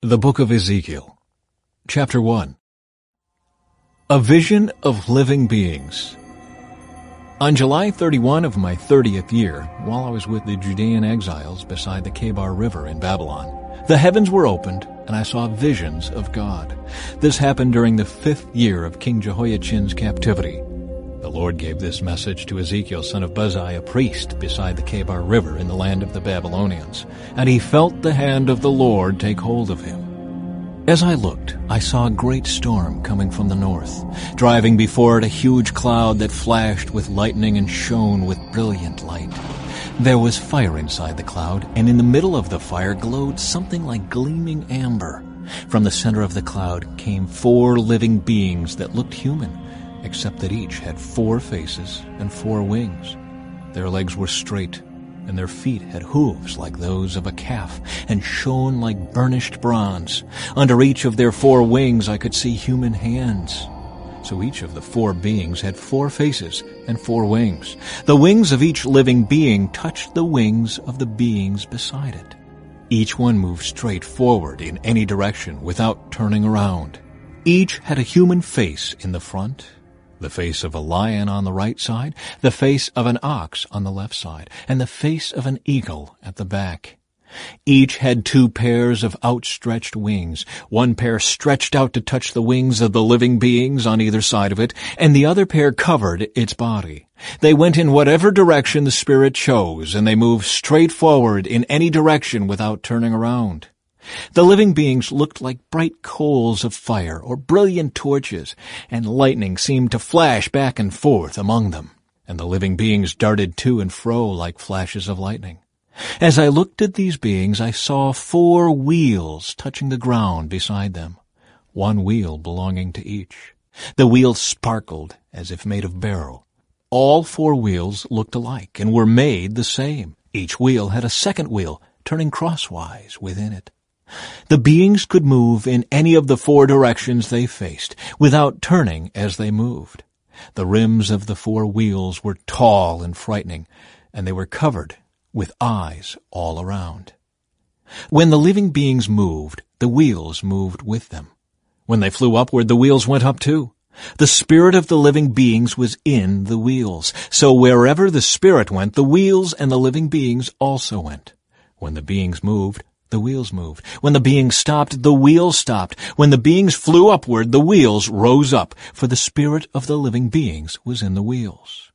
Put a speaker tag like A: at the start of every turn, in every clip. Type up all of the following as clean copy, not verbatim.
A: The Book of Ezekiel, Chapter 1. A Vision of Living Beings. On July 31 of my 30th year, while I was with the Judean exiles beside the Kebar River in Babylon, the heavens were opened, and I saw visions of God. This happened during the 5th year of King Jehoiachin's captivity. The Lord gave this message to Ezekiel, son of Buzi, a priest, beside the Kebar River in the land of the Babylonians, and he felt the hand of the Lord take hold of him. As I looked, I saw a great storm coming from the north, driving before it a huge cloud that flashed with lightning and shone with brilliant light. There was fire inside the cloud, and in the middle of the fire glowed something like gleaming amber. From the center of the cloud came 4 living beings that looked human, except that each had 4 faces and 4 wings. Their legs were straight, and their feet had hooves like those of a calf, and shone like burnished bronze. Under each of their 4 wings I could see human hands. So each of the 4 beings had 4 faces and 4 wings. The wings of each living being touched the wings of the beings beside it. Each one moved straight forward in any direction without turning around. Each had a human face in the front, the face of a lion on the right side, the face of an ox on the left side, and the face of an eagle at the back. Each had 2 pairs of outstretched wings. One pair stretched out to touch the wings of the living beings on either side of it, and the other pair covered its body. They went in whatever direction the Spirit chose, and they moved straight forward in any direction without turning around. The living beings looked like bright coals of fire or brilliant torches, and lightning seemed to flash back and forth among them, and the living beings darted to and fro like flashes of lightning. As I looked at these beings, I saw 4 wheels touching the ground beside them, 1 wheel belonging to each. The wheels sparkled as if made of beryl. All 4 wheels looked alike and were made the same. Each wheel had a second wheel turning crosswise within it. The beings could move in any of the 4 directions they faced, without turning as they moved. The rims of the 4 wheels were tall and frightening, and they were covered with eyes all around. When the living beings moved, the wheels moved with them. When they flew upward, the wheels went up too. The spirit of the living beings was in the wheels, so wherever the spirit went, the wheels and the living beings also went. When the beings moved, the wheels moved. When the beings stopped, the wheels stopped. When the beings flew upward, the wheels rose up, for the spirit of the living beings was in the wheels.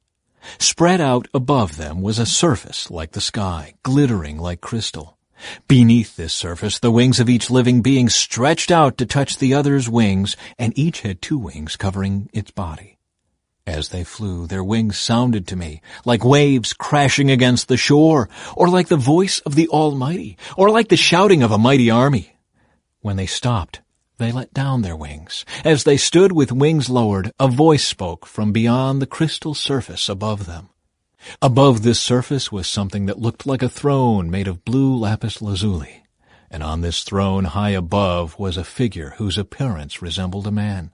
A: Spread out above them was a surface like the sky, glittering like crystal. Beneath this surface, the wings of each living being stretched out to touch the other's wings, and each had 2 wings covering its body. As they flew, their wings sounded to me like waves crashing against the shore, or like the voice of the Almighty, or like the shouting of a mighty army. When they stopped, they let down their wings. As they stood with wings lowered, a voice spoke from beyond the crystal surface above them. Above this surface was something that looked like a throne made of blue lapis lazuli, and on this throne high above was a figure whose appearance resembled a man.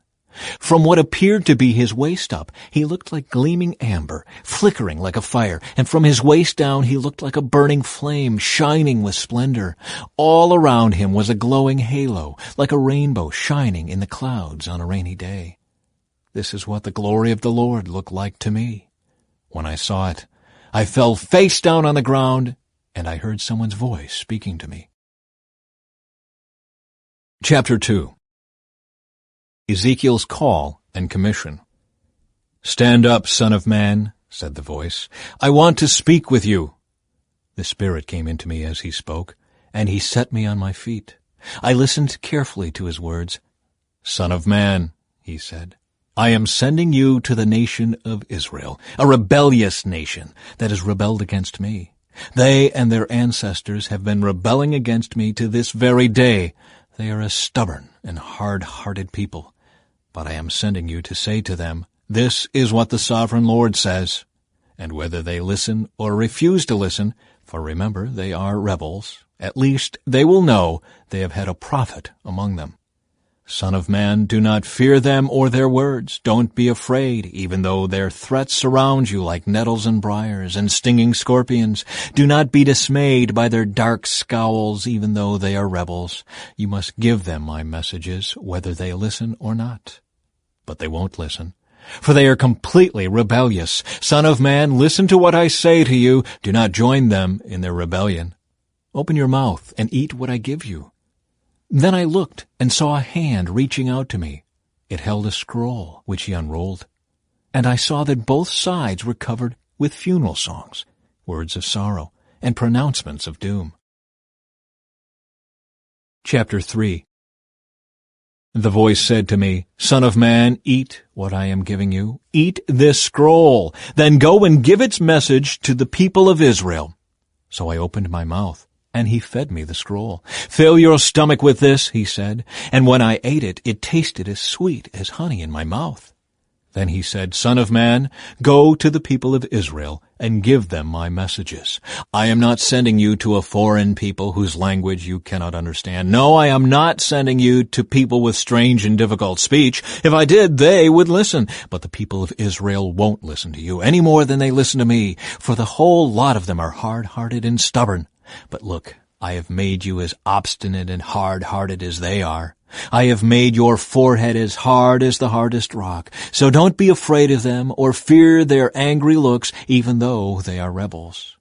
A: From what appeared to be his waist up, he looked like gleaming amber, flickering like a fire, and from his waist down he looked like a burning flame, shining with splendor. All around him was a glowing halo, like a rainbow shining in the clouds on a rainy day. This is what the glory of the Lord looked like to me. When I saw it, I fell face down on the ground, and I heard someone's voice speaking to me. Chapter 2. Ezekiel's Call and Commission. "Stand up, Son of Man," said the voice. "I want to speak with you." The Spirit came into me as he spoke, and he set me on my feet. I listened carefully to his words. "Son of man," he said, "I am sending you to the nation of Israel, a rebellious nation that has rebelled against me. They and their ancestors have been rebelling against me to this very day. They are a stubborn and hard-hearted people. But I am sending you to say to them, 'This is what the Sovereign Lord says.' And whether they listen or refuse to listen, for remember, they are rebels, at least they will know they have had a prophet among them. Son of man, do not fear them or their words. Don't be afraid, even though their threats surround you like nettles and briars and stinging scorpions. Do not be dismayed by their dark scowls, even though they are rebels. You must give them my messages, whether they listen or not. But they won't listen, for they are completely rebellious. Son of man, listen to what I say to you. Do not join them in their rebellion. Open your mouth and eat what I give you. Then I looked and saw a hand reaching out to me. It held a scroll, which he unrolled. And I saw that both sides were covered with funeral songs, words of sorrow, and pronouncements of doom. Chapter 3. The voice said to me, Son of man, eat what I am giving you. Eat this scroll. Then go and give its message to the people of Israel. So I opened my mouth, and he fed me the scroll. Fill your stomach with this, he said. And when I ate it, it tasted as sweet as honey in my mouth. Then he said, Son of man, go to the people of Israel and give them my messages. I am not sending you to a foreign people whose language you cannot understand. No, I am not sending you to people with strange and difficult speech. If I did, they would listen. But the people of Israel won't listen to you any more than they listen to me, for the whole lot of them are hard-hearted and stubborn. But look, I have made you as obstinate and hard-hearted as they are. I have made your forehead as hard as the hardest rock. So don't be afraid of them or fear their angry looks, even though they are rebels.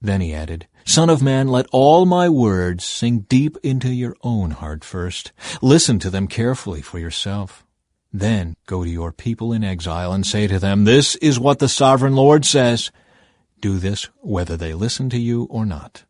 A: Then he added, Son of man, let all my words sink deep into your own heart first. Listen to them carefully for yourself. Then go to your people in exile and say to them, This is what the sovereign Lord says. Do this whether they listen to you or not.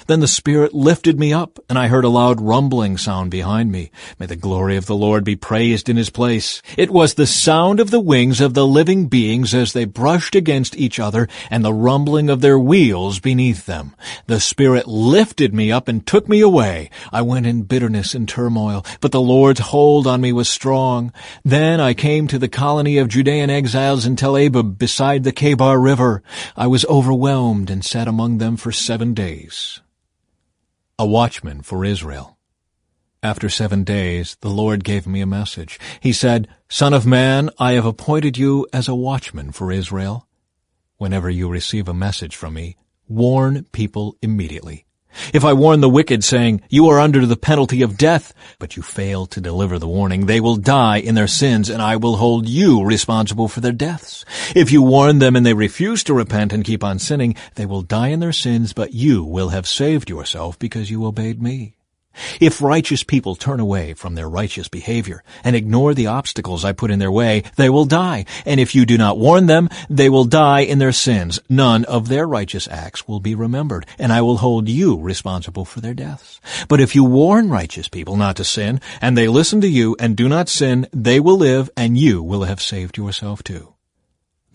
A: Then the Spirit lifted me up, and I heard a loud rumbling sound behind me. May the glory of the Lord be praised in his place. It was the sound of the wings of the living beings as they brushed against each other, and the rumbling of their wheels beneath them. The Spirit lifted me up and took me away. I went in bitterness and turmoil, but the Lord's hold on me was strong. Then I came to the colony of Judean exiles in Tel Abib beside the Kebar River. I was overwhelmed and sat among them for 7 days. A watchman for Israel. After 7 days, the Lord gave me a message. He said, Son of man, I have appointed you as a watchman for Israel. Whenever you receive a message from me, warn people immediately. If I warn the wicked, saying, You are under the penalty of death, but you fail to deliver the warning, they will die in their sins, and I will hold you responsible for their deaths. If you warn them and they refuse to repent and keep on sinning, they will die in their sins, but you will have saved yourself because you obeyed me. If righteous people turn away from their righteous behavior and ignore the obstacles I put in their way, they will die. And if you do not warn them, they will die in their sins. None of their righteous acts will be remembered, and I will hold you responsible for their deaths. But if you warn righteous people not to sin, and they listen to you and do not sin, they will live, and you will have saved yourself too.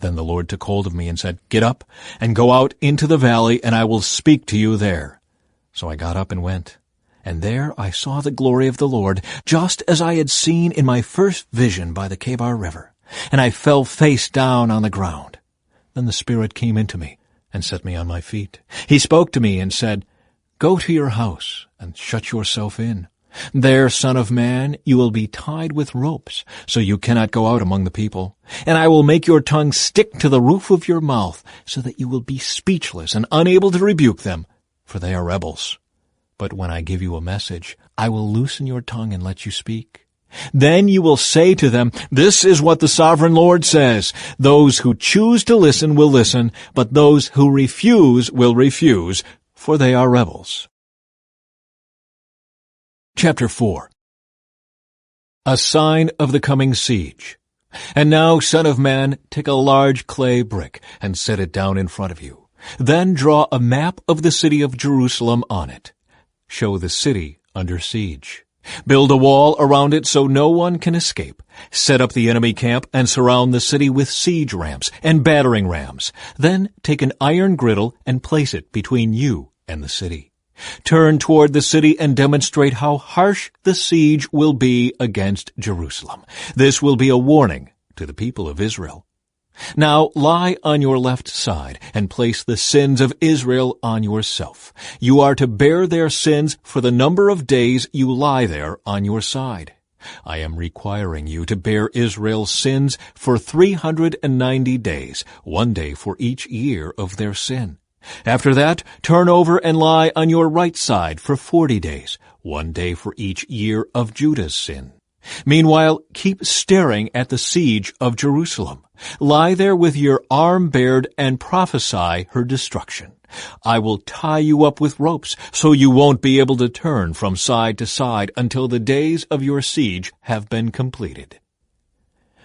A: Then the Lord took hold of me and said, Get up and go out into the valley, and I will speak to you there. So I got up and went. And there I saw the glory of the Lord, just as I had seen in my first vision by the Kebar River. And I fell face down on the ground. Then the Spirit came into me and set me on my feet. He spoke to me and said, Go to your house and shut yourself in. There, Son of man, you will be tied with ropes, so you cannot go out among the people. And I will make your tongue stick to the roof of your mouth, so that you will be speechless and unable to rebuke them, for they are rebels. But when I give you a message, I will loosen your tongue and let you speak. Then you will say to them, This is what the sovereign Lord says. Those who choose to listen will listen, but those who refuse will refuse, for they are rebels. Chapter 4. A sign of the coming siege. And now, Son of man, take a large clay brick and set it down in front of you. Then draw a map of the city of Jerusalem on it. Show the city under siege. Build a wall around it so no one can escape. Set up the enemy camp and surround the city with siege ramps and battering rams. Then take an iron griddle and place it between you and the city. Turn toward the city and demonstrate how harsh the siege will be against Jerusalem. This will be a warning to the people of Israel. Now lie on your left side and place the sins of Israel on yourself. You are to bear their sins for the number of days you lie there on your side. I am requiring you to bear Israel's sins for 390 days, 1 day for each year of their sin. After that, turn over and lie on your right side for 40 days, 1 day for each year of Judah's sin. Meanwhile, keep staring at the siege of Jerusalem. Lie there with your arm bared and prophesy her destruction. I will tie you up with ropes, so you won't be able to turn from side to side until the days of your siege have been completed.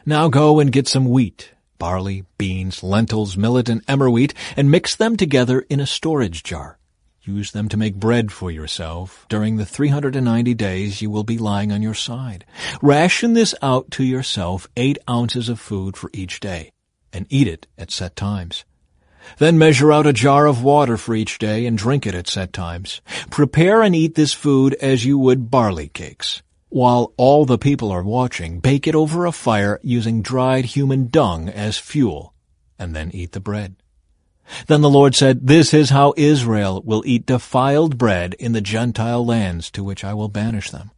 A: Now go and get some wheat, barley, beans, lentils, millet, and emmer wheat, and mix them together in a storage jar. Use them to make bread for yourself during the 390 days you will be lying on your side. Ration this out to yourself 8 ounces of food for each day, and eat it at set times. Then measure out a jar of water for each day and drink it at set times. Prepare and eat this food as you would barley cakes. While all the people are watching, bake it over a fire using dried human dung as fuel, and then eat the bread. Then the Lord said, "This is how Israel will eat defiled bread in the Gentile lands to which I will banish them."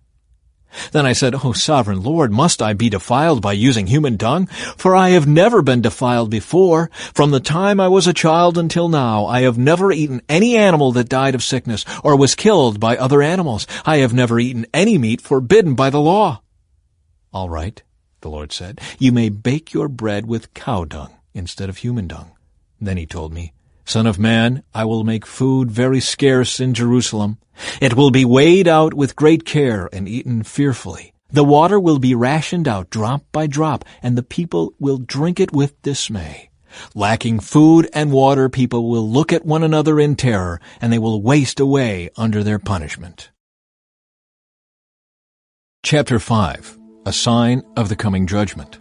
A: Then I said, "O sovereign Lord, must I be defiled by using human dung? For I have never been defiled before. From the time I was a child until now, I have never eaten any animal that died of sickness or was killed by other animals. I have never eaten any meat forbidden by the law." "All right," the Lord said, "you may bake your bread with cow dung instead of human dung." Then he told me, "Son of man, I will make food very scarce in Jerusalem. It will be weighed out with great care and eaten fearfully. The water will be rationed out drop by drop, and the people will drink it with dismay. Lacking food and water, people will look at one another in terror, and they will waste away under their punishment." Chapter 5. A Sign of the Coming Judgment.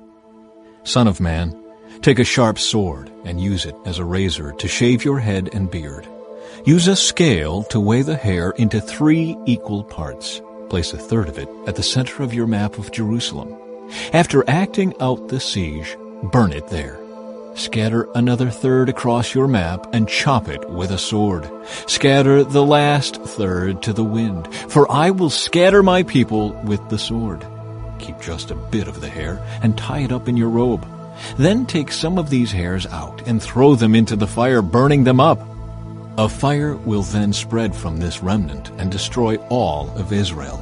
A: Son of man, take a sharp sword and use it as a razor to shave your head and beard. Use a scale to weigh the hair into 3 equal parts. Place a third of it at the center of your map of Jerusalem. After acting out the siege, burn it there. Scatter another third across your map and chop it with a sword. Scatter the last third to the wind, for I will scatter my people with the sword. Keep just a bit of the hair and tie it up in your robe. Then take some of these hairs out and throw them into the fire, burning them up. A fire will then spread from this remnant and destroy all of Israel.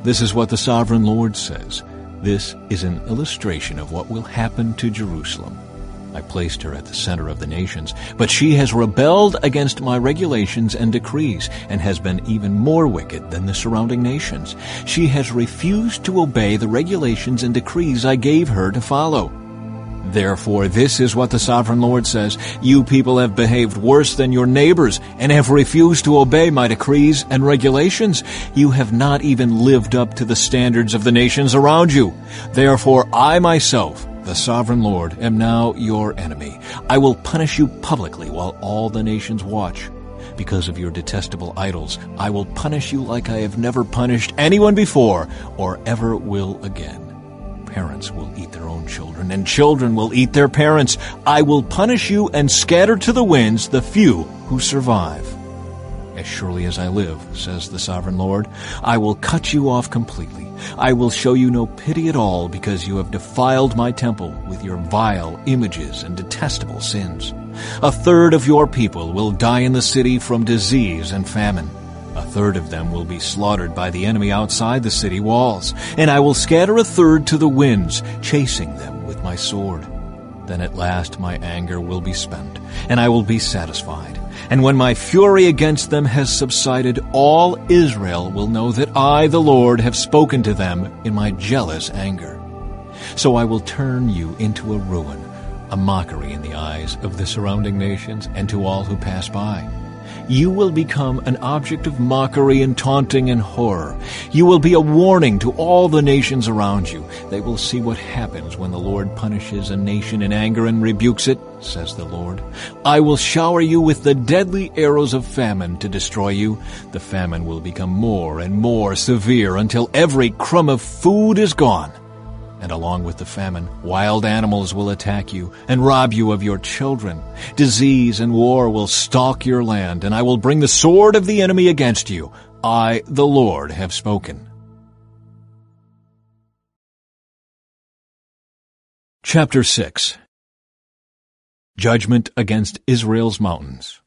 A: This is what the sovereign Lord says. This is an illustration of what will happen to Jerusalem. I placed her at the center of the nations, but she has rebelled against my regulations and decrees and has been even more wicked than the surrounding nations. She has refused to obey the regulations and decrees I gave her to follow. Therefore, this is what the sovereign Lord says. You people have behaved worse than your neighbors and have refused to obey my decrees and regulations. You have not even lived up to the standards of the nations around you. Therefore, I myself, the sovereign Lord, am now your enemy. I will punish you publicly while all the nations watch. Because of your detestable idols, I will punish you like I have never punished anyone before or ever will again. Parents will eat their own children, and children will eat their parents. I will punish you and scatter to the winds the few who survive. As surely as I live, says the sovereign Lord, I will cut you off completely. I will show you no pity at all because you have defiled my temple with your vile images and detestable sins. A third of your people will die in the city from disease and famine. A third of them will be slaughtered by the enemy outside the city walls, and I will scatter a third to the winds, chasing them with my sword. Then at last my anger will be spent, and I will be satisfied. And when my fury against them has subsided, all Israel will know that I, the Lord, have spoken to them in my jealous anger. So I will turn you into a ruin, a mockery in the eyes of the surrounding nations and to all who pass by. You will become an object of mockery and taunting and horror. You will be a warning to all the nations around you. They will see what happens when the Lord punishes a nation in anger and rebukes it, says the Lord. I will shower you with the deadly arrows of famine to destroy you. The famine will become more and more severe until every crumb of food is gone. And along with the famine, wild animals will attack you and rob you of your children. Disease and war will stalk your land, and I will bring the sword of the enemy against you. I, the Lord, have spoken. Chapter 6. Judgment against Israel's mountains.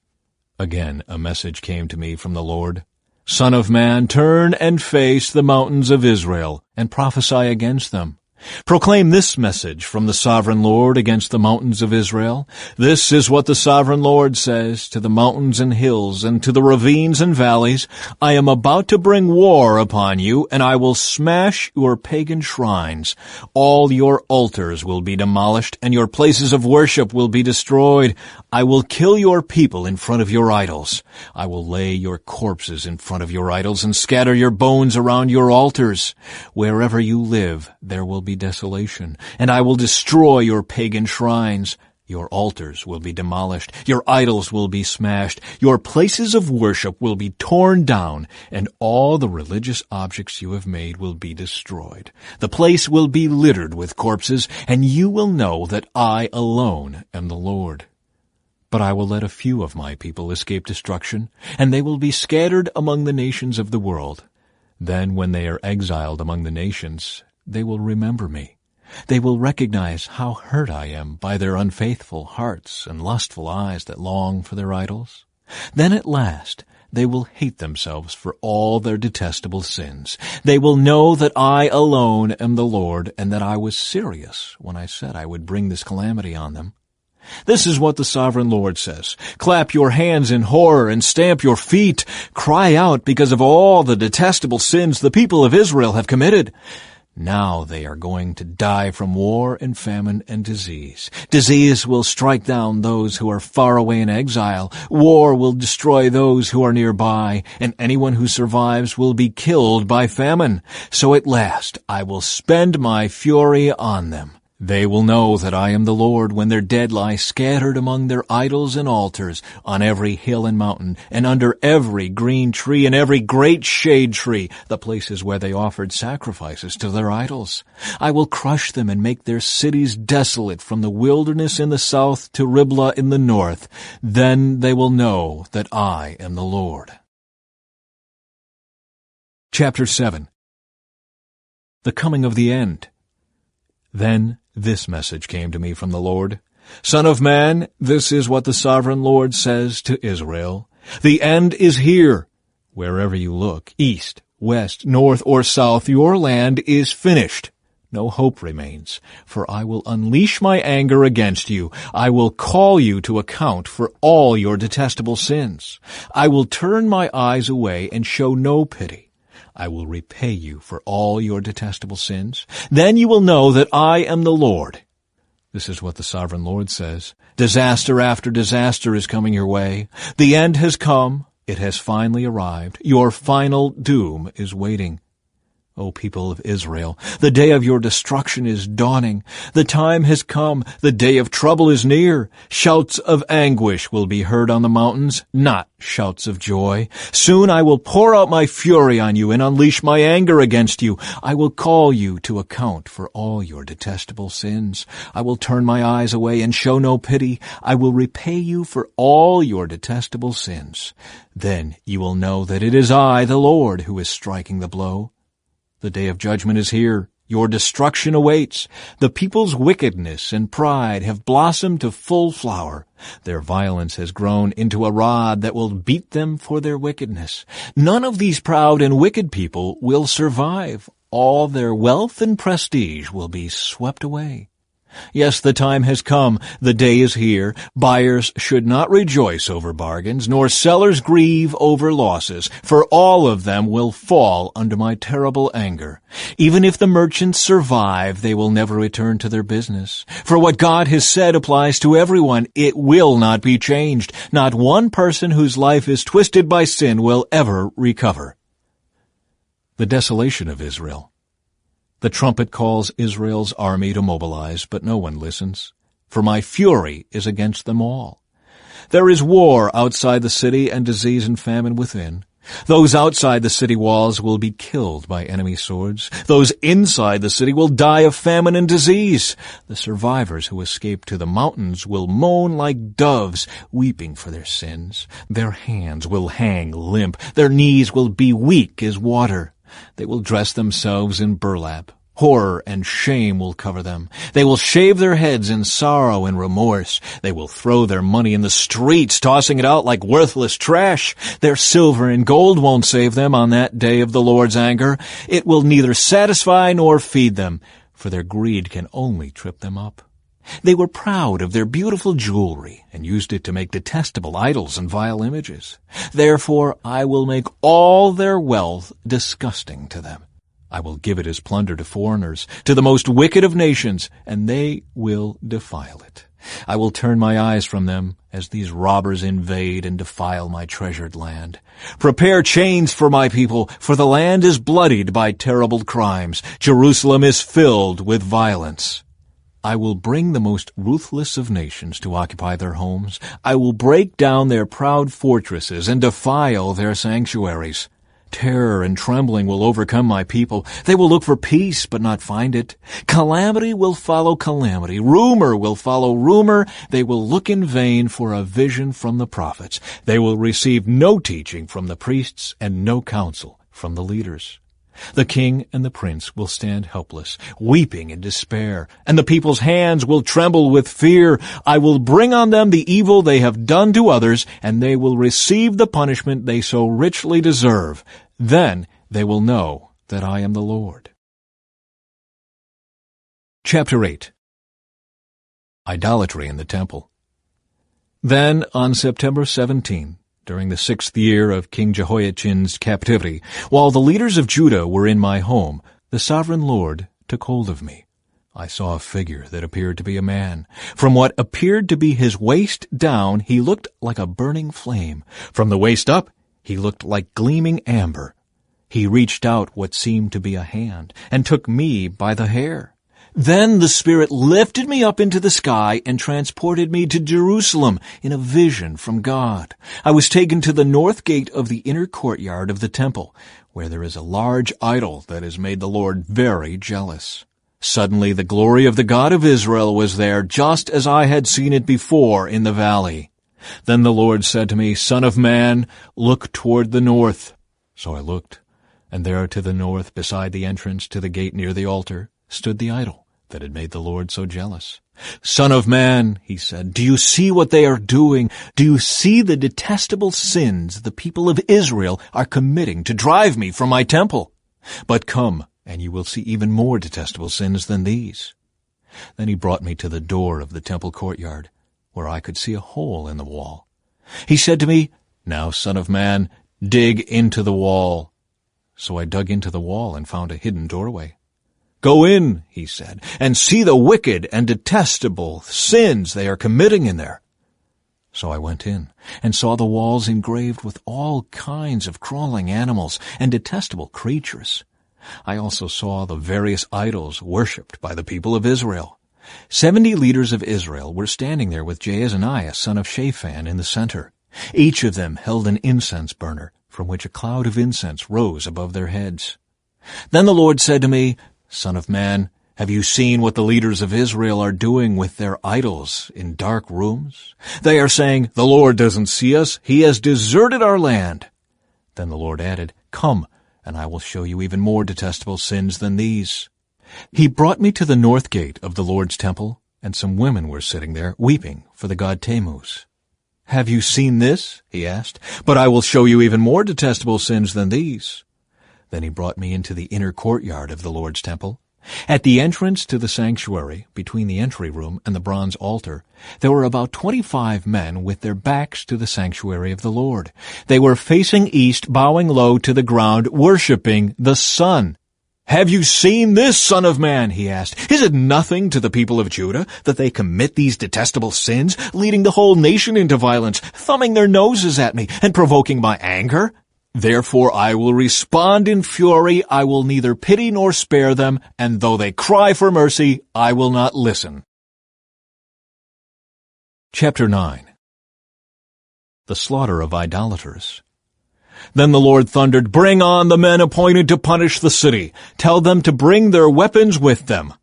A: Again a message came to me from the Lord. Son of man, turn and face the mountains of Israel, and prophesy against them. Proclaim this message from the sovereign Lord against the mountains of Israel. This is what the sovereign Lord says to the mountains and hills and to the ravines and valleys. I am about to bring war upon you, and I will smash your pagan shrines. All your altars will be demolished, and your places of worship will be destroyed. I will kill your people in front of your idols. I will lay your corpses in front of your idols and scatter your bones around your altars. Wherever you live, there will be desolation, and I will destroy your pagan shrines. Your altars will be demolished, your idols will be smashed, your places of worship will be torn down, and all the religious objects you have made will be destroyed. The place will be littered with corpses, and you will know that I alone am the Lord. But I will let a few of my people escape destruction, and they will be scattered among the nations of the world. Then when they are exiled among the nations, they will remember me. They will recognize how hurt I am by their unfaithful hearts and lustful eyes that long for their idols. Then at last they will hate themselves for all their detestable sins. They will know that I alone am the Lord, and that I was serious when I said I would bring this calamity on them. This is what the sovereign Lord says. Clap your hands in horror and stamp your feet. Cry out because of all the detestable sins the people of Israel have committed. Now they are going to die from war and famine and disease. Disease will strike down those who are far away in exile. War will destroy those who are nearby, and anyone who survives will be killed by famine. So at last I will spend my fury on them. They will know that I am the Lord when their dead lie scattered among their idols and altars, on every hill and mountain, and under every green tree and every great shade tree, the places where they offered sacrifices to their idols. I will crush them and make their cities desolate from the wilderness in the south to Riblah in the north. Then they will know that I am the Lord. Chapter 7. The coming of the end. Then this message came to me from the Lord. Son of man, this is what the sovereign Lord says to Israel. The end is here. Wherever you look, east, west, north, or south, your land is finished. No hope remains, for I will unleash my anger against you. I will call you to account for all your detestable sins. I will turn my eyes away and show no pity. I will repay you for all your detestable sins. Then you will know that I am the Lord. This is what the sovereign Lord says. Disaster after disaster is coming your way. The end has come. It has finally arrived. Your final doom is waiting. O people of Israel, the day of your destruction is dawning. The time has come. The day of trouble is near. Shouts of anguish will be heard on the mountains, not shouts of joy. Soon I will pour out my fury on you and unleash my anger against you. I will call you to account for all your detestable sins. I will turn my eyes away and show no pity. I will repay you for all your detestable sins. Then you will know that it is I, the Lord, who is striking the blow. The day of judgment is here. Your destruction awaits. The people's wickedness and pride have blossomed to full flower. Their violence has grown into a rod that will beat them for their wickedness. None of these proud and wicked people will survive. All their wealth and prestige will be swept away. Yes, the time has come. The day is here. Buyers should not rejoice over bargains, nor sellers grieve over losses, for all of them will fall under my terrible anger. Even if the merchants survive, they will never return to their business. For what God has said applies to everyone. It will not be changed. Not one person whose life is twisted by sin will ever recover. The desolation of Israel. The trumpet calls Israel's army to mobilize, but no one listens. For my fury is against them all. There is war outside the city and disease and famine within. Those outside the city walls will be killed by enemy swords. Those inside the city will die of famine and disease. The survivors who escape to the mountains will moan like doves, weeping for their sins. Their hands will hang limp. Their knees will be weak as water. They will dress themselves in burlap. Horror and shame will cover them. They will shave their heads in sorrow and remorse. They will throw their money in the streets, tossing it out like worthless trash. Their silver and gold won't save them on that day of the Lord's anger. It will neither satisfy nor feed them, for their greed can only trip them up. They were proud of their beautiful jewelry and used it to make detestable idols and vile images. Therefore I will make all their wealth disgusting to them. I will give it as plunder to foreigners, to the most wicked of nations, and they will defile it. I will turn my eyes from them as these robbers invade and defile my treasured land. Prepare chains for my people, for the land is bloodied by terrible crimes. Jerusalem is filled with violence. I will bring the most ruthless of nations to occupy their homes. I will break down their proud fortresses and defile their sanctuaries. Terror and trembling will overcome my people. They will look for peace, but not find it. Calamity will follow calamity. Rumor will follow rumor. They will look in vain for a vision from the prophets. They will receive no teaching from the priests and no counsel from the leaders. The king and the prince will stand helpless, weeping in despair, and the people's hands will tremble with fear. I will bring on them the evil they have done to others, and they will receive the punishment they so richly deserve. Then they will know that I am the Lord. Chapter 8. Idolatry in the Temple. Then, on September 17, during the 6th year of King Jehoiachin's captivity, while the leaders of Judah were in my home, the sovereign Lord took hold of me. I saw a figure that appeared to be a man. From what appeared to be his waist down, he looked like a burning flame. From the waist up, he looked like gleaming amber. He reached out what seemed to be a hand and took me by the hair. Then the Spirit lifted me up into the sky and transported me to Jerusalem in a vision from God. I was taken to the north gate of the inner courtyard of the temple, where there is a large idol that has made the Lord very jealous. Suddenly the glory of the God of Israel was there, just as I had seen it before in the valley. Then the Lord said to me, Son of man, look toward the north. So I looked, and there to the north, beside the entrance to the gate near the altar, stood the idol that had made the Lord so jealous. Son of man, he said, do you see what they are doing? Do you see the detestable sins the people of Israel are committing to drive me from my temple? But come, and you will see even more detestable sins than these. Then he brought me to the door of the temple courtyard, where I could see a hole in the wall. He said to me, Now, son of man, dig into the wall. So I dug into the wall and found a hidden doorway. Go in, he said, and see the wicked and detestable sins they are committing in there. So I went in and saw the walls engraved with all kinds of crawling animals and detestable creatures. I also saw the various idols worshipped by the people of Israel. 70 leaders of Israel were standing there with Jaazaniah, son of Shaphan, in the center. Each of them held an incense burner, from which a cloud of incense rose above their heads. Then the Lord said to me, Son of man, have you seen what the leaders of Israel are doing with their idols in dark rooms? They are saying, The Lord doesn't see us. He has deserted our land. Then the Lord added, Come, and I will show you even more detestable sins than these. He brought me to the north gate of the Lord's temple, and some women were sitting there, weeping for the god Tammuz. Have you seen this? He asked. But I will show you even more detestable sins than these. Then he brought me into the inner courtyard of the Lord's temple. At the entrance to the sanctuary, between the entry room and the bronze altar, there were about 25 men with their backs to the sanctuary of the Lord. They were facing east, bowing low to the ground, worshiping the sun. Have you seen this, son of man? He asked. Is it nothing to the people of Judah that they commit these detestable sins, leading the whole nation into violence, thumbing their noses at me, and provoking my anger? Therefore I will respond in fury. I will neither pity nor spare them, and though they cry for mercy, I will not listen. Chapter 9. The Slaughter of Idolaters. Then the Lord thundered, Bring on the men appointed to punish the city. Tell them to bring their weapons with them.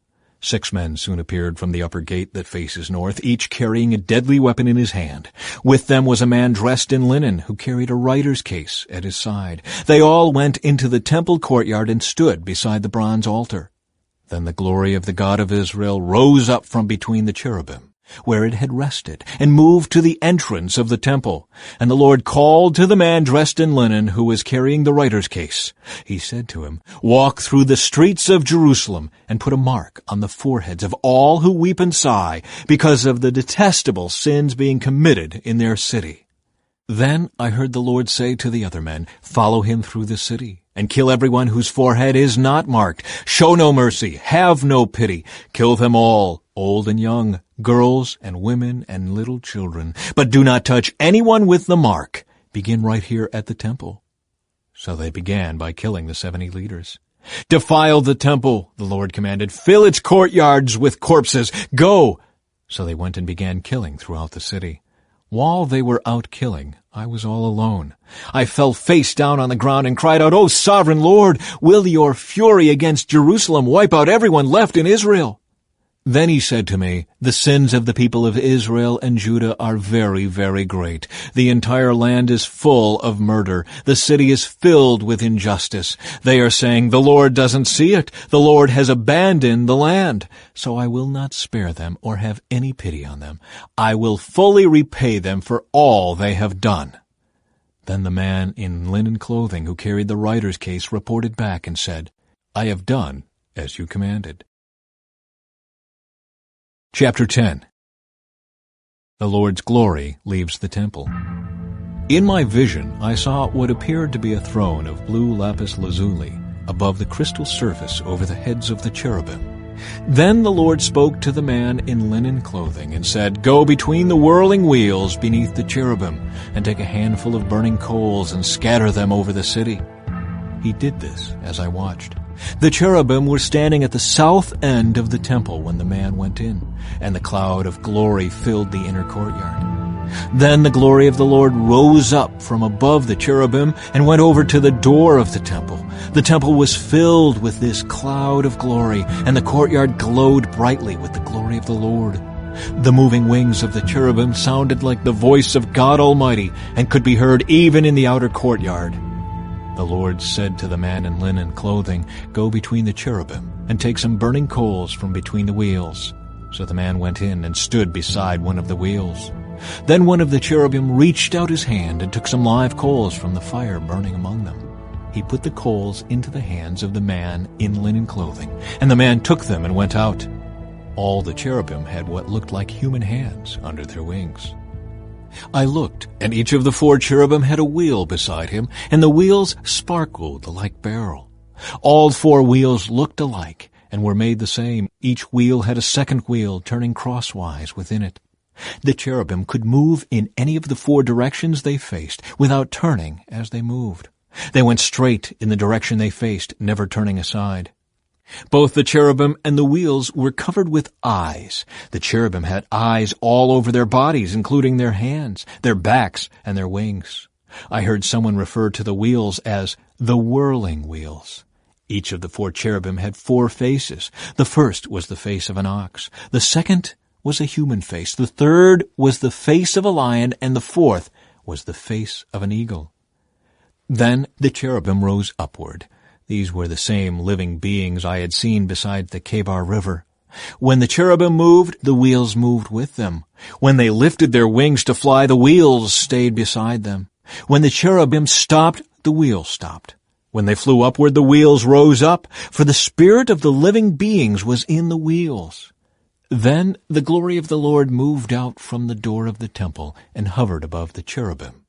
A: 6 men soon appeared from the upper gate that faces north, each carrying a deadly weapon in his hand. With them was a man dressed in linen, who carried a writer's case at his side. They all went into the temple courtyard and stood beside the bronze altar. Then the glory of the God of Israel rose up from between the cherubim, where it had rested, and moved to the entrance of the temple. And the Lord called to the man dressed in linen who was carrying the writer's case. He said to him, "Walk through the streets of Jerusalem, and put a mark on the foreheads of all who weep and sigh, because of the detestable sins being committed in their city." Then I heard the Lord say to the other men, "Follow him through the city, and kill everyone whose forehead is not marked. Show no mercy, have no pity. Kill them all, old and young, girls and women and little children. But do not touch anyone with the mark. Begin right here at the temple." So they began by killing the 70 leaders. "Defile the temple," the Lord commanded. "Fill its courtyards with corpses. Go!" So they went and began killing throughout the city. While they were out killing, I was all alone. I fell face down on the ground and cried out, "O sovereign Lord, will your fury against Jerusalem wipe out everyone left in Israel?" Then he said to me, "The sins of the people of Israel and Judah are very, very great. The entire land is full of murder. The city is filled with injustice. They are saying, 'The Lord doesn't see it. The Lord has abandoned the land.' So I will not spare them or have any pity on them. I will fully repay them for all they have done." Then the man in linen clothing who carried the writer's case reported back and said, "I have done as you commanded." Chapter 10. The Lord's glory leaves the temple. In my vision, I saw what appeared to be a throne of blue lapis lazuli above the crystal surface over the heads of the cherubim. Then the Lord spoke to the man in linen clothing and said, "Go between the whirling wheels beneath the cherubim and take a handful of burning coals and scatter them over the city." He did this as I watched. The cherubim were standing at the south end of the temple when the man went in, and the cloud of glory filled the inner courtyard. Then the glory of the Lord rose up from above the cherubim and went over to the door of the temple. The temple was filled with this cloud of glory, and the courtyard glowed brightly with the glory of the Lord. The moving wings of the cherubim sounded like the voice of God Almighty and could be heard even in the outer courtyard. The Lord said to the man in linen clothing, "Go between the cherubim and take some burning coals from between the wheels." So the man went in and stood beside one of the wheels. Then one of the cherubim reached out his hand and took some live coals from the fire burning among them. He put the coals into the hands of the man in linen clothing, and the man took them and went out. All the cherubim had what looked like human hands under their wings. I looked, and each of the 4 cherubim had a wheel beside him, and the wheels sparkled like beryl. All 4 wheels looked alike and were made the same. Each wheel had a second wheel turning crosswise within it. The cherubim could move in any of the 4 directions they faced without turning as they moved. They went straight in the direction they faced, never turning aside. Both the cherubim and the wheels were covered with eyes. The cherubim had eyes all over their bodies, including their hands, their backs, and their wings. I heard someone refer to the wheels as the whirling wheels. Each of the 4 cherubim had 4 faces. The first was the face of an ox. The second was a human face. The third was the face of a lion, and the fourth was the face of an eagle. Then the cherubim rose upward. These were the same living beings I had seen beside the Kebar River. When the cherubim moved, the wheels moved with them. When they lifted their wings to fly, the wheels stayed beside them. When the cherubim stopped, the wheels stopped. When they flew upward, the wheels rose up, for the spirit of the living beings was in the wheels. Then the glory of the Lord moved out from the door of the temple and hovered above the cherubim.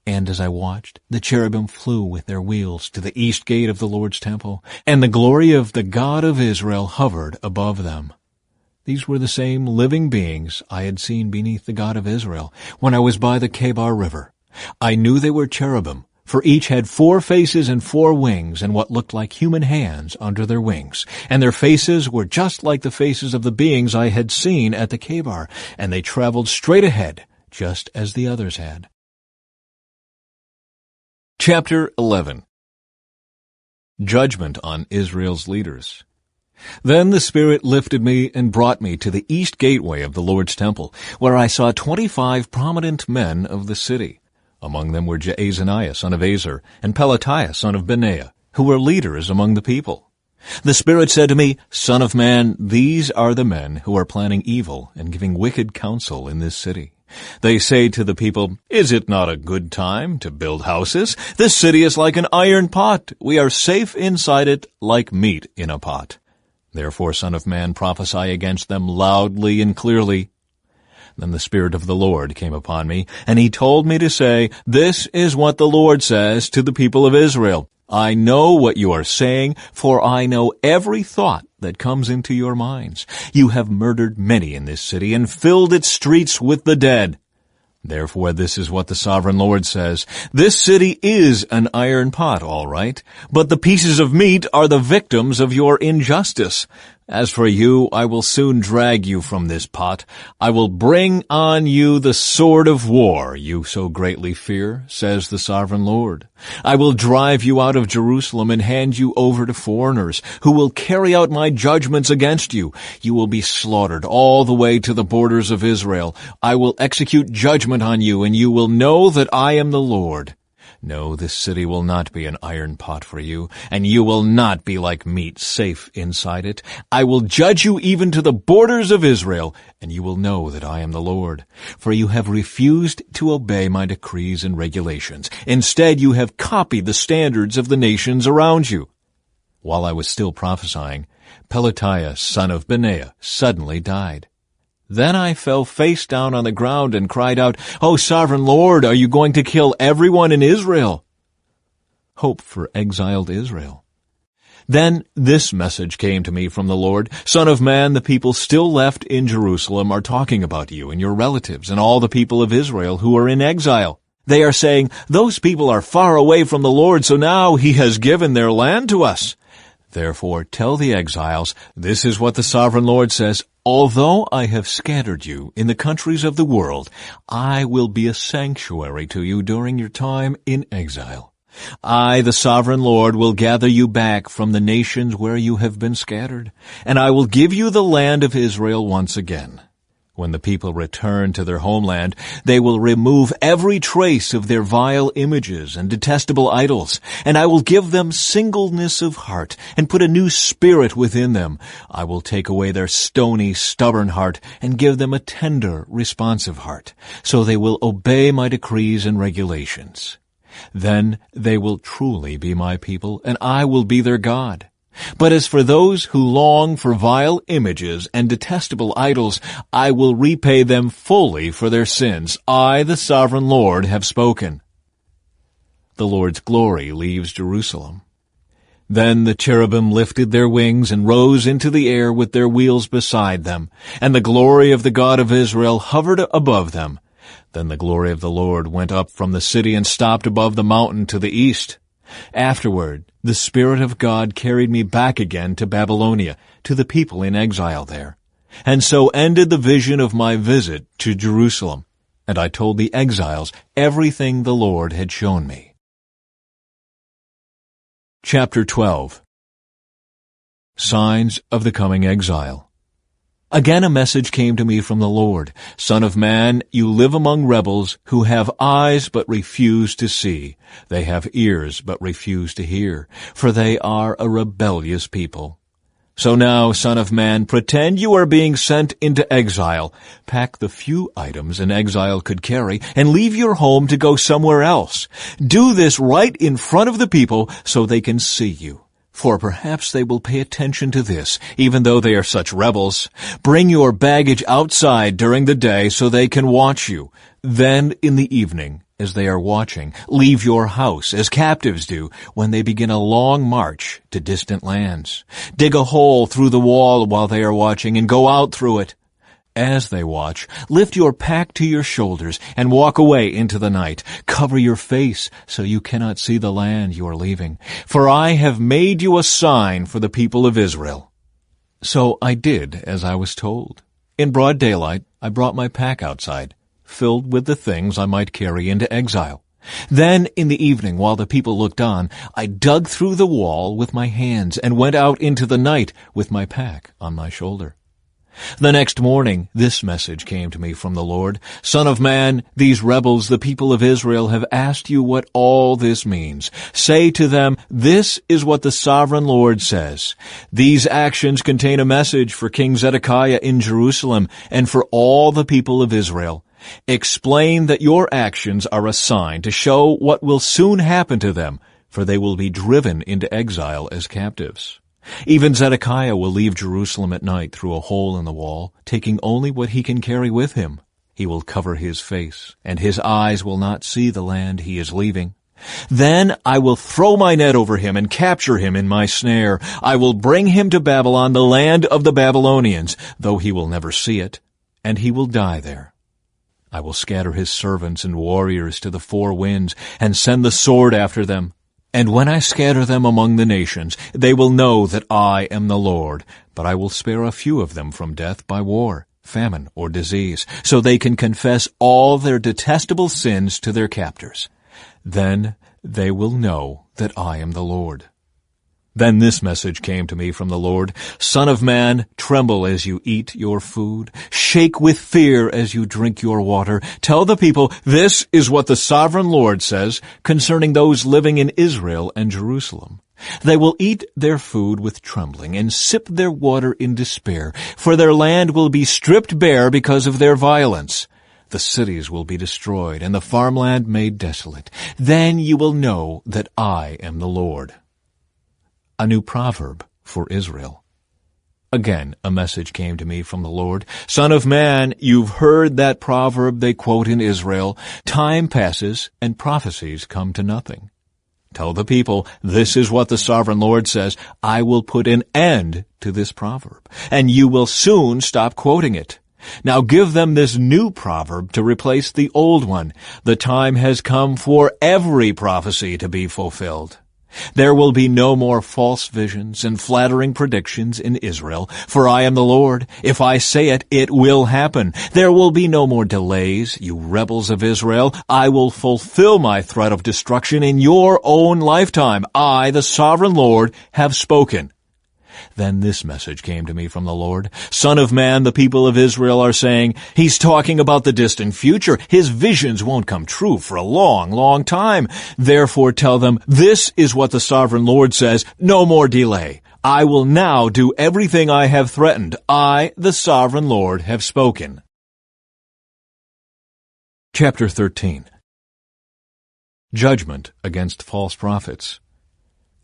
A: And as I watched, the cherubim flew with their wheels to the east gate of the Lord's temple, and the glory of the God of Israel hovered above them. These were the same living beings I had seen beneath the God of Israel when I was by the Kebar River. I knew they were cherubim, for each had 4 faces and 4 wings and what looked like human hands under their wings. And their faces were just like the faces of the beings I had seen at the Kebar, and they traveled straight ahead, just as the others had. Chapter 11. Judgment on Israel's leaders. Then the Spirit lifted me and brought me to the east gateway of the Lord's temple, where I saw 25 prominent men of the city. Among them were Jaazaniah son of Azar and Pelatiah son of Benaiah, who were leaders among the people. The Spirit said to me, "Son of man, these are the men who are planning evil and giving wicked counsel in this city. They say to the people, 'Is it not a good time to build houses? This city is like an iron pot. We are safe inside it like meat in a pot.' Therefore, Son of man, prophesy against them loudly and clearly." Then the Spirit of the Lord came upon me, and he told me to say, "This is what the Lord says to the people of Israel. I know what you are saying, for I know every thought that comes into your minds. You have murdered many in this city and filled its streets with the dead. Therefore, this is what the sovereign Lord says. This city is an iron pot, all right, but the pieces of meat are the victims of your injustice. As for you, I will soon drag you from this pot. I will bring on you the sword of war you so greatly fear, says the sovereign Lord. I will drive you out of Jerusalem and hand you over to foreigners, who will carry out my judgments against you. You will be slaughtered all the way to the borders of Israel. I will execute judgment on you, and you will know that I am the Lord. No, this city will not be an iron pot for you, and you will not be like meat safe inside it. I will judge you even to the borders of Israel, and you will know that I am the Lord. For you have refused to obey my decrees and regulations. Instead, you have copied the standards of the nations around you." While I was still prophesying, Pelatiah, son of Benaiah, suddenly died. Then I fell face down on the ground and cried out, "O sovereign Lord, are you going to kill everyone in Israel?" Hope for exiled Israel. Then this message came to me from the Lord, "Son of man, the people still left in Jerusalem are talking about you and your relatives and all the people of Israel who are in exile. They are saying, 'Those people are far away from the Lord, so now he has given their land to us.' Therefore tell the exiles, this is what the sovereign Lord says, although I have scattered you in the countries of the world, I will be a sanctuary to you during your time in exile. I, the sovereign Lord, will gather you back from the nations where you have been scattered, and I will give you the land of Israel once again. When the people return to their homeland, they will remove every trace of their vile images and detestable idols, and I will give them singleness of heart and put a new spirit within them. I will take away their stony, stubborn heart and give them a tender, responsive heart, so they will obey my decrees and regulations. Then they will truly be my people, and I will be their God. But as for those who long for vile images and detestable idols, I will repay them fully for their sins. I, the sovereign Lord, have spoken." The Lord's glory leaves Jerusalem. Then the cherubim lifted their wings and rose into the air with their wheels beside them, and the glory of the God of Israel hovered above them. Then the glory of the Lord went up from the city and stopped above the mountain to the east. Afterward, the Spirit of God carried me back again to Babylonia, to the people in exile there. And so ended the vision of my visit to Jerusalem, and I told the exiles everything the Lord had shown me. Chapter 12. Signs of the Coming Exile. Again a message came to me from the Lord. "Son of man, you live among rebels who have eyes but refuse to see. They have ears but refuse to hear, for they are a rebellious people. So now, son of man, pretend you are being sent into exile. Pack the few items an exile could carry and leave your home to go somewhere else. Do this right in front of the people so they can see you. For perhaps they will pay attention to this, even though they are such rebels. Bring your baggage outside during the day so they can watch you. Then in the evening, as they are watching, leave your house as captives do when they begin a long march to distant lands. Dig a hole through the wall while they are watching and go out through it. As they watch, lift your pack to your shoulders and walk away into the night. Cover your face so you cannot see the land you are leaving. For I have made you a sign for the people of Israel." So I did as I was told. In broad daylight, I brought my pack outside, filled with the things I might carry into exile. Then in the evening, while the people looked on, I dug through the wall with my hands and went out into the night with my pack on my shoulder. The next morning, this message came to me from the Lord. Son of man, these rebels, the people of Israel, have asked you what all this means. Say to them, this is what the sovereign Lord says. These actions contain a message for King Zedekiah in Jerusalem and for all the people of Israel. Explain that your actions are a sign to show what will soon happen to them, for they will be driven into exile as captives. Even Zedekiah will leave Jerusalem at night through a hole in the wall, taking only what he can carry with him. He will cover his face, and his eyes will not see the land he is leaving. Then I will throw my net over him and capture him in my snare. I will bring him to Babylon, the land of the Babylonians, though he will never see it, and he will die there. I will scatter his servants and warriors to the four winds, and send the sword after them. And when I scatter them among the nations, they will know that I am the Lord. But I will spare a few of them from death by war, famine, or disease, so they can confess all their detestable sins to their captors. Then they will know that I am the Lord. Then this message came to me from the Lord. Son of man, tremble as you eat your food. Shake with fear as you drink your water. Tell the people, this is what the sovereign Lord says concerning those living in Israel and Jerusalem. They will eat their food with trembling and sip their water in despair, for their land will be stripped bare because of their violence. The cities will be destroyed and the farmland made desolate. Then you will know that I am the Lord. A new proverb for Israel. Again, a message came to me from the Lord. Son of man, you've heard that proverb they quote in Israel. Time passes and prophecies come to nothing. Tell the people, this is what the sovereign Lord says. I will put an end to this proverb, and you will soon stop quoting it. Now give them this new proverb to replace the old one. The time has come for every prophecy to be fulfilled. There will be no more false visions and flattering predictions in Israel, for I am the Lord. If I say it, it will happen. There will be no more delays, you rebels of Israel. I will fulfill my threat of destruction in your own lifetime. I, the sovereign Lord, have spoken. Then this message came to me from the Lord. Son of man, the people of Israel are saying, he's talking about the distant future. His visions won't come true for a long, long time. Therefore tell them, this is what the sovereign Lord says, no more delay. I will now do everything I have threatened. I, the sovereign Lord, have spoken. Chapter 13. Judgment against false prophets.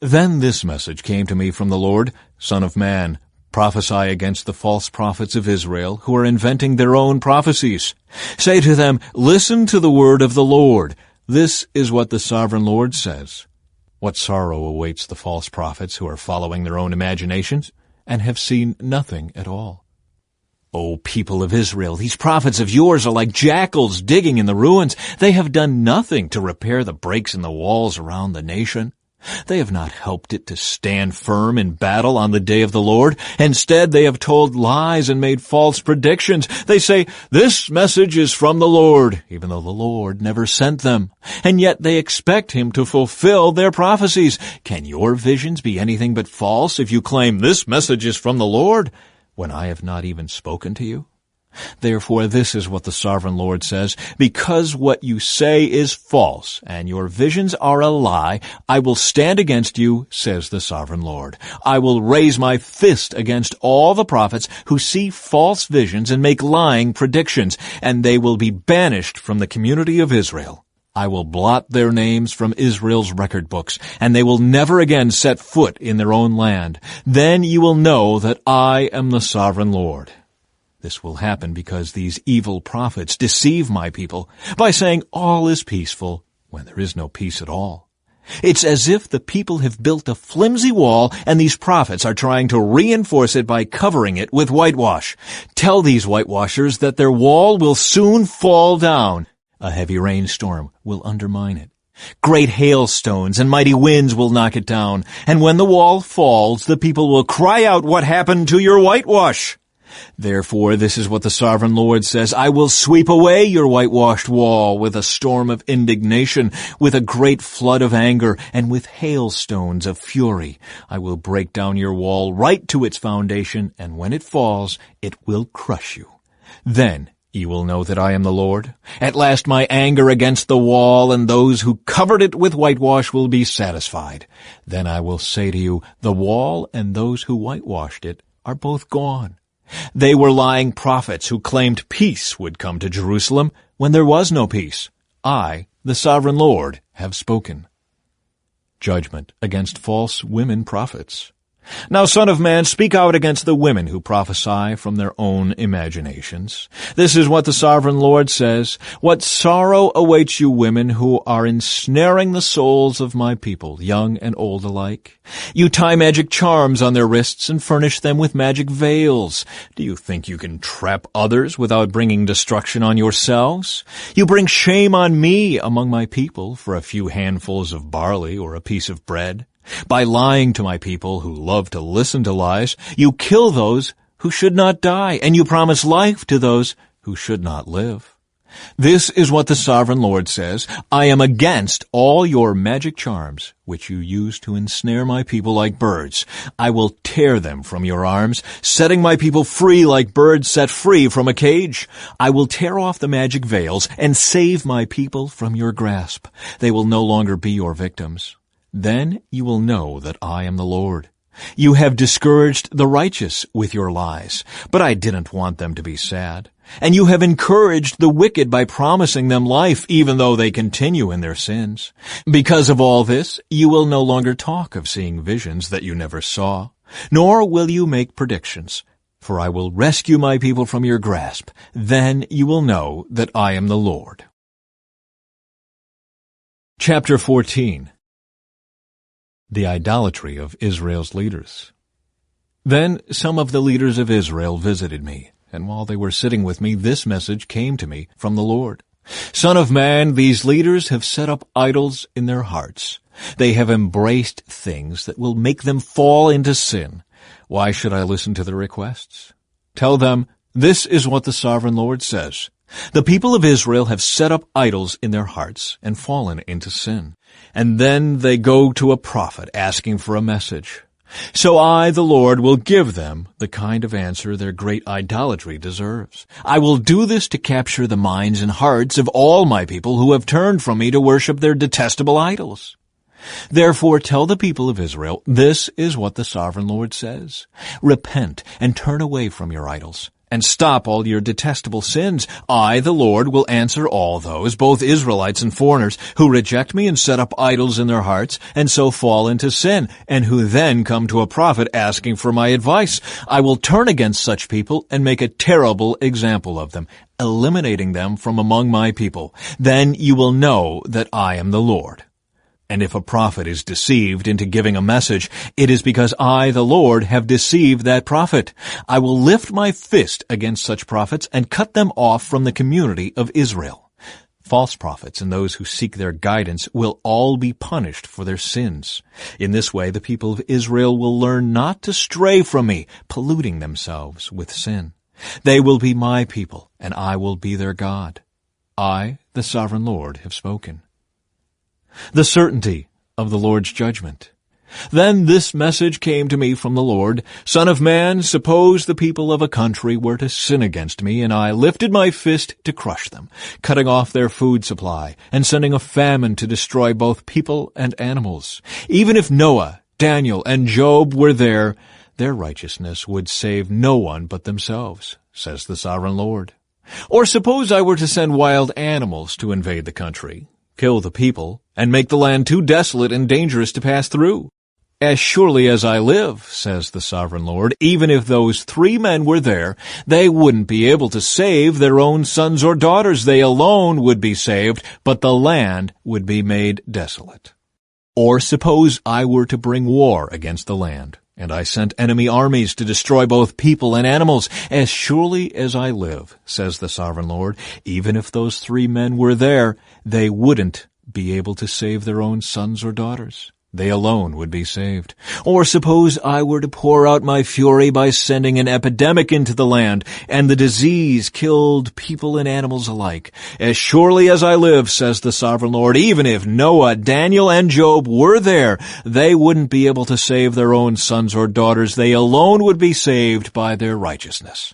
A: Then this message came to me from the Lord. Son of man, prophesy against the false prophets of Israel who are inventing their own prophecies. Say to them, listen to the word of the Lord. This is what the sovereign Lord says. What sorrow awaits the false prophets who are following their own imaginations and have seen nothing at all. O people of Israel, these prophets of yours are like jackals digging in the ruins. They have done nothing to repair the breaks in the walls around the nation. They have not helped it to stand firm in battle on the day of the Lord. Instead, they have told lies and made false predictions. They say, this message is from the Lord, even though the Lord never sent them. And yet they expect him to fulfill their prophecies. Can your visions be anything but false if you claim this message is from the Lord, when I have not even spoken to you? Therefore, this is what the sovereign Lord says. Because what you say is false, and your visions are a lie, I will stand against you, says the sovereign Lord. I will raise my fist against all the prophets who see false visions and make lying predictions, and they will be banished from the community of Israel. I will blot their names from Israel's record books, and they will never again set foot in their own land. Then you will know that I am the sovereign Lord. This will happen because these evil prophets deceive my people by saying all is peaceful when there is no peace at all. It's as if the people have built a flimsy wall and these prophets are trying to reinforce it by covering it with whitewash. Tell these whitewashers that their wall will soon fall down. A heavy rainstorm will undermine it. Great hailstones and mighty winds will knock it down. And when the wall falls, the people will cry out, "What happened to your whitewash?" Therefore, this is what the Sovereign Lord says: I will sweep away your whitewashed wall with a storm of indignation, with a great flood of anger, and with hailstones of fury. I will break down your wall right to its foundation, and when it falls, it will crush you. Then you will know that I am the Lord. At last my anger against the wall and those who covered it with whitewash will be satisfied. Then I will say to you, the wall and those who whitewashed it are both gone. They were lying prophets who claimed peace would come to Jerusalem when there was no peace. I, the Sovereign Lord, have spoken. Judgment against false women prophets. Now, Son of man, speak out against the women who prophesy from their own imaginations. This is what the Sovereign Lord says: What sorrow awaits you women who are ensnaring the souls of my people, young and old alike. You tie magic charms on their wrists and furnish them with magic veils. Do you think you can trap others without bringing destruction on yourselves? You bring shame on me among my people for a few handfuls of barley or a piece of bread. By lying to my people who love to listen to lies, you kill those who should not die, and you promise life to those who should not live. This is what the Sovereign Lord says: I am against all your magic charms, which you use to ensnare my people like birds. I will tear them from your arms, setting my people free like birds set free from a cage. I will tear off the magic veils and save my people from your grasp. They will no longer be your victims. Then you will know that I am the Lord. You have discouraged the righteous with your lies, but I didn't want them to be sad. And you have encouraged the wicked by promising them life, even though they continue in their sins. Because of all this, you will no longer talk of seeing visions that you never saw, nor will you make predictions. For I will rescue my people from your grasp. Then you will know that I am the Lord. Chapter 14. The idolatry of Israel's leaders. Then some of the leaders of Israel visited me, and while they were sitting with me, this message came to me from the Lord. Son of man, these leaders have set up idols in their hearts. They have embraced things that will make them fall into sin. Why should I listen to their requests? Tell them, this is what the Sovereign Lord says. The people of Israel have set up idols in their hearts and fallen into sin. And then they go to a prophet asking for a message. So I, the Lord, will give them the kind of answer their great idolatry deserves. I will do this to capture the minds and hearts of all my people who have turned from me to worship their detestable idols. Therefore tell the people of Israel, this is what the Sovereign Lord says. Repent and turn away from your idols, and stop all your detestable sins. I, the Lord, will answer all those, both Israelites and foreigners, who reject me and set up idols in their hearts, and so fall into sin, and who then come to a prophet asking for my advice. I will turn against such people and make a terrible example of them, eliminating them from among my people. Then you will know that I am the Lord. And if a prophet is deceived into giving a message, it is because I, the Lord, have deceived that prophet. I will lift my fist against such prophets and cut them off from the community of Israel. False prophets and those who seek their guidance will all be punished for their sins. In this way, the people of Israel will learn not to stray from me, polluting themselves with sin. They will be my people, and I will be their God. I, the Sovereign Lord, have spoken. The certainty of the Lord's judgment. Then this message came to me from the Lord: Son of man, suppose the people of a country were to sin against me, and I lifted my fist to crush them, cutting off their food supply, and sending a famine to destroy both people and animals. Even if Noah, Daniel, and Job were there, their righteousness would save no one but themselves, says the Sovereign Lord. Or suppose I were to send wild animals to invade the country, kill the people, and make the land too desolate and dangerous to pass through. As surely as I live, says the Sovereign Lord, even if those 3 men were there, they wouldn't be able to save their own sons or daughters. They alone would be saved, but the land would be made desolate. Or suppose I were to bring war against the land, and I sent enemy armies to destroy both people and animals. As surely as I live, says the Sovereign Lord, even if those 3 men were there, they wouldn't be able to save their own sons or daughters. they alone would be saved. Or suppose I were to pour out my fury by sending an epidemic into the land, and the disease killed people and animals alike. As surely as I live, says the sovereign Lord, even if Noah, Daniel, and Job were there, they wouldn't be able to save their own sons or daughters. They alone would be saved by their righteousness.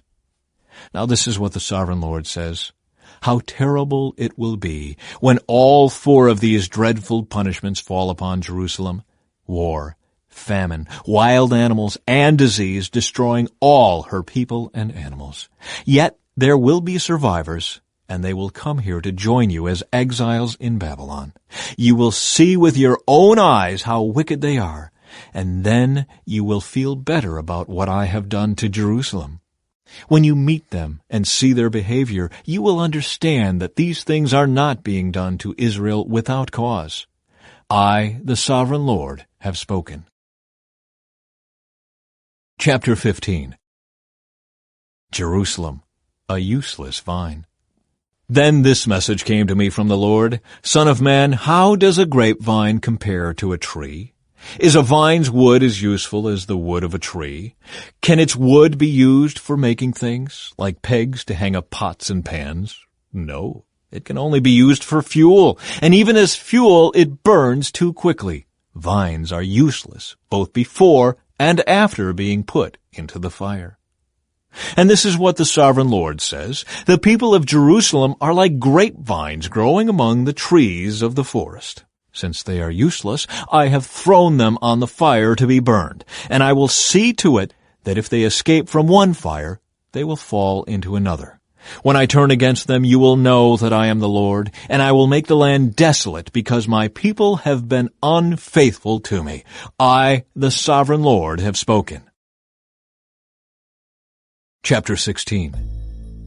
A: Now this is what the sovereign Lord says. How terrible it will be when all four of these dreadful punishments fall upon Jerusalem: war, famine, wild animals, and disease, destroying all her people and animals. Yet there will be survivors, and they will come here to join you as exiles in Babylon. You will see with your own eyes how wicked they are, and then you will feel better about what I have done to Jerusalem. When you meet them and see their behavior, you will understand that these things are not being done to Israel without cause. I, the sovereign Lord, have spoken. Chapter 15. Jerusalem, a useless vine. Then this message came to me from the Lord: Son of man, how does a grapevine compare to a tree? Is a vine's wood as useful as the wood of a tree? Can its wood be used for making things, like pegs to hang up pots and pans? No, it can only be used for fuel, and even as fuel it burns too quickly. Vines are useless, both before and after being put into the fire. And this is what the sovereign Lord says: the people of Jerusalem are like grapevines growing among the trees of the forest. Since they are useless, I have thrown them on the fire to be burned, and I will see to it that if they escape from one fire, they will fall into another. When I turn against them, you will know that I am the Lord, and I will make the land desolate because my people have been unfaithful to me. I, the sovereign Lord, have spoken. Chapter 16.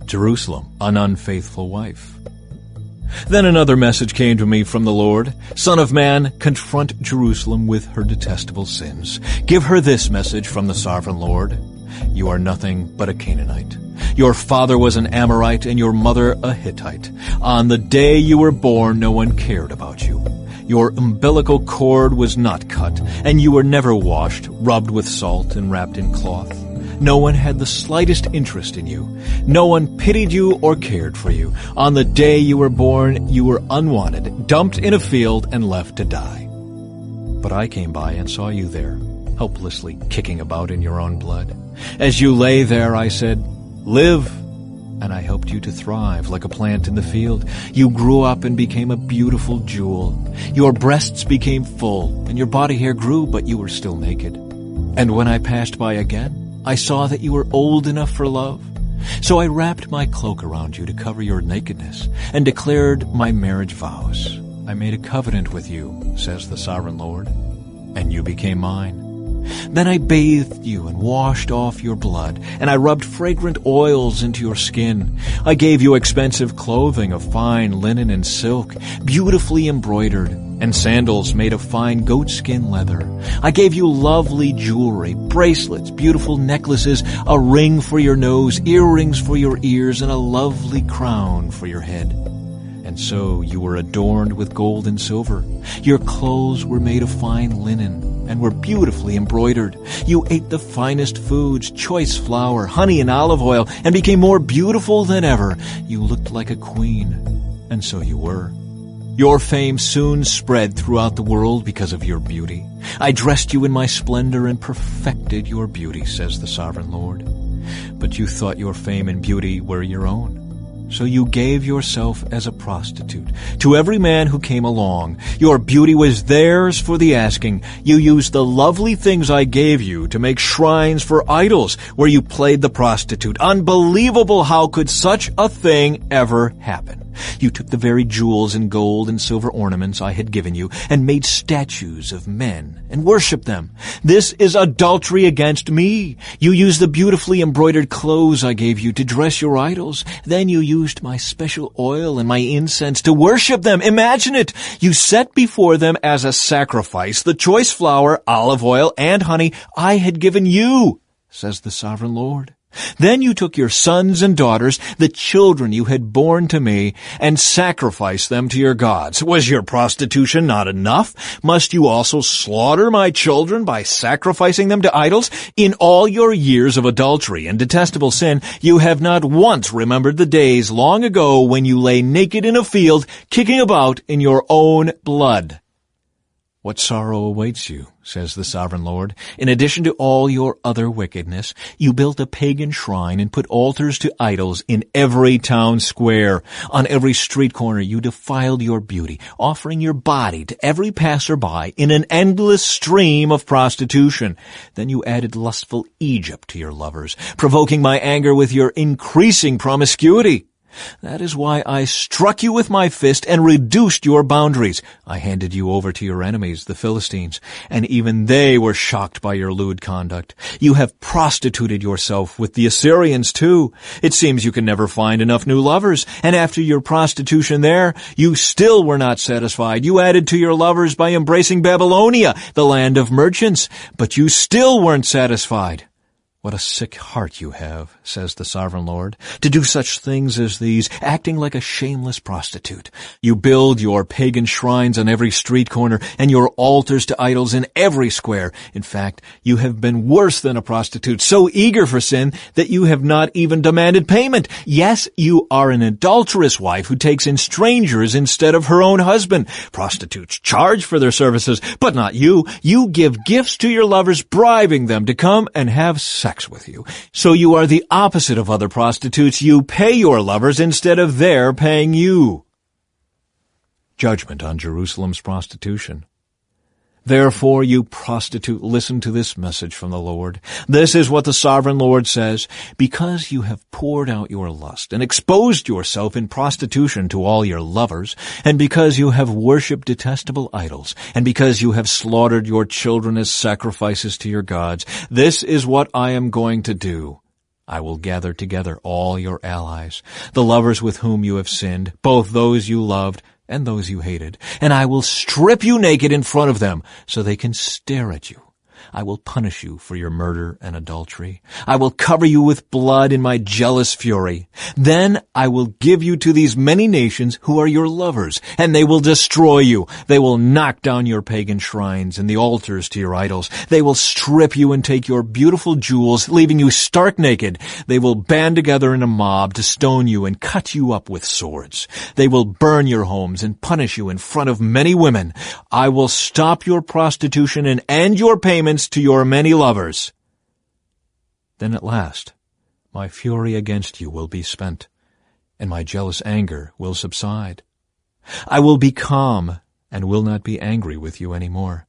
A: Jerusalem, an unfaithful wife. Then another message came to me from the Lord: Son of man, confront Jerusalem with her detestable sins. Give her this message from the sovereign Lord: You are nothing but a Canaanite. Your father was an Amorite and your mother a Hittite. On the day you were born, no one cared about you. Your umbilical cord was not cut, and you were never washed, rubbed with salt, and wrapped in cloth. No one had the slightest interest in you. No one pitied you or cared for you. On the day you were born, you were unwanted, dumped in a field, and left to die. But I came by and saw you there, helplessly kicking about in your own blood. As you lay there, I said, Live! And I helped you to thrive like a plant in the field. You grew up and became a beautiful jewel. Your breasts became full, and your body hair grew, but you were still naked. And when I passed by again, I saw that you were old enough for love. So I wrapped my cloak around you to cover your nakedness, and declared my marriage vows. I made a covenant with you, says the sovereign Lord, and you became mine. Then I bathed you and washed off your blood, and I rubbed fragrant oils into your skin. I gave you expensive clothing of fine linen and silk, beautifully embroidered, and sandals made of fine goatskin leather. I gave you lovely jewelry, bracelets, beautiful necklaces, a ring for your nose, earrings for your ears, and a lovely crown for your head. And so you were adorned with gold and silver. Your clothes were made of fine linen and were beautifully embroidered. You ate the finest foods, choice flour, honey, and olive oil, and became more beautiful than ever. You looked like a queen, and so you were. Your fame soon spread throughout the world because of your beauty. I dressed you in my splendor and perfected your beauty, says the sovereign Lord. But you thought your fame and beauty were your own. So you gave yourself as a prostitute to every man who came along. Your beauty was theirs for the asking. You used the lovely things I gave you to make shrines for idols, where you played the prostitute. Unbelievable! How could such a thing ever happen? You took the very jewels and gold and silver ornaments I had given you and made statues of men and worshipped them. This is adultery against me. You used the beautifully embroidered clothes I gave you to dress your idols. Then you used my special oil and my incense to worship them. Imagine it! You set before them as a sacrifice the choice flour, olive oil, and honey I had given you, says the sovereign Lord. Then you took your sons and daughters, the children you had borne to me, and sacrificed them to your gods. Was your prostitution not enough? Must you also slaughter my children by sacrificing them to idols? In all your years of adultery and detestable sin, you have not once remembered the days long ago when you lay naked in a field, kicking about in your own blood. What sorrow awaits you, says the sovereign Lord. In addition to all your other wickedness, you built a pagan shrine and put altars to idols in every town square. On every street corner you defiled your beauty, offering your body to every passerby in an endless stream of prostitution. Then you added lustful Egypt to your lovers, provoking my anger with your increasing promiscuity. That is why I struck you with my fist and reduced your boundaries. I handed you over to your enemies, the Philistines, and even they were shocked by your lewd conduct. You have prostituted yourself with the Assyrians, too. It seems you can never find enough new lovers, and after your prostitution there, you still were not satisfied. You added to your lovers by embracing Babylonia, the land of merchants, but you still weren't satisfied. What a sick heart you have, says the sovereign Lord, to do such things as these, acting like a shameless prostitute. You build your pagan shrines on every street corner and your altars to idols in every square. In fact, you have been worse than a prostitute, so eager for sin that you have not even demanded payment. Yes, you are an adulterous wife who takes in strangers instead of her own husband. Prostitutes charge for their services, but not you. You give gifts to your lovers, bribing them to come and have sex with you. So you are the opposite of other prostitutes. You pay your lovers instead of their paying you. Judgment on Jerusalem's prostitution. Therefore, you prostitute, listen to this message from the Lord. This is what the sovereign Lord says. Because you have poured out your lust and exposed yourself in prostitution to all your lovers, and because you have worshipped detestable idols, and because you have slaughtered your children as sacrifices to your gods, this is what I am going to do. I will gather together all your allies, the lovers with whom you have sinned, both those you loved and those you hated, and I will strip you naked in front of them so they can stare at you. I will punish you for your murder and adultery. I will cover you with blood in my jealous fury. Then I will give you to these many nations who are your lovers, and they will destroy you. They will knock down your pagan shrines and the altars to your idols. They will strip you and take your beautiful jewels, leaving you stark naked. They will band together in a mob to stone you and cut you up with swords. They will burn your homes and punish you in front of many women. I will stop your prostitution and end your payments to your many lovers. Then at last, my fury against you will be spent, and my jealous anger will subside. I will be calm and will not be angry with you any more.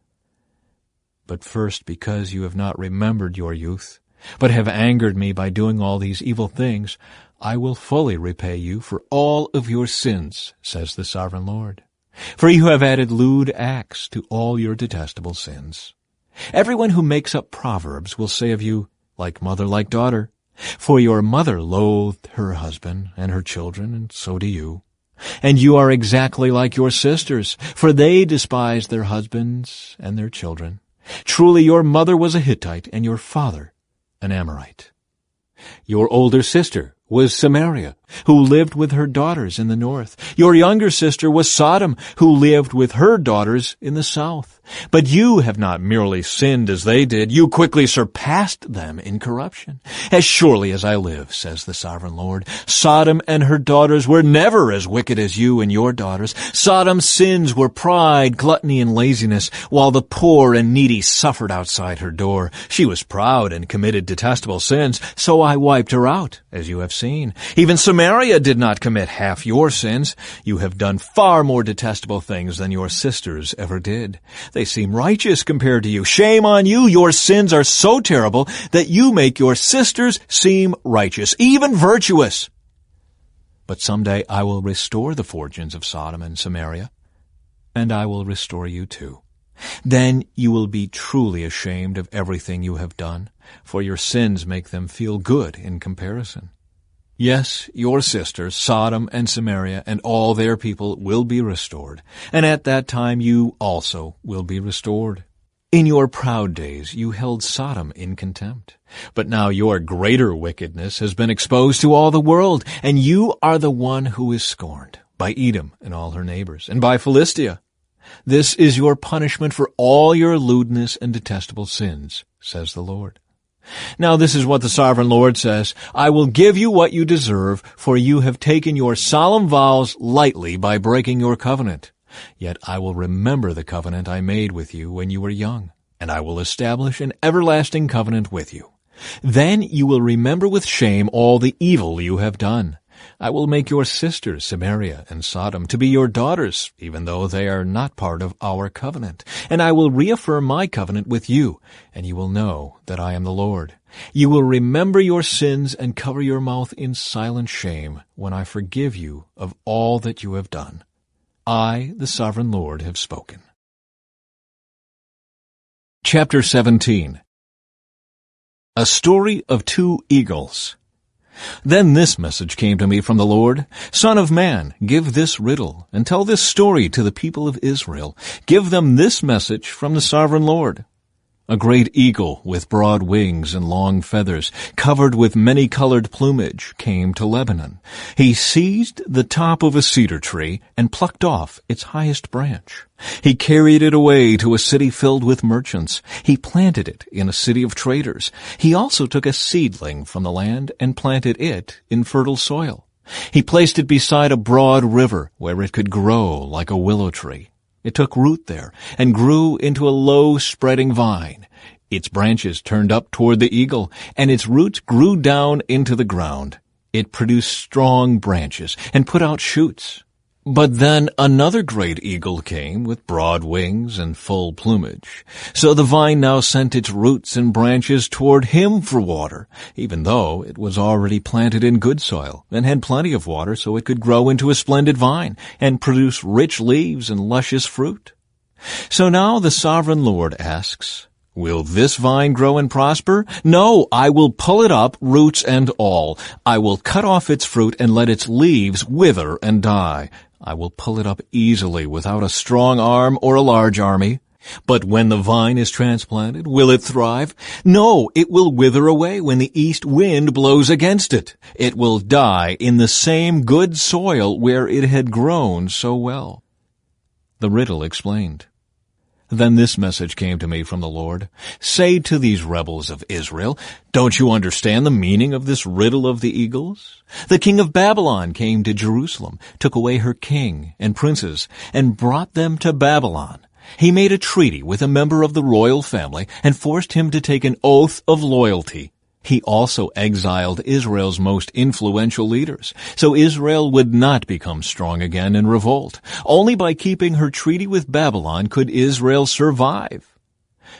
A: But first, because you have not remembered your youth, but have angered me by doing all these evil things, I will fully repay you for all of your sins, says the sovereign Lord. For you have added lewd acts to all your detestable sins. Everyone who makes up proverbs will say of you, like mother, like daughter. For your mother loathed her husband and her children, and so do you. And you are exactly like your sisters, for they despised their husbands and their children. Truly your mother was a Hittite, and your father an Amorite. Your older sister was Samaria, who lived with her daughters in the north. Your younger sister was Sodom, who lived with her daughters in the south. But you have not merely sinned as they did, you quickly surpassed them in corruption. As surely as I live, says the sovereign Lord, Sodom and her daughters were never as wicked as you and your daughters. Sodom's sins were pride, gluttony, and laziness, while the poor and needy suffered outside her door. She was proud and committed detestable sins, so I wiped her out, as you have seen. Even Samaria did not commit half your sins. You have done far more detestable things than your sisters ever did. They seem righteous compared to you. Shame on you! Your sins are so terrible that you make your sisters seem righteous, even virtuous. But someday I will restore the fortunes of Sodom and Samaria, and I will restore you too. Then you will be truly ashamed of everything you have done, for your sins make them feel good in comparison. Yes, your sisters, Sodom and Samaria, and all their people will be restored, and at that time you also will be restored. In your proud days you held Sodom in contempt. But now your greater wickedness has been exposed to all the world, and you are the one who is scorned, by Edom and all her neighbors, and by Philistia. This is your punishment for all your lewdness and detestable sins, says the Lord. Now this is what the sovereign Lord says, I will give you what you deserve, for you have taken your solemn vows lightly by breaking your covenant. Yet I will remember the covenant I made with you when you were young, and I will establish an everlasting covenant with you. Then you will remember with shame all the evil you have done. I will make your sisters, Samaria and Sodom, to be your daughters, even though they are not part of our covenant. And I will reaffirm my covenant with you, and you will know that I am the Lord. You will remember your sins and cover your mouth in silent shame when I forgive you of all that you have done. I, the sovereign Lord, have spoken. Chapter 17. A story of two eagles. Then this message came to me from the Lord, Son of man, give this riddle, and tell this story to the people of Israel. Give them this message from the sovereign Lord. A great eagle with broad wings and long feathers, covered with many-colored plumage, came to Lebanon. He seized the top of a cedar tree and plucked off its highest branch. He carried it away to a city filled with merchants. He planted it in a city of traders. He also took a seedling from the land and planted it in fertile soil. He placed it beside a broad river where it could grow like a willow tree. It took root there and grew into a low spreading vine. Its branches turned up toward the eagle, and its roots grew down into the ground. It produced strong branches and put out shoots. But then another great eagle came with broad wings and full plumage. So the vine now sent its roots and branches toward him for water, even though it was already planted in good soil and had plenty of water so it could grow into a splendid vine and produce rich leaves and luscious fruit. So now the sovereign Lord asks, Will this vine grow and prosper? No, I will pull it up, roots and all. I will cut off its fruit and let its leaves wither and die. I will pull it up easily without a strong arm or a large army. But when the vine is transplanted, will it thrive? No, it will wither away when the east wind blows against it. It will die in the same good soil where it had grown so well. The riddle explained. Then this message came to me from the Lord. Say to these rebels of Israel, don't you understand the meaning of this riddle of the eagles? The king of Babylon came to Jerusalem, took away her king and princes, and brought them to Babylon. He made a treaty with a member of the royal family and forced him to take an oath of loyalty. He also exiled Israel's most influential leaders, so Israel would not become strong again in revolt. Only by keeping her treaty with Babylon could Israel survive.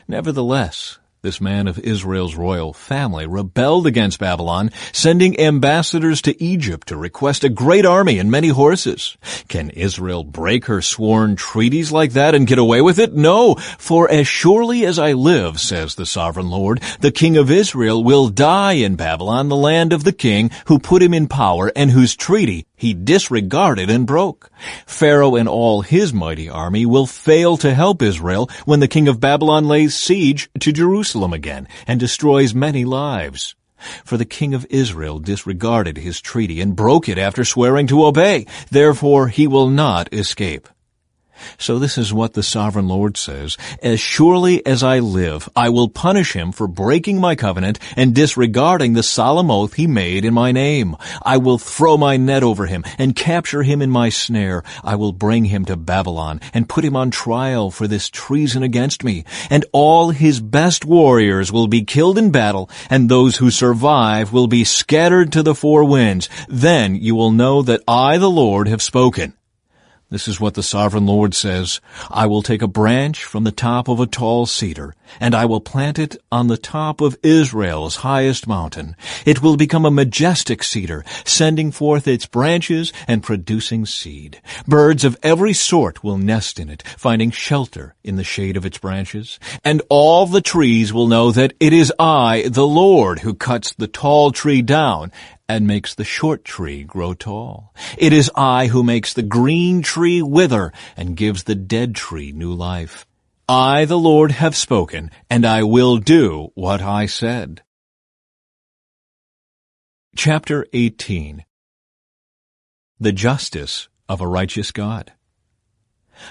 A: Nevertheless, this man of Israel's royal family rebelled against Babylon, sending ambassadors to Egypt to request a great army and many horses. Can Israel break her sworn treaties like that and get away with it? No, for as surely as I live, says the sovereign Lord, the king of Israel will die in Babylon, the land of the king who put him in power and whose treaty he disregarded and broke. Pharaoh and all his mighty army will fail to help Israel when the king of Babylon lays siege to Jerusalem again and destroys many lives. For the king of Israel disregarded his treaty and broke it after swearing to obey. Therefore he will not escape. So this is what the sovereign Lord says, As surely as I live, I will punish him for breaking my covenant and disregarding the solemn oath he made in my name. I will throw my net over him and capture him in my snare. I will bring him to Babylon and put him on trial for this treason against me. And all his best warriors will be killed in battle, and those who survive will be scattered to the four winds. Then you will know that I, the Lord, have spoken. This is what the sovereign Lord says, I will take a branch from the top of a tall cedar, and I will plant it on the top of Israel's highest mountain. It will become a majestic cedar, sending forth its branches and producing seed. Birds of every sort will nest in it, finding shelter in the shade of its branches. And all the trees will know that it is I, the Lord, who cuts the tall tree down and makes the short tree grow tall. It is I who makes the green tree wither and gives the dead tree new life. I, the Lord, have spoken, and I will do what I said. Chapter 18. The Justice of a Righteous God.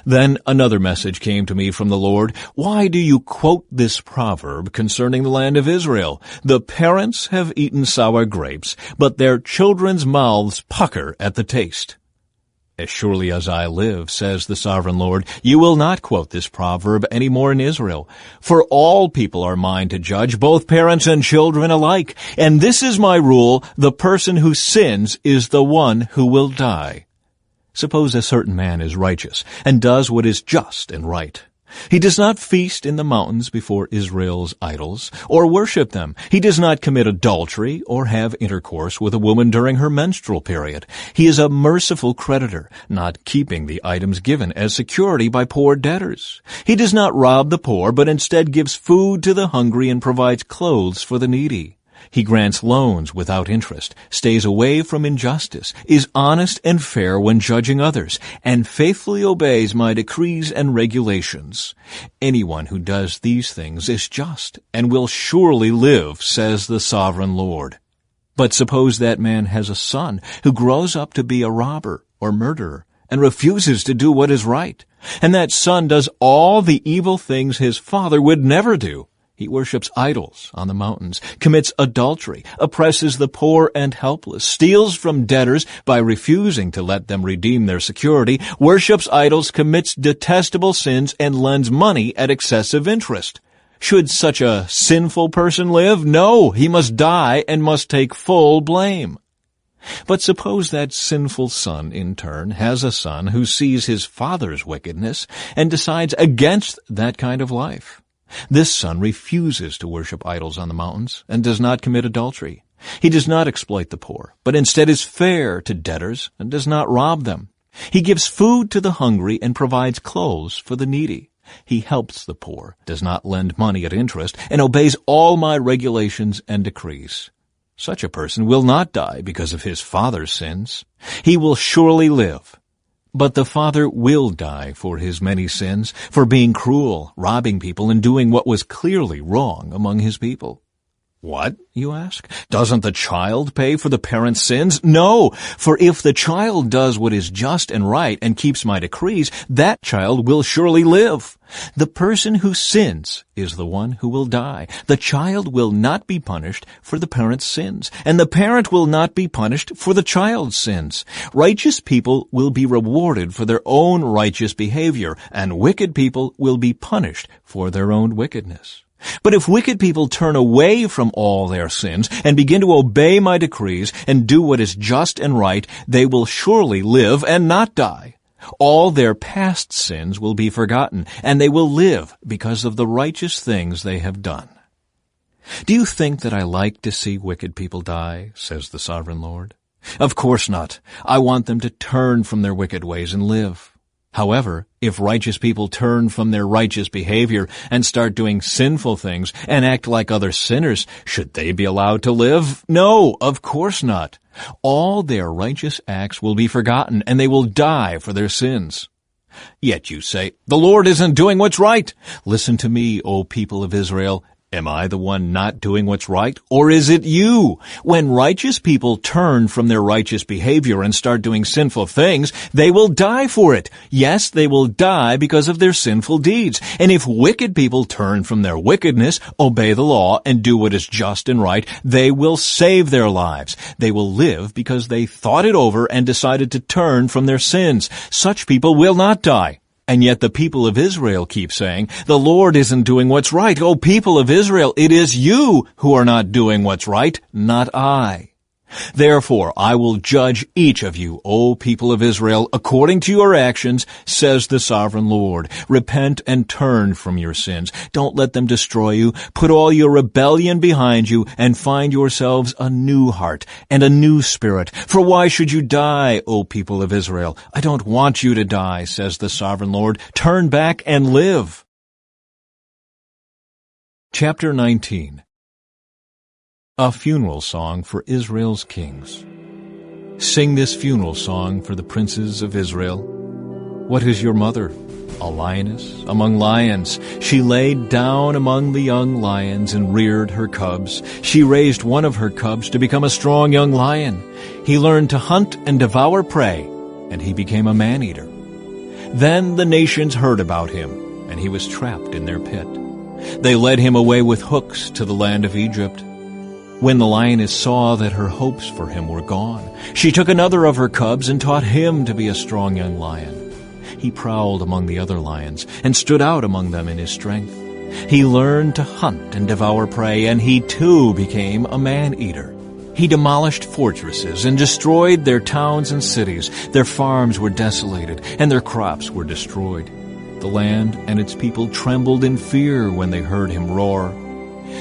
A: Then another message came to me from the Lord. Why do you quote this proverb concerning the land of Israel? The parents have eaten sour grapes, but their children's mouths pucker at the taste. As surely as I live, says the sovereign Lord, you will not quote this proverb any more in Israel. For all people are mine to judge, both parents and children alike. And this is my rule, the person who sins is the one who will die. Suppose a certain man is righteous and does what is just and right. He does not feast in the mountains before Israel's idols, or worship them. He does not commit adultery or have intercourse with a woman during her menstrual period. He is a merciful creditor, not keeping the items given as security by poor debtors. He does not rob the poor, but instead gives food to the hungry and provides clothes for the needy. He grants loans without interest, stays away from injustice, is honest and fair when judging others, and faithfully obeys my decrees and regulations. Anyone who does these things is just and will surely live, says the sovereign Lord. But suppose that man has a son who grows up to be a robber or murderer and refuses to do what is right, and that son does all the evil things his father would never do. He worships idols on the mountains, commits adultery, oppresses the poor and helpless, steals from debtors by refusing to let them redeem their security, worships idols, commits detestable sins, and lends money at excessive interest. Should such a sinful person live? No, he must die and must take full blame. But suppose that sinful son, in turn, has a son who sees his father's wickedness and decides against that kind of life. This son refuses to worship idols on the mountains and does not commit adultery. He does not exploit the poor, but instead is fair to debtors and does not rob them. He gives food to the hungry and provides clothes for the needy. He helps the poor, does not lend money at interest, and obeys all my regulations and decrees. Such a person will not die because of his father's sins. He will surely live. But the father will die for his many sins, for being cruel, robbing people, and doing what was clearly wrong among his people. What, you ask? Doesn't the child pay for the parent's sins? No, for if the child does what is just and right and keeps my decrees, that child will surely live. The person who sins is the one who will die. The child will not be punished for the parent's sins, and the parent will not be punished for the child's sins. Righteous people will be rewarded for their own righteous behavior, and wicked people will be punished for their own wickedness. But if wicked people turn away from all their sins and begin to obey my decrees and do what is just and right, they will surely live and not die. All their past sins will be forgotten, and they will live because of the righteous things they have done. Do you think that I like to see wicked people die, says the sovereign Lord? Of course not. I want them to turn from their wicked ways and live. However, if righteous people turn from their righteous behavior and start doing sinful things and act like other sinners, should they be allowed to live? No, of course not. All their righteous acts will be forgotten, and they will die for their sins. Yet you say, the Lord isn't doing what's right. Listen to me, O people of Israel. Am I the one not doing what's right, or is it you? When righteous people turn from their righteous behavior and start doing sinful things, they will die for it. Yes, they will die because of their sinful deeds. And if wicked people turn from their wickedness, obey the law, and do what is just and right, they will save their lives. They will live because they thought it over and decided to turn from their sins. Such people will not die. And yet the people of Israel keep saying, the Lord isn't doing what's right. O people of Israel, it is you who are not doing what's right, not I. Therefore, I will judge each of you, O people of Israel, according to your actions, says the sovereign Lord. Repent and turn from your sins. Don't let them destroy you. Put all your rebellion behind you and find yourselves a new heart and a new spirit. For why should you die, O people of Israel? I don't want you to die, says the sovereign Lord. Turn back and live. Chapter 19. A funeral song for Israel's kings. Sing this funeral song for the princes of Israel. What is your mother? A lioness among lions. She laid down among the young lions and reared her cubs. She raised one of her cubs to become a strong young lion. He learned to hunt and devour prey, and he became a man-eater. Then the nations heard about him, and he was trapped in their pit. They led him away with hooks to the land of Egypt. When the lioness saw that her hopes for him were gone, she took another of her cubs and taught him to be a strong young lion. He prowled among the other lions and stood out among them in his strength. He learned to hunt and devour prey, and he too became a man-eater. He demolished fortresses and destroyed their towns and cities. Their farms were desolated, and their crops were destroyed. The land and its people trembled in fear when they heard him roar.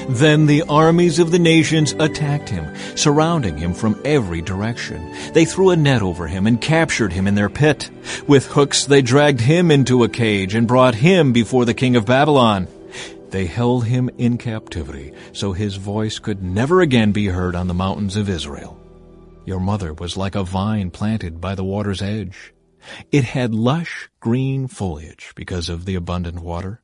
A: Then the armies of the nations attacked him, surrounding him from every direction. They threw a net over him and captured him in their pit. With hooks they dragged him into a cage and brought him before the king of Babylon. They held him in captivity, so his voice could never again be heard on the mountains of Israel. Your mother was like a vine planted by the water's edge. It had lush green foliage because of the abundant water.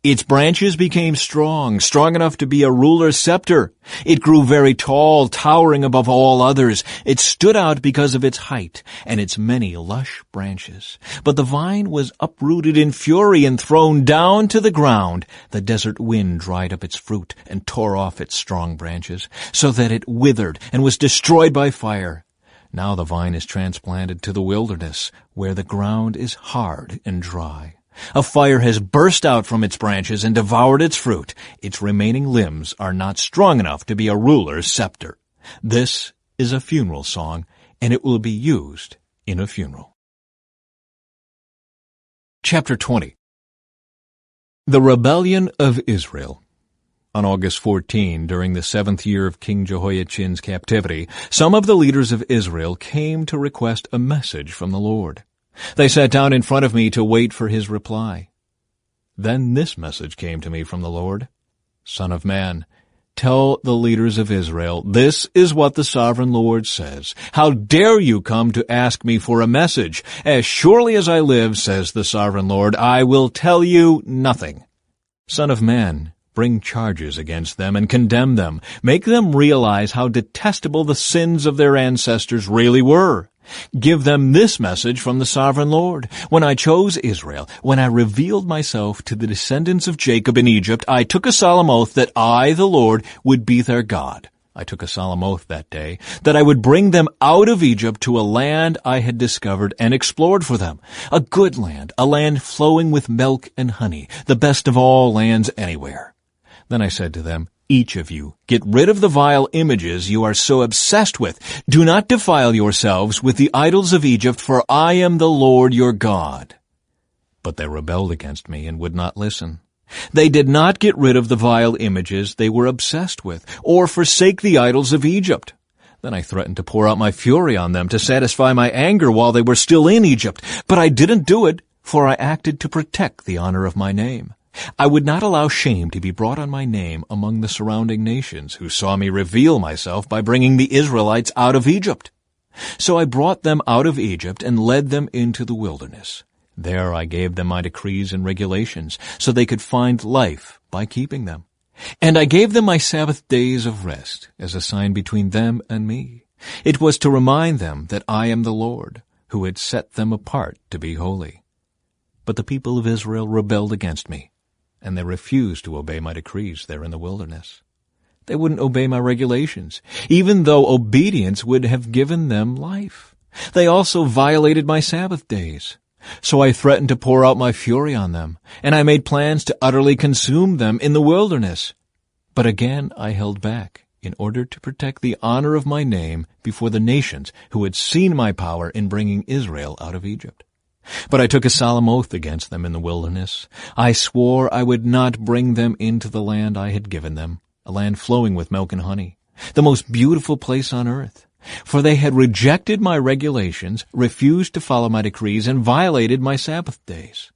A: Its branches became strong enough to be a ruler's scepter. It grew very tall, towering above all others. It stood out because of its height and its many lush branches. But the vine was uprooted in fury and thrown down to the ground. The desert wind dried up its fruit and tore off its strong branches, so that it withered and was destroyed by fire. Now the vine is transplanted to the wilderness, where the ground is hard and dry. A fire has burst out from its branches and devoured its fruit. Its remaining limbs are not strong enough to be a ruler's scepter. This is a funeral song, and it will be used in a funeral. Chapter 20. The Rebellion of Israel. On August 14, during the 7th year of King Jehoiachin's captivity, some of the leaders of Israel came to request a message from the Lord. They sat down in front of me to wait for his reply. Then this message came to me from the Lord. Son of man, tell the leaders of Israel, this is what the sovereign Lord says. How dare you come to ask me for a message? As surely as I live, says the sovereign Lord, I will tell you nothing. Son of man, bring charges against them and condemn them. Make them realize how detestable the sins of their ancestors really were. Give them this message from the sovereign Lord. When I chose Israel, when I revealed myself to the descendants of Jacob in Egypt, I took a solemn oath that I, the Lord, would be their God. I took a solemn oath that day that I would bring them out of Egypt to a land I had discovered and explored for them, a good land, a land flowing with milk and honey, the best of all lands anywhere. Then I said to them, each of you, get rid of the vile images you are so obsessed with. Do not defile yourselves with the idols of Egypt, for I am the Lord your God. But they rebelled against me and would not listen. They did not get rid of the vile images they were obsessed with, or forsake the idols of Egypt. Then I threatened to pour out my fury on them to satisfy my anger while they were still in Egypt. But I didn't do it, for I acted to protect the honor of my name. I would not allow shame to be brought on my name among the surrounding nations who saw me reveal myself by bringing the Israelites out of Egypt. So I brought them out of Egypt and led them into the wilderness. There I gave them my decrees and regulations so they could find life by keeping them. And I gave them my Sabbath days of rest as a sign between them and me. It was to remind them that I am the Lord, who had set them apart to be holy. But the people of Israel rebelled against me, and they refused to obey my decrees there in the wilderness. They wouldn't obey my regulations, even though obedience would have given them life. They also violated my Sabbath days. So I threatened to pour out my fury on them, and I made plans to utterly consume them in the wilderness. But again I held back in order to protect the honor of my name before the nations who had seen my power in bringing Israel out of Egypt. But I took a solemn oath against them in the wilderness. I swore I would not bring them into the land I had given them, a land flowing with milk and honey, the most beautiful place on earth. For they had rejected my regulations, refused to follow my decrees, and violated my Sabbath days.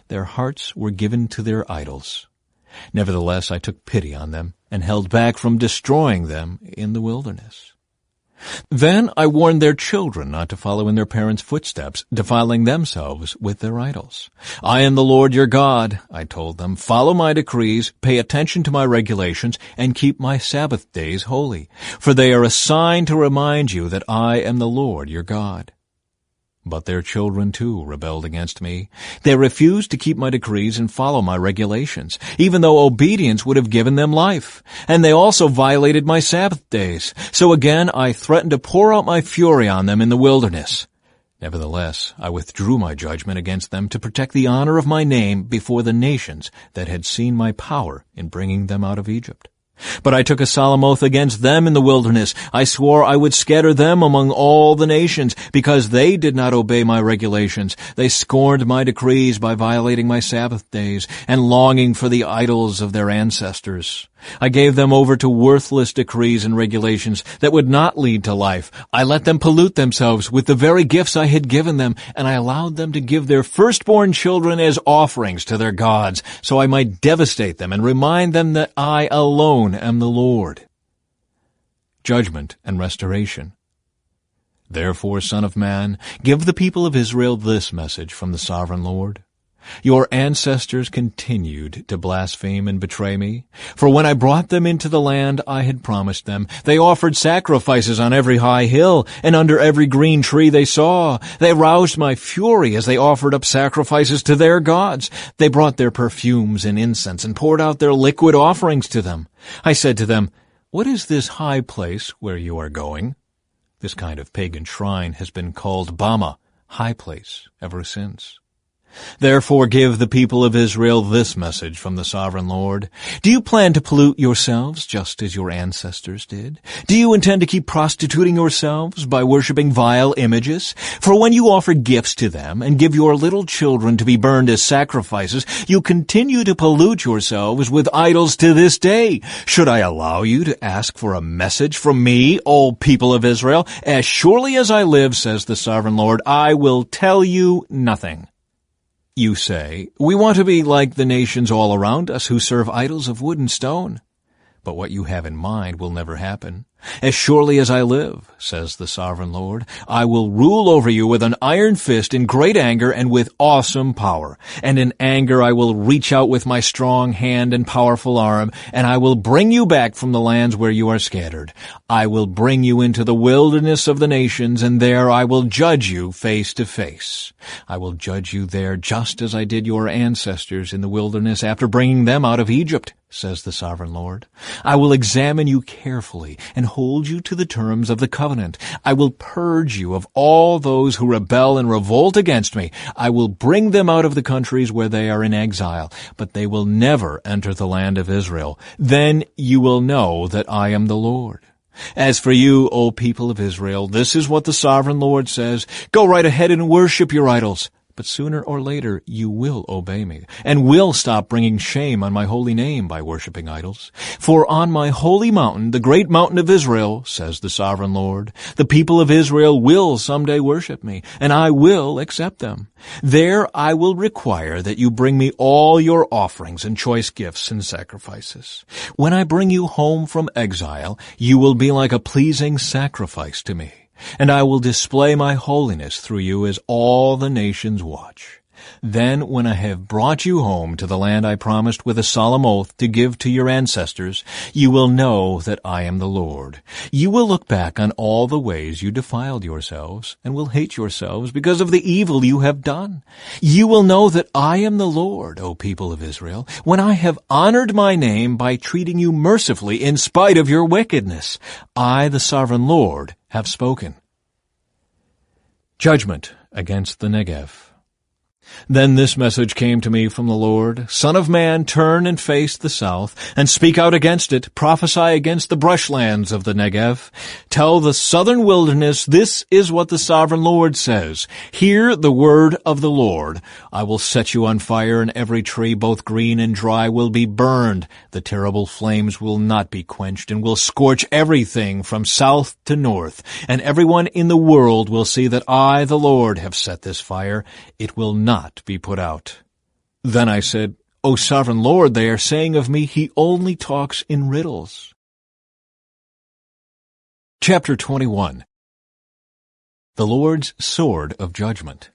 A: Their hearts were given to their idols. Nevertheless, I took pity on them and held back from destroying them in the wilderness. Then I warned their children not to follow in their parents' footsteps, defiling themselves with their idols. I am the Lord your God, I told them. Follow my decrees, pay attention to my regulations, and keep my Sabbath days holy, for they are a sign to remind you that I am the Lord your God. But their children too rebelled against me. They refused to keep my decrees and follow my regulations, even though obedience would have given them life. And they also violated my Sabbath days. So again I threatened to pour out my fury on them in the wilderness. Nevertheless, I withdrew my judgment against them to protect the honor of my name before the nations that had seen my power in bringing them out of Egypt. But I took a solemn oath against them in the wilderness. I swore I would scatter them among all the nations, because they did not obey my regulations. They scorned my decrees by violating my Sabbath days and longing for the idols of their ancestors. I gave them over to worthless decrees and regulations that would not lead to life. I let them pollute themselves with the very gifts I had given them, and I allowed them to give their firstborn children as offerings to their gods, so I might devastate them and remind them that I alone am the Lord. Judgment and restoration. Therefore, Son of Man, give the people of Israel this message from the Sovereign Lord. Your ancestors continued to blaspheme and betray me. For when I brought them into the land I had promised them, they offered sacrifices on every high hill and under every green tree they saw. They roused my fury as they offered up sacrifices to their gods. They brought their perfumes and incense and poured out their liquid offerings to them. I said to them, "What is this high place where you are going?" This kind of pagan shrine has been called Bama, high place, ever since. Therefore give the people of Israel this message from the Sovereign Lord. Do you plan to pollute yourselves just as your ancestors did? Do you intend to keep prostituting yourselves by worshiping vile images? For when you offer gifts to them and give your little children to be burned as sacrifices, you continue to pollute yourselves with idols to this day. Should I allow you to ask for a message from me, O people of Israel? As surely as I live, says the Sovereign Lord, I will tell you nothing. You say, we want to be like the nations all around us who serve idols of wood and stone. But what you have in mind will never happen. As surely as I live, says the Sovereign Lord, I will rule over you with an iron fist in great anger and with awesome power. And in anger I will reach out with my strong hand and powerful arm, and I will bring you back from the lands where you are scattered. I will bring you into the wilderness of the nations, and there I will judge you face to face. I will judge you there just as I did your ancestors in the wilderness after bringing them out of Egypt, says the Sovereign Lord. I will examine you carefully and hold you to the terms of the covenant. I will purge you of all those who rebel and revolt against me. I will bring them out of the countries where they are in exile, but they will never enter the land of Israel. Then you will know that I am the Lord. As for you, O people of Israel, this is what the Sovereign Lord says. Go right ahead and worship your idols. But sooner or later you will obey me, and will stop bringing shame on my holy name by worshiping idols. For on my holy mountain, the great mountain of Israel, says the Sovereign Lord, the people of Israel will someday worship me, and I will accept them. There I will require that you bring me all your offerings and choice gifts and sacrifices. When I bring you home from exile, you will be like a pleasing sacrifice to me. And I will display my holiness through you as all the nations watch. Then, when I have brought you home to the land I promised with a solemn oath to give to your ancestors, you will know that I am the Lord. You will look back on all the ways you defiled yourselves and will hate yourselves because of the evil you have done. You will know that I am the Lord, O people of Israel, when I have honored my name by treating you mercifully in spite of your wickedness. I, the Sovereign Lord, have spoken. Judgment against the Negev. Then this message came to me from the Lord, Son of man, turn and face the south, and speak out against it. Prophesy against the brushlands of the Negev. Tell the southern wilderness, this is what the Sovereign Lord says. Hear the word of the Lord. I will set you on fire, and every tree, both green and dry, will be burned. The terrible flames will not be quenched, and will scorch everything from south to north. And everyone in the world will see that I, the Lord, have set this fire. It will not be put out. Then I said, O Sovereign Lord, they are saying of me, he only talks in riddles. Chapter 21. The Lord's Sword of Judgment.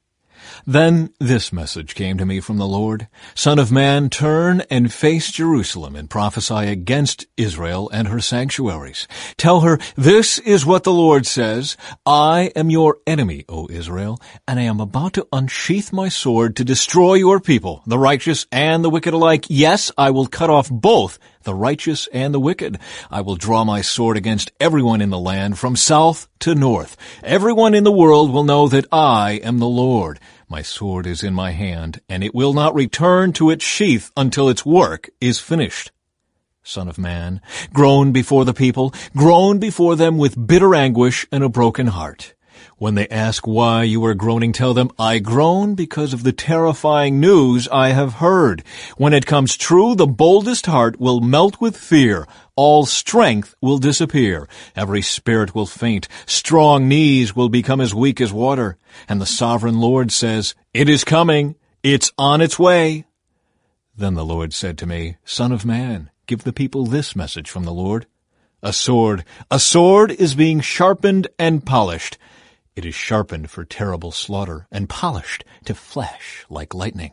A: Then this message came to me from the Lord: Son of man, turn and face Jerusalem and prophesy against Israel and her sanctuaries. Tell her, this is what the Lord says: I am your enemy, O Israel, and I am about to unsheath my sword to destroy your people, the righteous and the wicked alike. Yes, I will cut off both the righteous and the wicked. I will draw my sword against everyone in the land from south to north. Everyone in the world will know that I am the Lord. My sword is in my hand, and it will not return to its sheath until its work is finished. Son of man, groan before the people, groan before them with bitter anguish and a broken heart. When they ask why you are groaning, tell them, I groan because of the terrifying news I have heard. When it comes true, the boldest heart will melt with fear. All strength will disappear. Every spirit will faint. Strong knees will become as weak as water. And the sovereign Lord says, it is coming. It's on its way. Then the Lord said to me, Son of man, give the people this message from the Lord. A sword is being sharpened and polished. It is sharpened for terrible slaughter and polished to flash like lightning.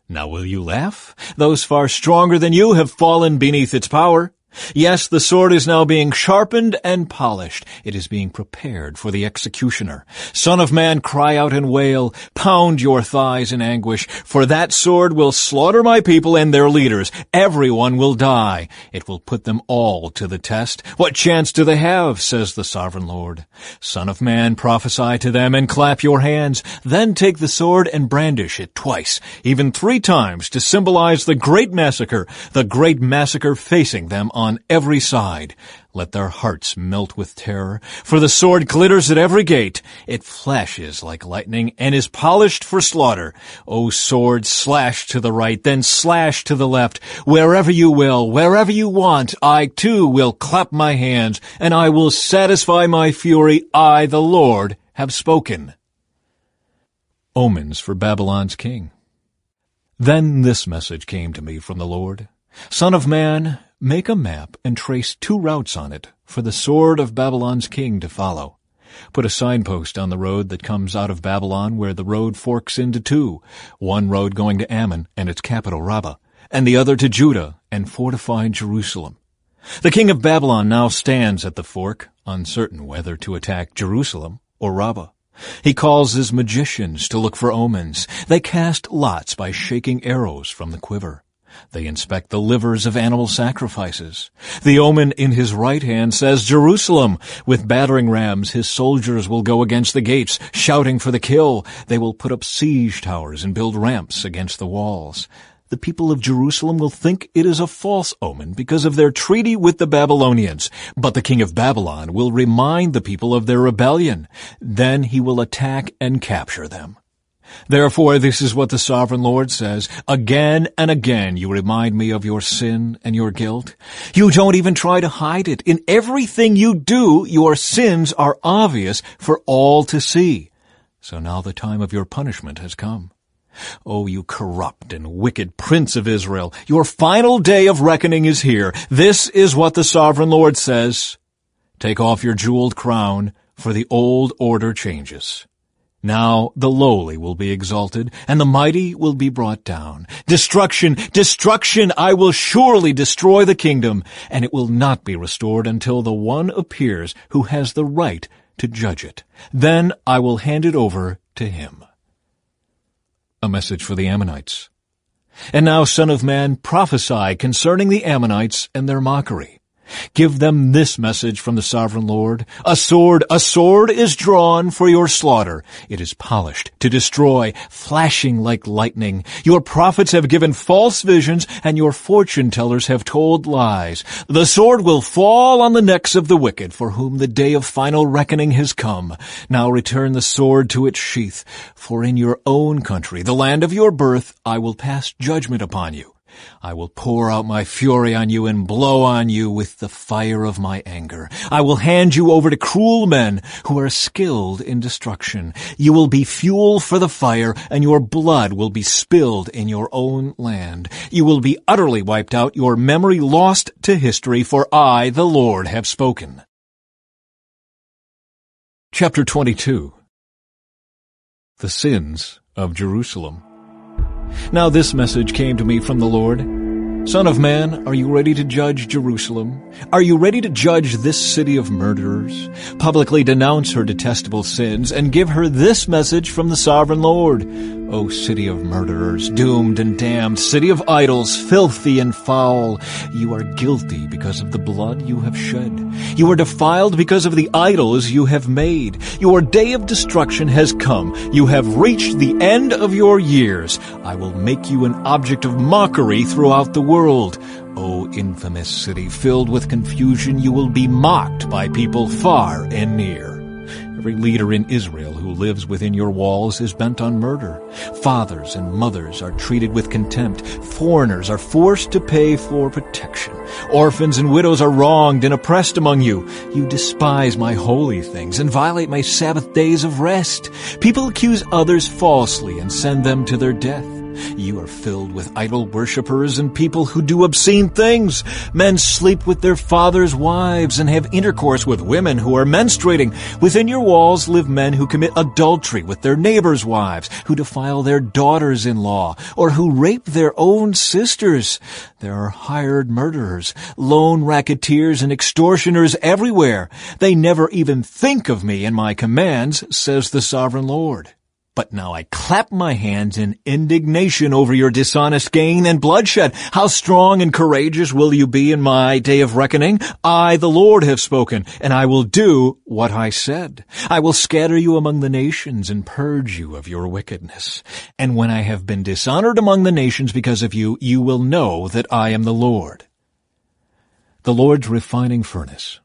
A: Now will you laugh? Those far stronger than you have fallen beneath its power. Yes, the sword is now being sharpened and polished. It is being prepared for the executioner. Son of man, cry out and wail. Pound your thighs in anguish. For that sword will slaughter my people and their leaders. Everyone will die. It will put them all to the test. What chance do they have, says the sovereign Lord? Son of man, prophesy to them and clap your hands. Then take the sword and brandish it twice, even 3 times, to symbolize the great massacre facing them on every side. Let their hearts melt with terror, for the sword glitters at every gate. It flashes like lightning and is polished for slaughter. O sword, slash to the right, then slash to the left. Wherever you will, wherever you want, I too will clap my hands, and I will satisfy my fury. I, the Lord, have spoken. Omens for Babylon's king. Then this message came to me from the Lord: Son of man, make a map and trace 2 routes on it for the sword of Babylon's king to follow. Put a signpost on the road that comes out of Babylon where the road forks into 2, one road going to Ammon and its capital Rabbah, and the other to Judah and fortified Jerusalem. The king of Babylon now stands at the fork, uncertain whether to attack Jerusalem or Rabbah. He calls his magicians to look for omens. They cast lots by shaking arrows from the quiver. They inspect the livers of animal sacrifices. The omen in his right hand says, Jerusalem. With battering rams his soldiers will go against the gates, shouting for the kill. They will put up siege towers and build ramps against the walls. The people of Jerusalem will think it is a false omen because of their treaty with the Babylonians. But the king of Babylon will remind the people of their rebellion. Then he will attack and capture them. Therefore, this is what the sovereign Lord says: again and again you remind me of your sin and your guilt. You don't even try to hide it. In everything you do, your sins are obvious for all to see. So now the time of your punishment has come. O you corrupt and wicked prince of Israel, your final day of reckoning is here. This is what the sovereign Lord says: take off your jeweled crown, for the old order changes. Now the lowly will be exalted, and the mighty will be brought down. Destruction, destruction! I will surely destroy the kingdom, and it will not be restored until the one appears who has the right to judge it. Then I will hand it over to him. A message for the Ammonites. And now, son of man, prophesy concerning the Ammonites and their mockery. Give them this message from the sovereign Lord: a sword is drawn for your slaughter. It is polished to destroy, flashing like lightning. Your prophets have given false visions, and your fortune-tellers have told lies. The sword will fall on the necks of the wicked, for whom the day of final reckoning has come. Now return the sword to its sheath, for in your own country, the land of your birth, I will pass judgment upon you. I will pour out my fury on you and blow on you with the fire of my anger. I will hand you over to cruel men who are skilled in destruction. You will be fuel for the fire, and your blood will be spilled in your own land. You will be utterly wiped out, your memory lost to history, for I, the Lord, have spoken. Chapter 22. The Sins of Jerusalem. Now this message came to me from the Lord. Son of man, are you ready to judge Jerusalem? Are you ready to judge this city of murderers? Publicly denounce her detestable sins and give her this message from the sovereign Lord. O city of murderers, doomed and damned, city of idols, filthy and foul, you are guilty because of the blood you have shed. You are defiled because of the idols you have made. Your day of destruction has come. You have reached the end of your years. I will make you an object of mockery throughout the world. O infamous city filled with confusion, you will be mocked by people far and near. Every leader in Israel who lives within your walls is bent on murder. Fathers and mothers are treated with contempt. Foreigners are forced to pay for protection. Orphans and widows are wronged and oppressed among you. You despise my holy things and violate my Sabbath days of rest. People accuse others falsely and send them to their death. You are filled with idol worshippers and people who do obscene things. Men sleep with their fathers' wives and have intercourse with women who are menstruating. Within your walls live men who commit adultery with their neighbors' wives, who defile their daughters-in-law, or who rape their own sisters. There are hired murderers, lone racketeers, and extortioners everywhere. They never even think of me and my commands, says the sovereign Lord. But now I clap my hands in indignation over your dishonest gain and bloodshed. How strong and courageous will you be in my day of reckoning? I, the Lord, have spoken, and I will do what I said. I will scatter you among the nations and purge you of your wickedness. And when I have been dishonored among the nations because of you, you will know that I am the Lord. The Lord's refining furnace.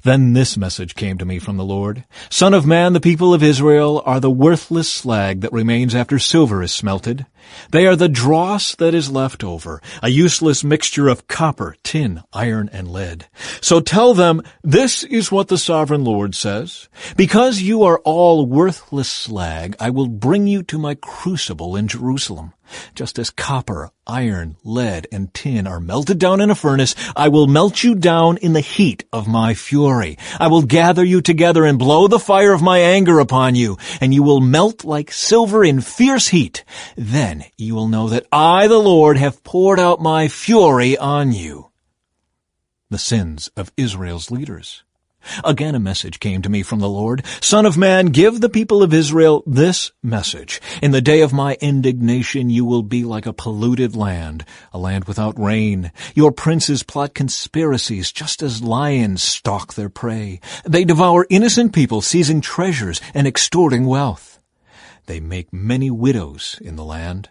A: Then this message came to me from the Lord. Son of man, the people of Israel are the worthless slag that remains after silver is smelted. They are the dross that is left over, a useless mixture of copper, tin, iron, and lead. So tell them, this is what the sovereign Lord says. Because you are all worthless slag, I will bring you to my crucible in Jerusalem. Just as copper, iron, lead, and tin are melted down in a furnace, I will melt you down in the heat of my fury. I will gather you together and blow the fire of my anger upon you, and you will melt like silver in fierce heat. Then you will know that I, the Lord, have poured out my fury on you. The sins of Israel's leaders. Again a message came to me from the Lord. Son of man, give the people of Israel this message. In the day of my indignation you will be like a polluted land, a land without rain. Your princes plot conspiracies just as lions stalk their prey. They devour innocent people, seizing treasures and extorting wealth. They make many widows in the land.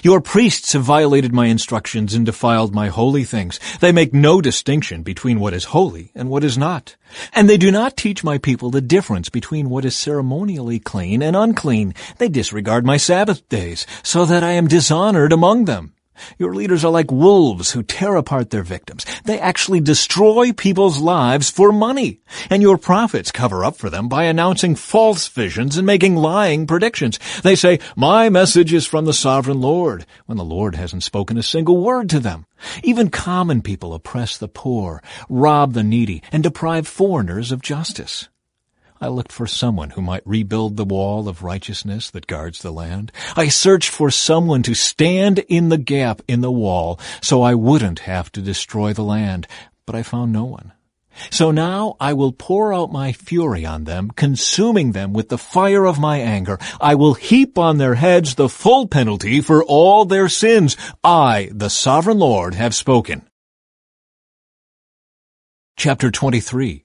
A: Your priests have violated my instructions and defiled my holy things. They make no distinction between what is holy and what is not. And they do not teach my people the difference between what is ceremonially clean and unclean. They disregard my Sabbath days, so that I am dishonored among them. Your leaders are like wolves who tear apart their victims. They actually destroy people's lives for money. And your prophets cover up for them by announcing false visions and making lying predictions. They say, my message is from the sovereign Lord, when the Lord hasn't spoken a single word to them. Even common people oppress the poor, rob the needy, and deprive foreigners of justice. I looked for someone who might rebuild the wall of righteousness that guards the land. I searched for someone to stand in the gap in the wall so I wouldn't have to destroy the land, but I found no one. So now I will pour out my fury on them, consuming them with the fire of my anger. I will heap on their heads the full penalty for all their sins. I, the sovereign Lord, have spoken. Chapter 23.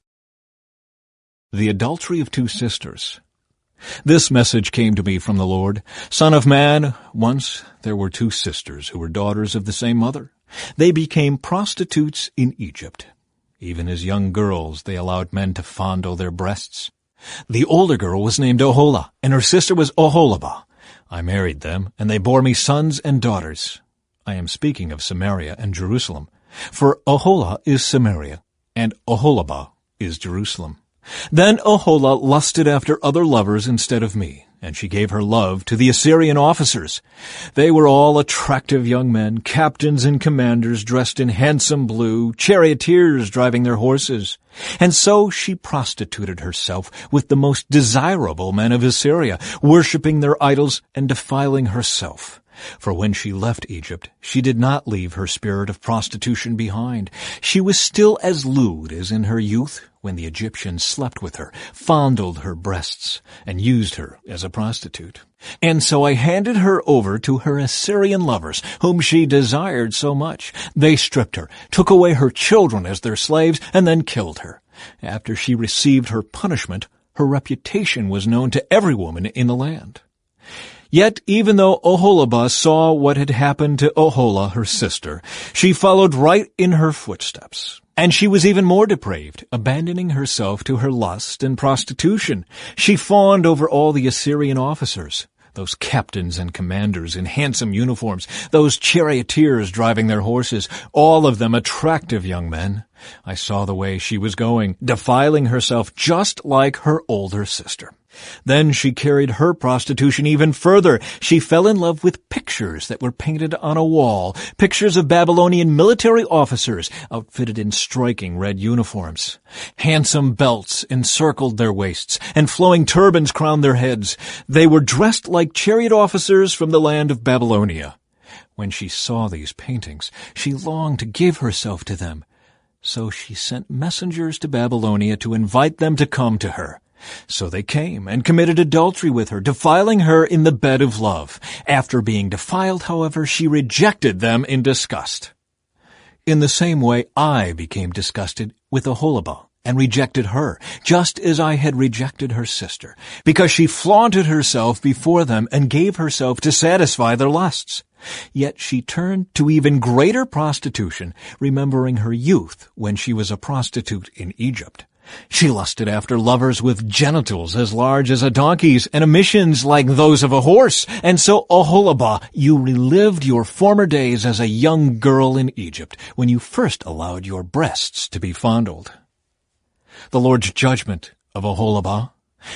A: The adultery of two sisters. This message came to me from the Lord. Son of man, once there were two sisters who were daughters of the same mother. They became prostitutes in Egypt. Even as young girls, they allowed men to fondle their breasts. The older girl was named Oholah, and her sister was Oholibah. I married them, and they bore me sons and daughters. I am speaking of Samaria and Jerusalem, for Oholah is Samaria, and Oholibah is Jerusalem. Then Oholah lusted after other lovers instead of me, and she gave her love to the Assyrian officers. They were all attractive young men, captains and commanders dressed in handsome blue, charioteers driving their horses. And so she prostituted herself with the most desirable men of Assyria, worshipping their idols and defiling herself. For when she left Egypt, she did not leave her spirit of prostitution behind. She was still as lewd as in her youth, when the Egyptians slept with her, fondled her breasts, and used her as a prostitute. And so I handed her over to her Assyrian lovers, whom she desired so much. They stripped her, took away her children as their slaves, and then killed her. After she received her punishment, her reputation was known to every woman in the land. Yet, even though Oholibah saw what had happened to Oholah, her sister, she followed right in her footsteps. And she was even more depraved, abandoning herself to her lust and prostitution. She fawned over all the Assyrian officers, those captains and commanders in handsome uniforms, those charioteers driving their horses, all of them attractive young men. I saw the way she was going, defiling herself just like her older sister. Then she carried her prostitution even further. She fell in love with pictures that were painted on a wall, pictures of Babylonian military officers outfitted in striking red uniforms. Handsome belts encircled their waists, and flowing turbans crowned their heads. They were dressed like chariot officers from the land of Babylonia. When she saw these paintings, she longed to give herself to them. So she sent messengers to Babylonia to invite them to come to her. So they came and committed adultery with her, defiling her in the bed of love. After being defiled, however, she rejected them in disgust. In the same way, I became disgusted with Oholibah and rejected her, just as I had rejected her sister, because she flaunted herself before them and gave herself to satisfy their lusts. Yet she turned to even greater prostitution, remembering her youth when she was a prostitute in Egypt. She lusted after lovers with genitals as large as a donkey's and emissions like those of a horse. And so, Oholibah, you relived your former days as a young girl in Egypt, when you first allowed your breasts to be fondled. The Lord's judgment of Oholibah.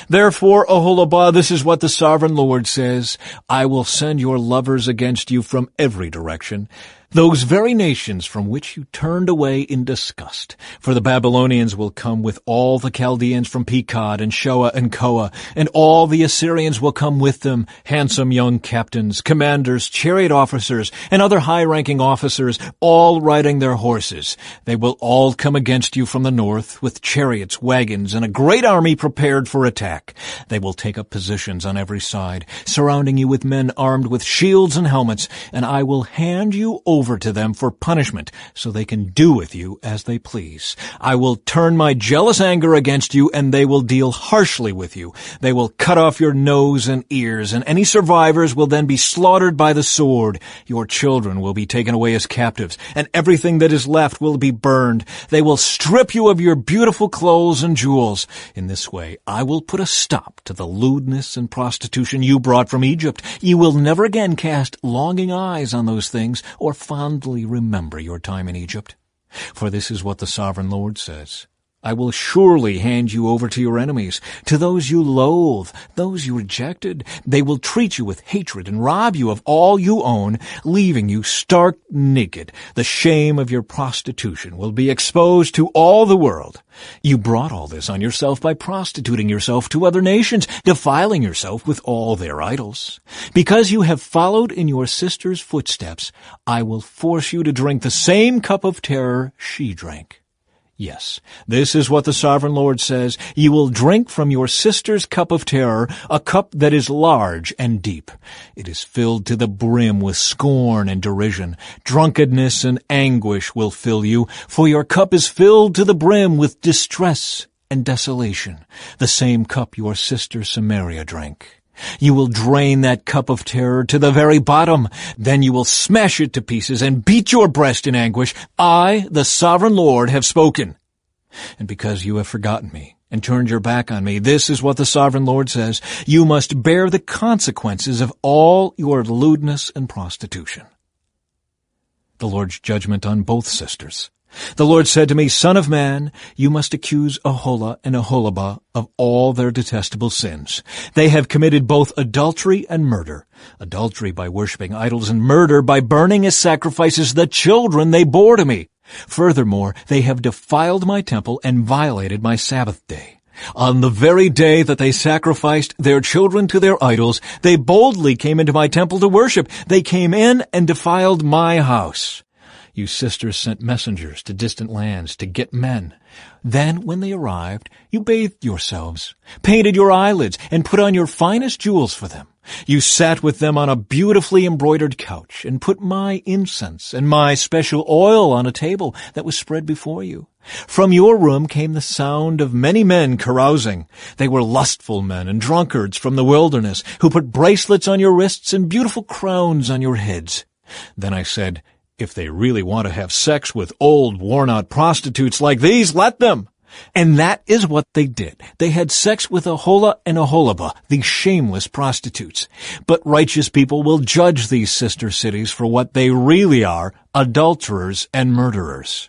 A: Therefore, Oholibah, this is what the sovereign Lord says: I will send your lovers against you from every direction, those very nations from which you turned away in disgust. For the Babylonians will come with all the Chaldeans from Pekod and Shoa and Koa, and all the Assyrians will come with them, handsome young captains, commanders, chariot officers, and other high-ranking officers, all riding their horses. They will all come against you from the north, with chariots, wagons, and a great army prepared for attack. They will take up positions on every side, surrounding you with men armed with shields and helmets, and I will hand you over to them for punishment, so they can do with you as they please. I will turn my jealous anger against you, and they will deal harshly with you. They will cut off your nose and ears, and any survivors will then be slaughtered by the sword. Your children will be taken away as captives, and everything that is left will be burned. They will strip you of your beautiful clothes and jewels. In this way, I will put a stop to the lewdness and prostitution you brought from Egypt. You will never again cast longing eyes on those things, or fondly remember your time in Egypt. For this is what the sovereign Lord says: I will surely hand you over to your enemies, to those you loathe, those you rejected. They will treat you with hatred and rob you of all you own, leaving you stark naked. The shame of your prostitution will be exposed to all the world. You brought all this on yourself by prostituting yourself to other nations, defiling yourself with all their idols. Because you have followed in your sister's footsteps, I will force you to drink the same cup of terror she drank. Yes, this is what the sovereign Lord says: you will drink from your sister's cup of terror, a cup that is large and deep. It is filled to the brim with scorn and derision. Drunkenness and anguish will fill you, for your cup is filled to the brim with distress and desolation, the same cup your sister Samaria drank. You will drain that cup of terror to the very bottom. Then you will smash it to pieces and beat your breast in anguish. I, the sovereign Lord, have spoken. And because you have forgotten me and turned your back on me, this is what the sovereign Lord says: you must bear the consequences of all your lewdness and prostitution. The Lord's judgment on both sisters. The Lord said to me, Son of man, you must accuse Aholah and Aholibah of all their detestable sins. They have committed both adultery and murder. Adultery by worshiping idols, and murder by burning as sacrifices the children they bore to me. Furthermore, they have defiled my temple and violated my Sabbath day. On the very day that they sacrificed their children to their idols, they boldly came into my temple to worship. They came in and defiled my house. You sisters sent messengers to distant lands to get men. Then, when they arrived, you bathed yourselves, painted your eyelids, and put on your finest jewels for them. You sat with them on a beautifully embroidered couch and put my incense and my special oil on a table that was spread before you. From your room came the sound of many men carousing. They were lustful men and drunkards from the wilderness who put bracelets on your wrists and beautiful crowns on your heads. Then I said, if they really want to have sex with old, worn-out prostitutes like these, let them. And that is what they did. They had sex with Aholah and Aholibah, these shameless prostitutes. But righteous people will judge these sister cities for what they really are, adulterers and murderers.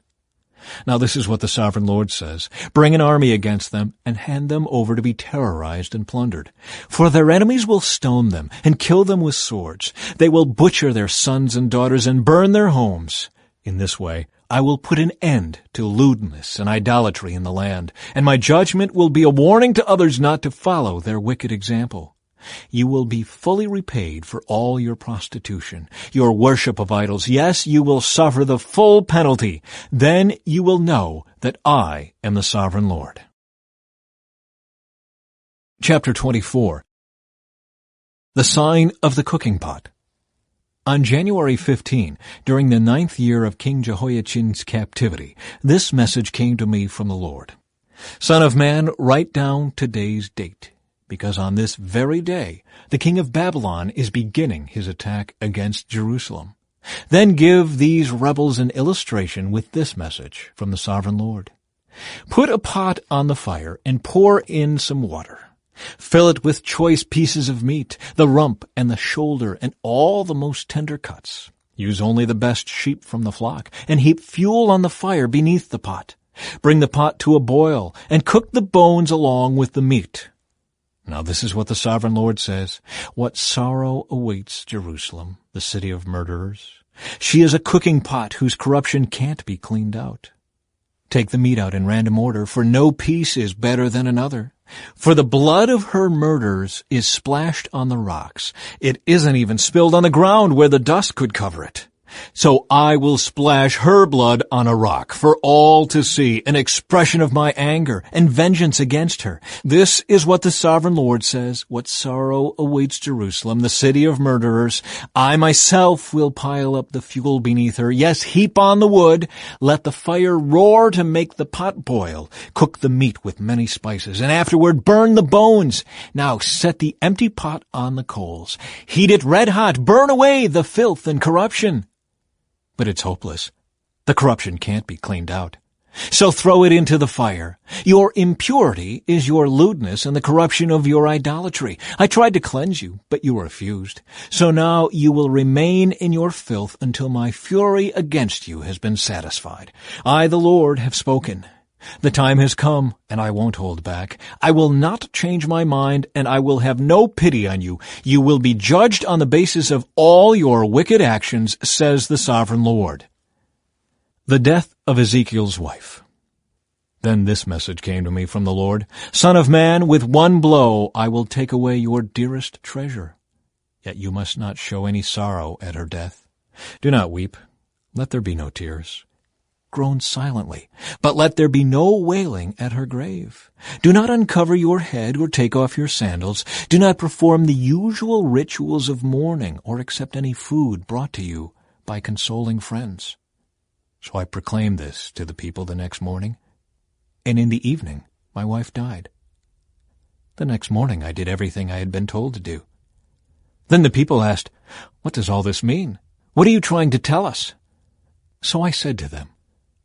A: Now this is what the Sovereign Lord says. Bring an army against them and hand them over to be terrorized and plundered. For their enemies will stone them and kill them with swords. They will butcher their sons and daughters and burn their homes. In this way, I will put an end to lewdness and idolatry in the land, and my judgment will be a warning to others not to follow their wicked example. You will be fully repaid for all your prostitution, your worship of idols. Yes, you will suffer the full penalty. Then you will know that I am the Sovereign Lord. Chapter 24. The Sign of the Cooking Pot. On January 15, during the 9th year of King Jehoiachin's captivity, this message came to me from the Lord. Son of man, write down today's date, because on this very day the king of Babylon is beginning his attack against Jerusalem. Then give these rebels an illustration with this message from the Sovereign Lord. Put a pot on the fire and pour in some water. Fill it with choice pieces of meat, the rump and the shoulder, and all the most tender cuts. Use only the best sheep from the flock, and heap fuel on the fire beneath the pot. Bring the pot to a boil, and cook the bones along with the meat. Now this is what the Sovereign Lord says. What sorrow awaits Jerusalem, the city of murderers. She is a cooking pot whose corruption can't be cleaned out. Take the meat out in random order, for no piece is better than another. For the blood of her murderers is splashed on the rocks. It isn't even spilled on the ground where the dust could cover it. So I will splash her blood on a rock for all to see, an expression of my anger and vengeance against her. This is what the Sovereign Lord says. What sorrow awaits Jerusalem, the city of murderers. I myself will pile up the fuel beneath her. Yes, heap on the wood. Let the fire roar to make the pot boil. Cook the meat with many spices, and afterward burn the bones. Now set the empty pot on the coals. Heat it red hot. Burn away the filth and corruption. But it's hopeless. The corruption can't be cleaned out. So throw it into the fire. Your impurity is your lewdness and the corruption of your idolatry. I tried to cleanse you, but you refused. So now you will remain in your filth until my fury against you has been satisfied. I, the Lord, have spoken. The time has come, and I won't hold back. I will not change my mind, and I will have no pity on you. You will be judged on the basis of all your wicked actions, says the Sovereign Lord. The death of Ezekiel's wife. Then this message came to me from the Lord. Son of man, with one blow I will take away your dearest treasure. Yet you must not show any sorrow at her death. Do not weep. Let there be no tears. Groan silently, but let there be no wailing at her grave. Do not uncover your head or take off your sandals. Do not perform the usual rituals of mourning or accept any food brought to you by consoling friends. So I proclaimed this to the people the next morning, and in the evening my wife died. The next morning I did everything I had been told to do. Then the people asked, "What does all this mean? What are you trying to tell us?" So I said to them,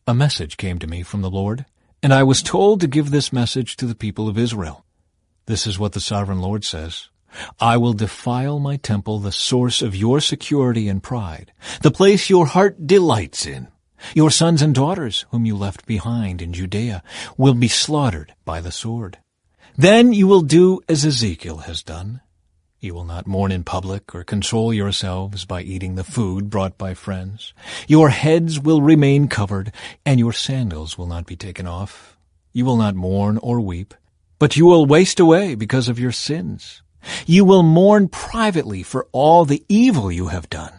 A: "A message came to me from the Lord, and I was told to give this message to the people of Israel. This is what the Sovereign Lord says. I will defile my temple, the source of your security and pride, the place your heart delights in. Your sons and daughters, whom you left behind in Judea, will be slaughtered by the sword. Then you will do as Ezekiel has done. You will not mourn in public or console yourselves by eating the food brought by friends. Your heads will remain covered, and your sandals will not be taken off. You will not mourn or weep, but you will waste away because of your sins. You will mourn privately for all the evil you have done.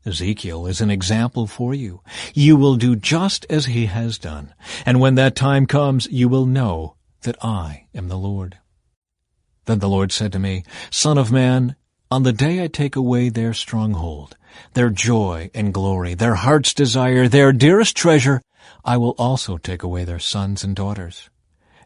A: Ezekiel is an example for you. You will do just as he has done, and when that time comes, you will know that I am the Lord. Then the Lord said to me, Son of man, on the day I take away their stronghold, their joy and glory, their heart's desire, their dearest treasure, I will also take away their sons and daughters.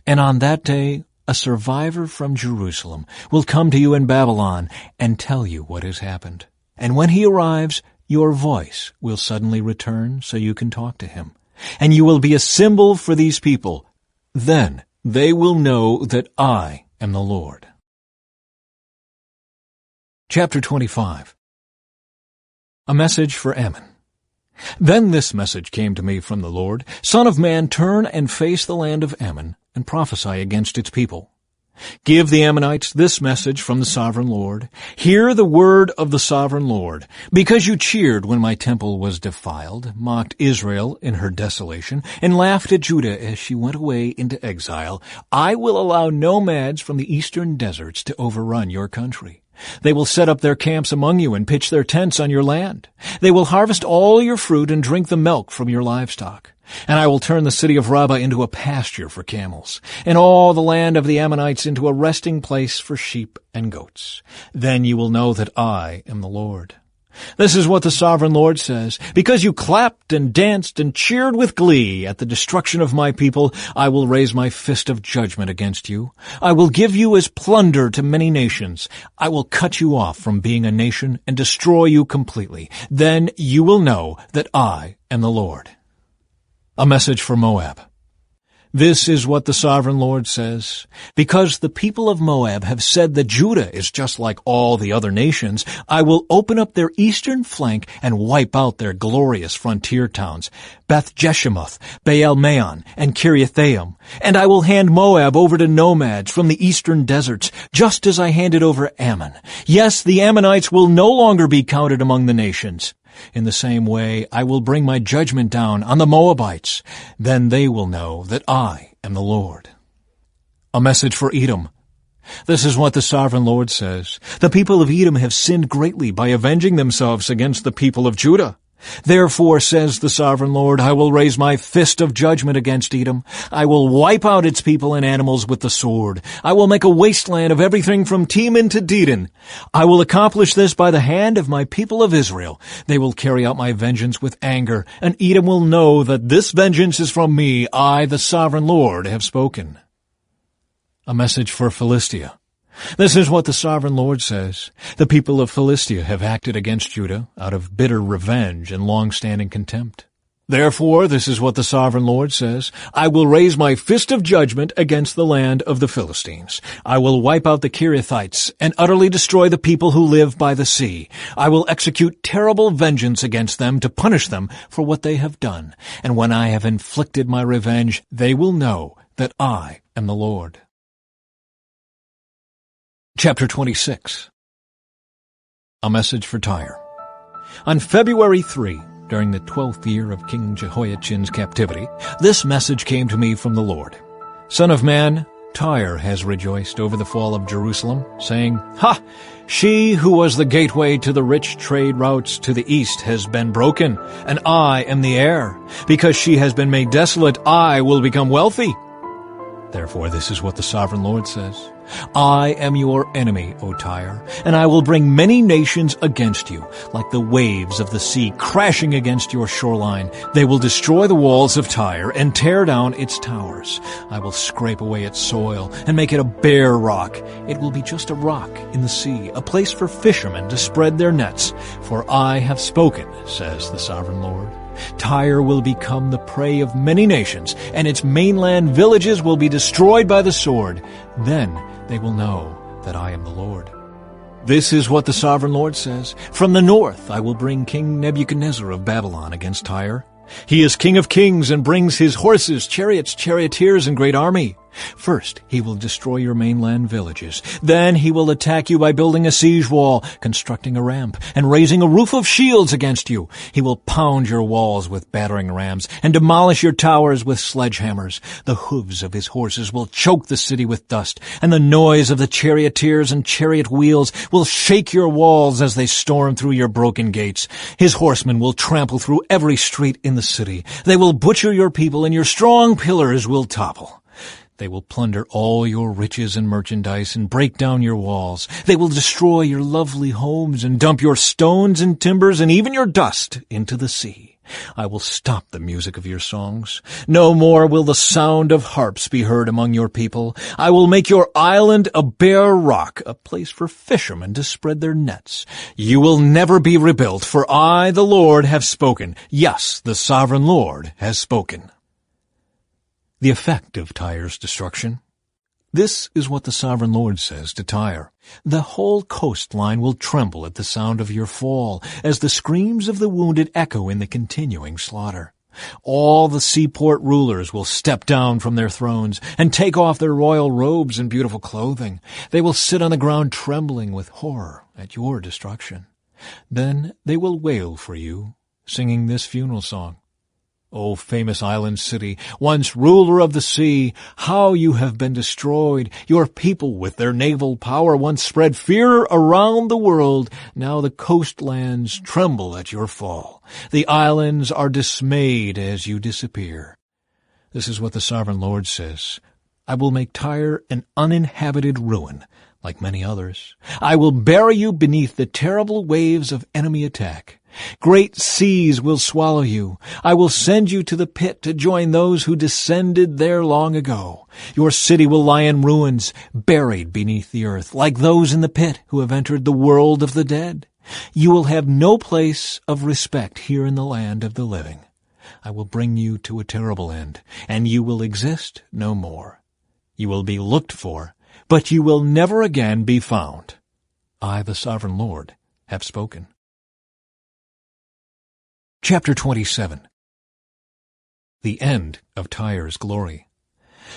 A: And on that day, a survivor from Jerusalem will come to you in Babylon and tell you what has happened. And when he arrives, your voice will suddenly return so you can talk to him. And you will be a symbol for these people. Then they will know that I am the Lord. Chapter 25. A message for Ammon. Then this message came to me from the Lord, Son of man, turn and face the land of Ammon, and prophesy against its people. Give the Ammonites this message from the sovereign Lord. Hear the word of the sovereign Lord. Because you cheered when my temple was defiled, mocked Israel in her desolation, and laughed at Judah as she went away into exile, I will allow nomads from the eastern deserts to overrun your country. They will set up their camps among you and pitch their tents on your land. They will harvest all your fruit and drink the milk from your livestock. And I will turn the city of Rabbah into a pasture for camels, and all the land of the Ammonites into a resting place for sheep and goats. Then you will know that I am the Lord. This is what the sovereign Lord says. Because you clapped and danced and cheered with glee at the destruction of my people, I will raise my fist of judgment against you. I will give you as plunder to many nations. I will cut you off from being a nation and destroy you completely. Then you will know that I am the Lord. A message for Moab. This is what the sovereign Lord says. Because the people of Moab have said that Judah is just like all the other nations, I will open up their eastern flank and wipe out their glorious frontier towns, Beth Jeshimoth, Baal-Meon, and Kiriathaim. And I will hand Moab over to nomads from the eastern deserts, just as I handed over Ammon. Yes, the Ammonites will no longer be counted among the nations. In the same way, I will bring my judgment down on the Moabites. Then they will know that I am the Lord. A message for Edom. This is what the sovereign Lord says. The people of Edom have sinned greatly by avenging themselves against the people of Judah. Therefore, says the sovereign Lord, I will raise my fist of judgment against Edom. I will wipe out its people and animals with the sword. I will make a wasteland of everything from Teman to Dedan. I will accomplish this by the hand of my people of Israel. They will carry out my vengeance with anger, and Edom will know that this vengeance is from me. I, the sovereign Lord, have spoken. A message for Philistia. This is what the sovereign Lord says. The people of Philistia have acted against Judah out of bitter revenge and long-standing contempt. Therefore, this is what the sovereign Lord says. I will raise my fist of judgment against the land of the Philistines. I will wipe out the Kerethites and utterly destroy the people who live by the sea. I will execute terrible vengeance against them to punish them for what they have done. And when I have inflicted my revenge, they will know that I am the Lord. Chapter 26. A message for Tyre. On February 3, during the 12th year of King Jehoiachin's captivity, this message came to me from the Lord. Son of man, Tyre has rejoiced over the fall of Jerusalem, saying, Ha! She who was the gateway to the rich trade routes to the east has been broken, and I am the heir. Because she has been made desolate, I will become wealthy. Therefore, this is what the sovereign Lord says. I am your enemy, O Tyre, and I will bring many nations against you, like the waves of the sea crashing against your shoreline. They will destroy the walls of Tyre and tear down its towers. I will scrape away its soil and make it a bare rock. It will be just a rock in the sea, a place for fishermen to spread their nets. For I have spoken, says the sovereign Lord. Tyre will become the prey of many nations, and its mainland villages will be destroyed by the sword. Then they will know that I am the Lord. This is what the sovereign Lord says. From the north I will bring King Nebuchadnezzar of Babylon against Tyre. He is King of kings and brings his horses, chariots, charioteers, and great army. First, he will destroy your mainland villages. Then he will attack you by building a siege wall, constructing a ramp, and raising a roof of shields against you. He will pound your walls with battering rams and demolish your towers with sledgehammers. The hooves of his horses will choke the city with dust, and the noise of the charioteers and chariot wheels will shake your walls as they storm through your broken gates. His horsemen will trample through every street in the city. They will butcher your people, and your strong pillars will topple. They will plunder all your riches and merchandise and break down your walls. They will destroy your lovely homes and dump your stones and timbers and even your dust into the sea. I will stop the music of your songs. No more will the sound of harps be heard among your people. I will make your island a bare rock, a place for fishermen to spread their nets. You will never be rebuilt, for I, the Lord, have spoken. Yes, the sovereign Lord has spoken. The effect of Tyre's destruction. This is what the sovereign Lord says to Tyre. The whole coastline will tremble at the sound of your fall, as the screams of the wounded echo in the continuing slaughter. All the seaport rulers will step down from their thrones and take off their royal robes and beautiful clothing. They will sit on the ground trembling with horror at your destruction. Then they will wail for you, singing this funeral song. O famous island city, once ruler of the sea, how you have been destroyed! Your people with their naval power once spread fear around the world. Now the coastlands tremble at your fall. The islands are dismayed as you disappear. This is what the sovereign Lord says. I will make Tyre an uninhabited ruin, like many others. I will bury you beneath the terrible waves of enemy attack. Great seas will swallow you. I will send you to the pit to join those who descended there long ago. Your city will lie in ruins, buried beneath the earth, like those in the pit who have entered the world of the dead. You will have no place of respect here in the land of the living. I will bring you to a terrible end, and you will exist no more. You will be looked for, but you will never again be found. I, the sovereign Lord, have spoken. Chapter 27. The End of Tyre's Glory.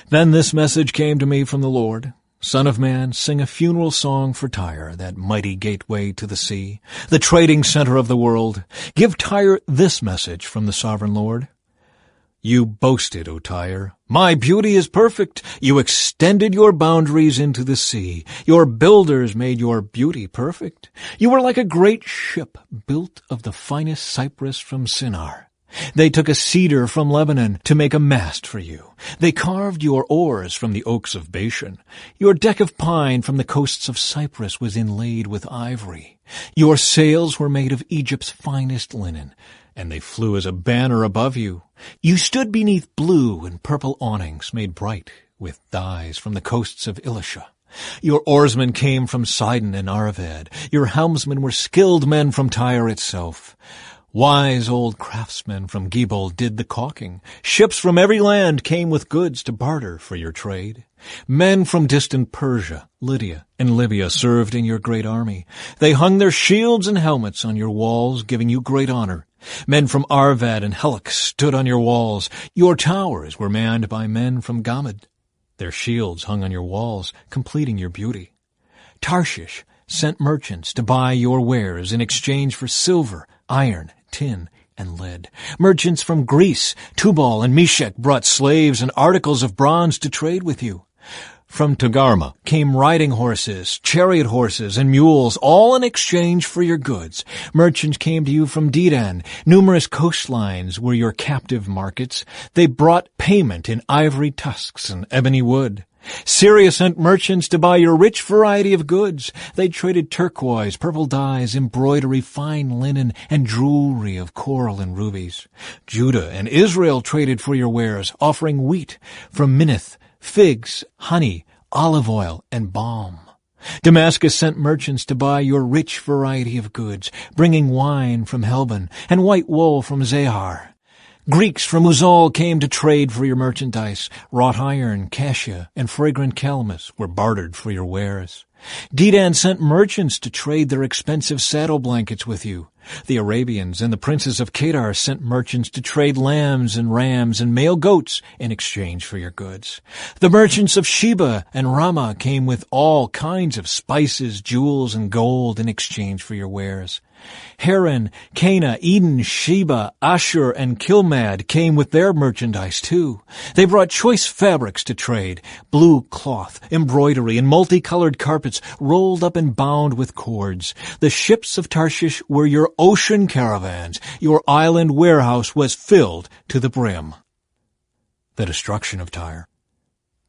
A: Then this message came to me from the Lord. Son of man, sing a funeral song for Tyre, that mighty gateway to the sea, the trading center of the world. Give Tyre this message from the sovereign Lord. You boasted, O Tyre, my beauty is perfect. You extended your boundaries into the sea. Your builders made your beauty perfect. You were like a great ship built of the finest cypress from Shinar. They took a cedar from Lebanon to make a mast for you. They carved your oars from the oaks of Bashan. Your deck of pine from the coasts of Cyprus was inlaid with ivory. Your sails were made of Egypt's finest linen, and they flew as a banner above you. You stood beneath blue and purple awnings made bright with dyes from the coasts of Elisha. Your oarsmen came from Sidon and Arvad. Your helmsmen were skilled men from Tyre itself. Wise old craftsmen from Gebal did the caulking. Ships from every land came with goods to barter for your trade. Men from distant Persia, Lydia, and Libya served in your great army. They hung their shields and helmets on your walls, giving you great honor. Men from Arvad and Helek stood on your walls. Your towers were manned by men from Gamad. Their shields hung on your walls, completing your beauty. Tarshish sent merchants to buy your wares in exchange for silver, iron, tin, and lead. Merchants from Greece, Tubal, and Meshech brought slaves and articles of bronze to trade with you. From Togarmah came riding horses, chariot horses, and mules, all in exchange for your goods. Merchants came to you from Dedan. Numerous coastlines were your captive markets. They brought payment in ivory tusks and ebony wood. Syria sent merchants to buy your rich variety of goods. They traded turquoise, purple dyes, embroidery, fine linen, and jewelry of coral and rubies. Judah and Israel traded for your wares, offering wheat from Minnith, figs, honey, olive oil, and balm. Damascus sent merchants to buy your rich variety of goods, bringing wine from Helbon and white wool from Zahar. Greeks from Uzal came to trade for your merchandise. Wrought iron, cassia, and fragrant calamus were bartered for your wares. Dedan sent merchants to trade their expensive saddle blankets with you. The Arabians and the princes of Kedar sent merchants to trade lambs and rams and male goats in exchange for your goods. The merchants of Sheba and Ramah came with all kinds of spices, jewels, and gold in exchange for your wares. Haran, Cana, Eden, Sheba, Ashur, and Kilmad came with their merchandise too. They brought choice fabrics to trade, blue cloth, embroidery, and multicolored carpets rolled up and bound with cords. The ships of Tarshish were your ocean caravans. Your island warehouse was filled to the brim. The destruction of Tyre.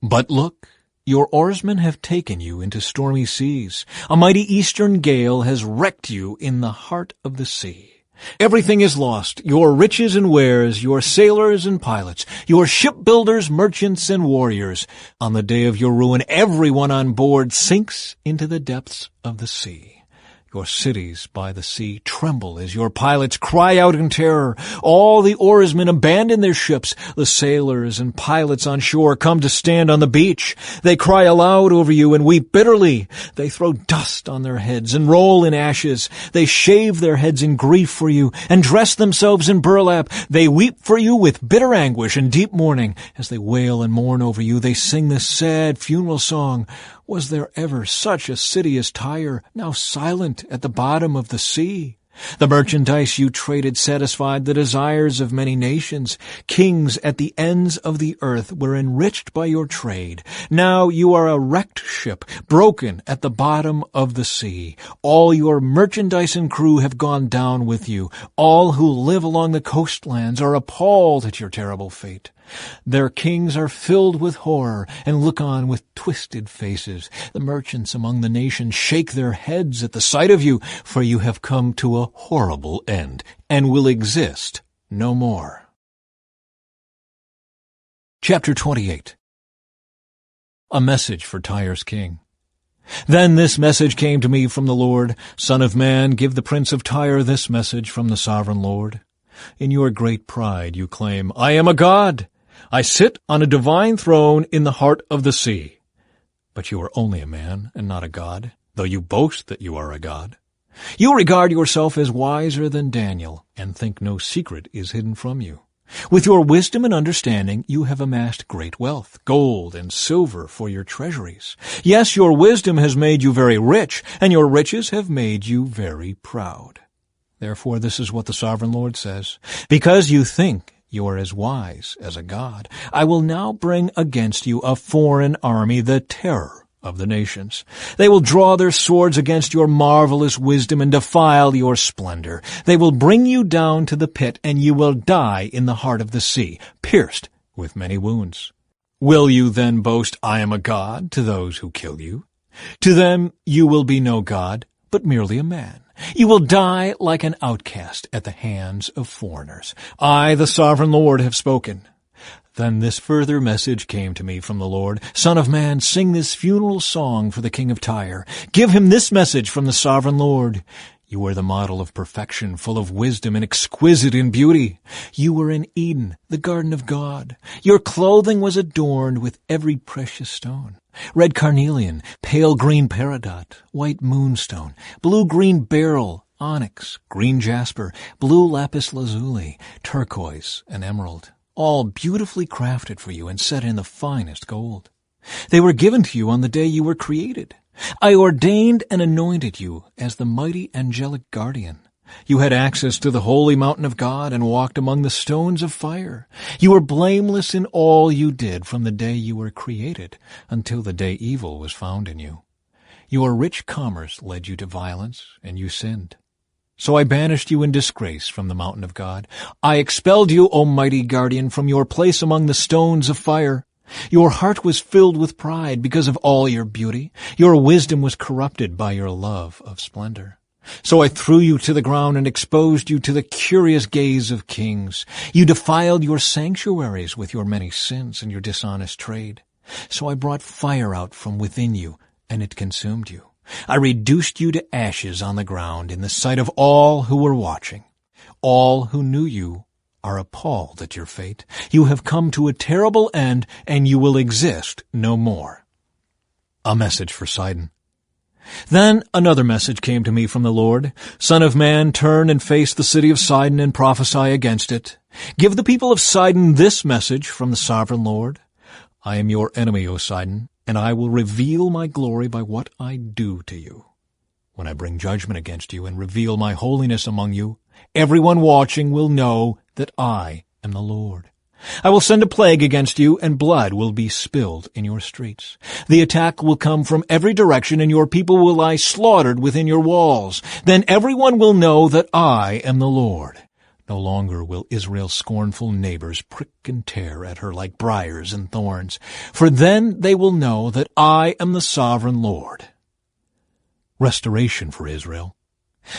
A: But look, your oarsmen have taken you into stormy seas. A mighty eastern gale has wrecked you in the heart of the sea. Everything is lost, your riches and wares, your sailors and pilots, your shipbuilders, merchants, and warriors. On the day of your ruin, everyone on board sinks into the depths of the sea. Your cities by the sea tremble as your pilots cry out in terror. All the oarsmen abandon their ships. The sailors and pilots on shore come to stand on the beach. They cry aloud over you and weep bitterly. They throw dust on their heads and roll in ashes. They shave their heads in grief for you and dress themselves in burlap. They weep for you with bitter anguish and deep mourning. As they wail and mourn over you, they sing this sad funeral song. Was there ever such a city as Tyre, now silent at the bottom of the sea? The merchandise you traded satisfied the desires of many nations. Kings at the ends of the earth were enriched by your trade. Now you are a wrecked ship, broken at the bottom of the sea. All your merchandise and crew have gone down with you. All who live along the coastlands are appalled at your terrible fate. Their kings are filled with horror and look on with twisted faces. The merchants among the nations shake their heads at the sight of you, for you have come to a horrible end and will exist no more. Chapter 28. A message for Tyre's king. Then this message came to me from the Lord. Son of man, give the prince of Tyre this message from the sovereign Lord. In your great pride you claim, I am a god. I sit on a divine throne in the heart of the sea. But you are only a man and not a god, though you boast that you are a god. You regard yourself as wiser than Daniel, and think no secret is hidden from you. With your wisdom and understanding you have amassed great wealth, gold and silver for your treasuries. Yes, your wisdom has made you very rich, and your riches have made you very proud. Therefore this is what the sovereign Lord says. Because you think you are as wise as a god, I will now bring against you a foreign army, the terror of the nations. They will draw their swords against your marvelous wisdom and defile your splendor. They will bring you down to the pit, and you will die in the heart of the sea, pierced with many wounds. Will you then boast, I am a god, to those who kill you? To them you will be no god, but merely a man. You will die like an outcast at the hands of foreigners. I, the sovereign Lord, have spoken. Then this further message came to me from the Lord. Son of man, sing this funeral song for the king of Tyre. Give him this message from the sovereign Lord. You were the model of perfection, full of wisdom and exquisite in beauty. You were in Eden, the garden of God. Your clothing was adorned with every precious stone. Red carnelian, pale green peridot, white moonstone, blue-green beryl, onyx, green jasper, blue lapis lazuli, turquoise, and emerald, all beautifully crafted for you and set in the finest gold. They were given to you on the day you were created. I ordained and anointed you as the mighty angelic guardian. You had access to the holy mountain of God and walked among the stones of fire. You were blameless in all you did from the day you were created until the day evil was found in you. Your rich commerce led you to violence, and you sinned. So I banished you in disgrace from the mountain of God. I expelled you, O mighty guardian, from your place among the stones of fire. Your heart was filled with pride because of all your beauty. Your wisdom was corrupted by your love of splendor. So I threw you to the ground and exposed you to the curious gaze of kings. You defiled your sanctuaries with your many sins and your dishonest trade. So I brought fire out from within you, and it consumed you. I reduced you to ashes on the ground in the sight of all who were watching. All who knew you are appalled at your fate. You have come to a terrible end, and you will exist no more. A message for Sidon. Then another message came to me from the Lord. Son of man, turn and face the city of Sidon and prophesy against it. Give the people of Sidon this message from the sovereign Lord. I am your enemy, O Sidon, and I will reveal my glory by what I do to you. When I bring judgment against you and reveal my holiness among you, everyone watching will know that I am the Lord. I will send a plague against you, and blood will be spilled in your streets. The attack will come from every direction, and your people will lie slaughtered within your walls. Then everyone will know that I am the Lord. No longer will Israel's scornful neighbors prick and tear at her like briars and thorns, for then they will know that I am the sovereign Lord. Restoration for Israel.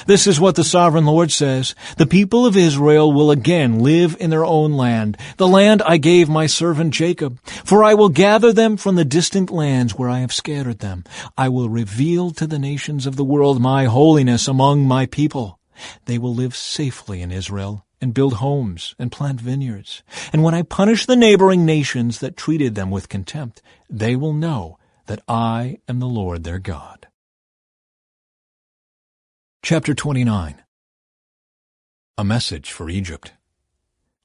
A: This is what the sovereign Lord says. The people of Israel will again live in their own land, the land I gave my servant Jacob. For I will gather them from the distant lands where I have scattered them. I will reveal to the nations of the world my holiness among my people. They will live safely in Israel and build homes and plant vineyards. And when I punish the neighboring nations that treated them with contempt, they will know that I am the Lord their God. Chapter 29. A message for Egypt.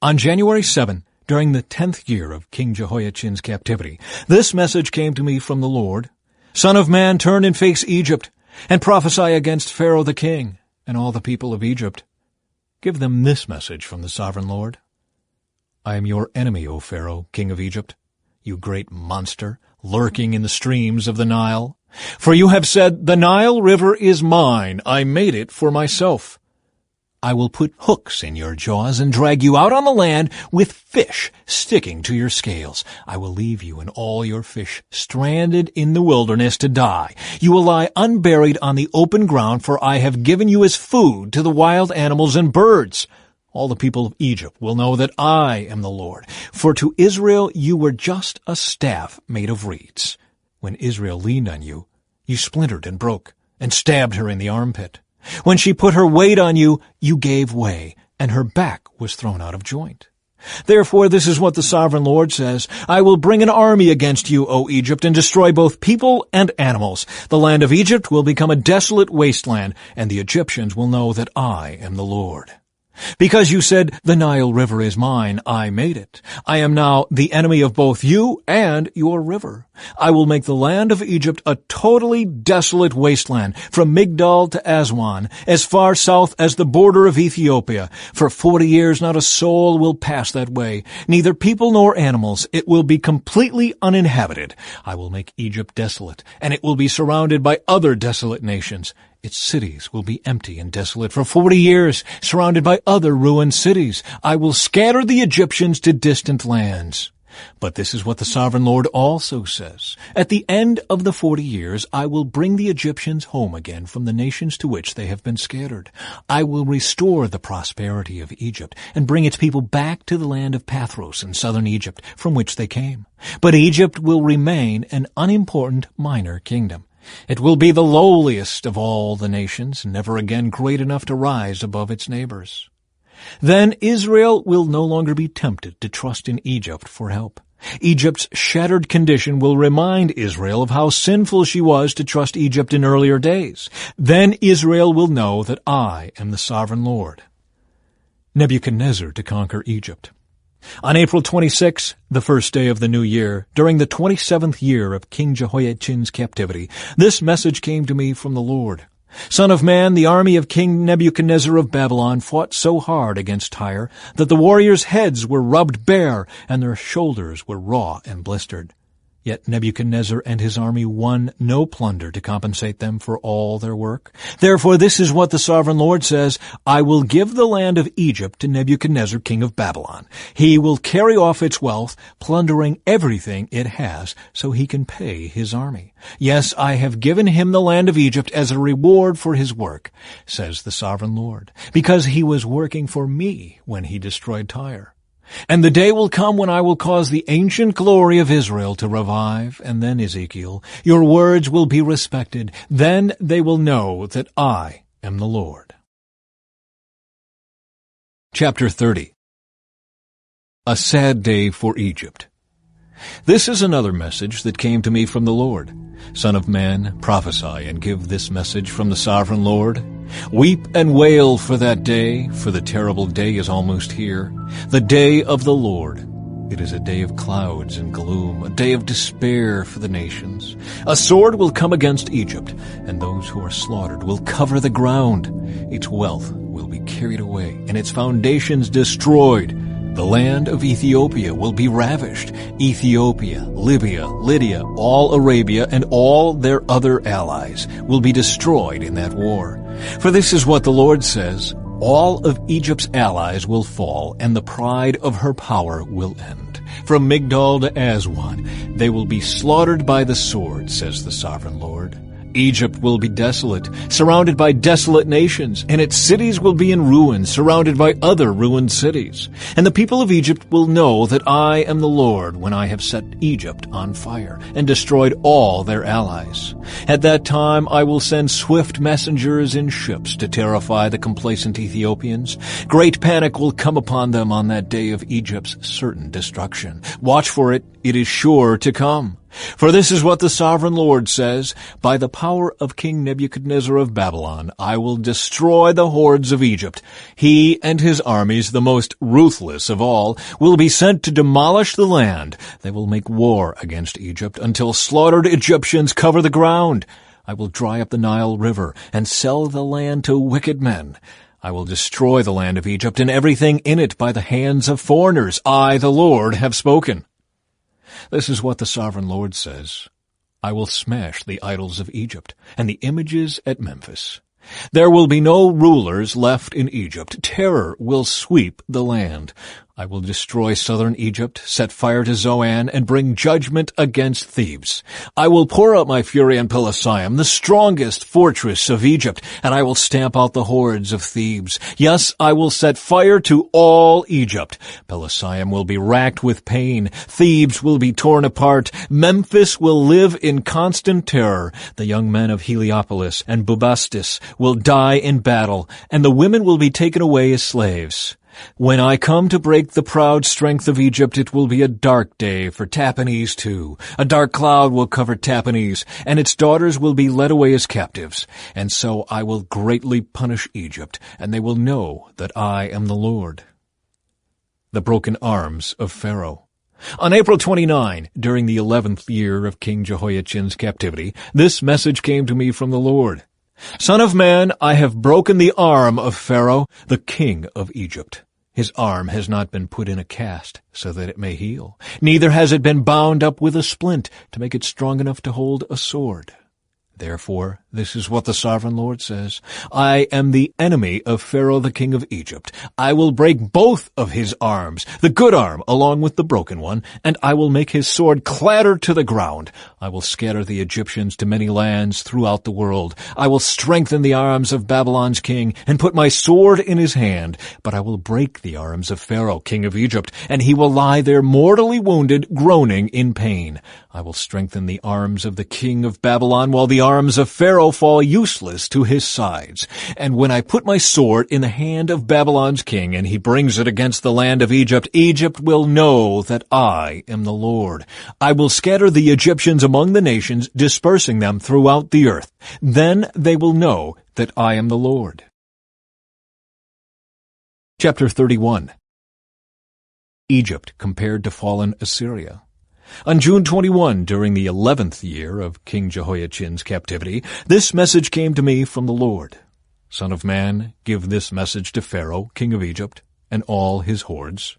A: On January 7, during the 10th year of King Jehoiachin's captivity, this message came to me from the Lord. Son of man, turn and face Egypt, and prophesy against Pharaoh the king and all the people of Egypt. Give them this message from the sovereign Lord. I am your enemy, O Pharaoh, king of Egypt, you great monster, lurking in the streams of the Nile. For you have said, the Nile River is mine, I made it for myself. I will put hooks in your jaws and drag you out on the land with fish sticking to your scales. I will leave you and all your fish stranded in the wilderness to die. You will lie unburied on the open ground, for I have given you as food to the wild animals and birds. All the people of Egypt will know that I am the Lord. For to Israel you were just a staff made of reeds. When Israel leaned on you, you splintered and broke, and stabbed her in the armpit. When she put her weight on you, you gave way, and her back was thrown out of joint. Therefore this is what the sovereign Lord says, I will bring an army against you, O Egypt, and destroy both people and animals. The land of Egypt will become a desolate wasteland, and the Egyptians will know that I am the Lord. Because you said, the Nile River is mine, I made it. I am now the enemy of both you and your river. I will make the land of Egypt a totally desolate wasteland, from Migdol to Aswan, as far south as the border of Ethiopia. For 40 years not a soul will pass that way, neither people nor animals. It will be completely uninhabited. I will make Egypt desolate, and it will be surrounded by other desolate nations. Its cities will be empty and desolate for 40 years, surrounded by other ruined cities. I will scatter the Egyptians to distant lands. But this is what the sovereign Lord also says. At the end of the 40 years, I will bring the Egyptians home again from the nations to which they have been scattered. I will restore the prosperity of Egypt and bring its people back to the land of Pathros in southern Egypt, from which they came. But Egypt will remain an unimportant minor kingdom. It will be the lowliest of all the nations, never again great enough to rise above its neighbors. Then Israel will no longer be tempted to trust in Egypt for help. Egypt's shattered condition will remind Israel of how sinful she was to trust Egypt in earlier days. Then Israel will know that I am the sovereign Lord. Nebuchadnezzar to conquer Egypt. On April 26, the first day of the new year, during the 27th year of King Jehoiachin's captivity, this message came to me from the Lord. Son of man, the army of King Nebuchadnezzar of Babylon fought so hard against Tyre that the warriors' heads were rubbed bare and their shoulders were raw and blistered. Yet Nebuchadnezzar and his army won no plunder to compensate them for all their work. Therefore this is what the sovereign Lord says, I will give the land of Egypt to Nebuchadnezzar king of Babylon. He will carry off its wealth, plundering everything it has, so he can pay his army. Yes, I have given him the land of Egypt as a reward for his work, says the sovereign Lord, because he was working for me when he destroyed Tyre. And the day will come when I will cause the ancient glory of Israel to revive, and then, Ezekiel, your words will be respected. Then they will know that I am the Lord. Chapter 30. A sad day for Egypt. This is another message that came to me from the Lord. Son of man, prophesy and give this message from the sovereign Lord. Weep and wail for that day, for the terrible day is almost here, the day of the Lord. It is a day of clouds and gloom, a day of despair for the nations. A sword will come against Egypt, and those who are slaughtered will cover the ground. Its wealth will be carried away, and its foundations destroyed. The land of Ethiopia will be ravished. Ethiopia, Libya, Lydia, all Arabia, and all their other allies will be destroyed in that war. For this is what the Lord says, all of Egypt's allies will fall, and the pride of her power will end. From Migdol to Aswan, they will be slaughtered by the sword, says the sovereign Lord. Egypt will be desolate, surrounded by desolate nations, and its cities will be in ruins, surrounded by other ruined cities. And the people of Egypt will know that I am the Lord when I have set Egypt on fire and destroyed all their allies. At that time I will send swift messengers in ships to terrify the complacent Ethiopians. Great panic will come upon them on that day of Egypt's certain destruction. Watch for it, it is sure to come. For this is what the sovereign Lord says, by the power of King Nebuchadnezzar of Babylon, I will destroy the hordes of Egypt. He and his armies, the most ruthless of all, will be sent to demolish the land. They will make war against Egypt until slaughtered Egyptians cover the ground. I will dry up the Nile River and sell the land to wicked men. I will destroy the land of Egypt and everything in it by the hands of foreigners. I, the Lord, have spoken. This is what the sovereign Lord says. I will smash the idols of Egypt and the images at Memphis. There will be no rulers left in Egypt. Terror will sweep the land. I will destroy southern Egypt, set fire to Zoan, and bring judgment against Thebes. I will pour out my fury on Pelusium, the strongest fortress of Egypt, and I will stamp out the hordes of Thebes. Yes, I will set fire to all Egypt. Pelusium will be racked with pain. Thebes will be torn apart. Memphis will live in constant terror. The young men of Heliopolis and Bubastis will die in battle, and the women will be taken away as slaves. When I come to break the proud strength of Egypt, it will be a dark day for Tahpanhes too. A dark cloud will cover Tahpanhes, and its daughters will be led away as captives. And so I will greatly punish Egypt, and they will know that I am the Lord. The broken arms of Pharaoh. On April 29, during the 11th year of King Jehoiachin's captivity, this message came to me from the Lord. Son of man, I have broken the arm of Pharaoh, the king of Egypt. His arm has not been put in a cast so that it may heal. Neither has it been bound up with a splint to make it strong enough to hold a sword. Therefore, this is what the sovereign Lord says. I am the enemy of Pharaoh, the king of Egypt. I will break both of his arms, the good arm along with the broken one, and I will make his sword clatter to the ground. I will scatter the Egyptians to many lands throughout the world. I will strengthen the arms of Babylon's king and put my sword in his hand. But I will break the arms of Pharaoh, king of Egypt, and he will lie there mortally wounded, groaning in pain. I will strengthen the arms of the king of Babylon while the arms of Pharaoh fall useless to his sides. And when I put my sword in the hand of Babylon's king and he brings it against the land of Egypt, Egypt will know that I am the Lord. I will scatter the Egyptians among the nations, dispersing them throughout the earth. Then they will know that I am the Lord. Chapter 31. Egypt compared to fallen Assyria. On June 21, during the 11th year of King Jehoiachin's captivity, this message came to me from the Lord. Son of man, give this message to Pharaoh, king of Egypt, and all his hordes.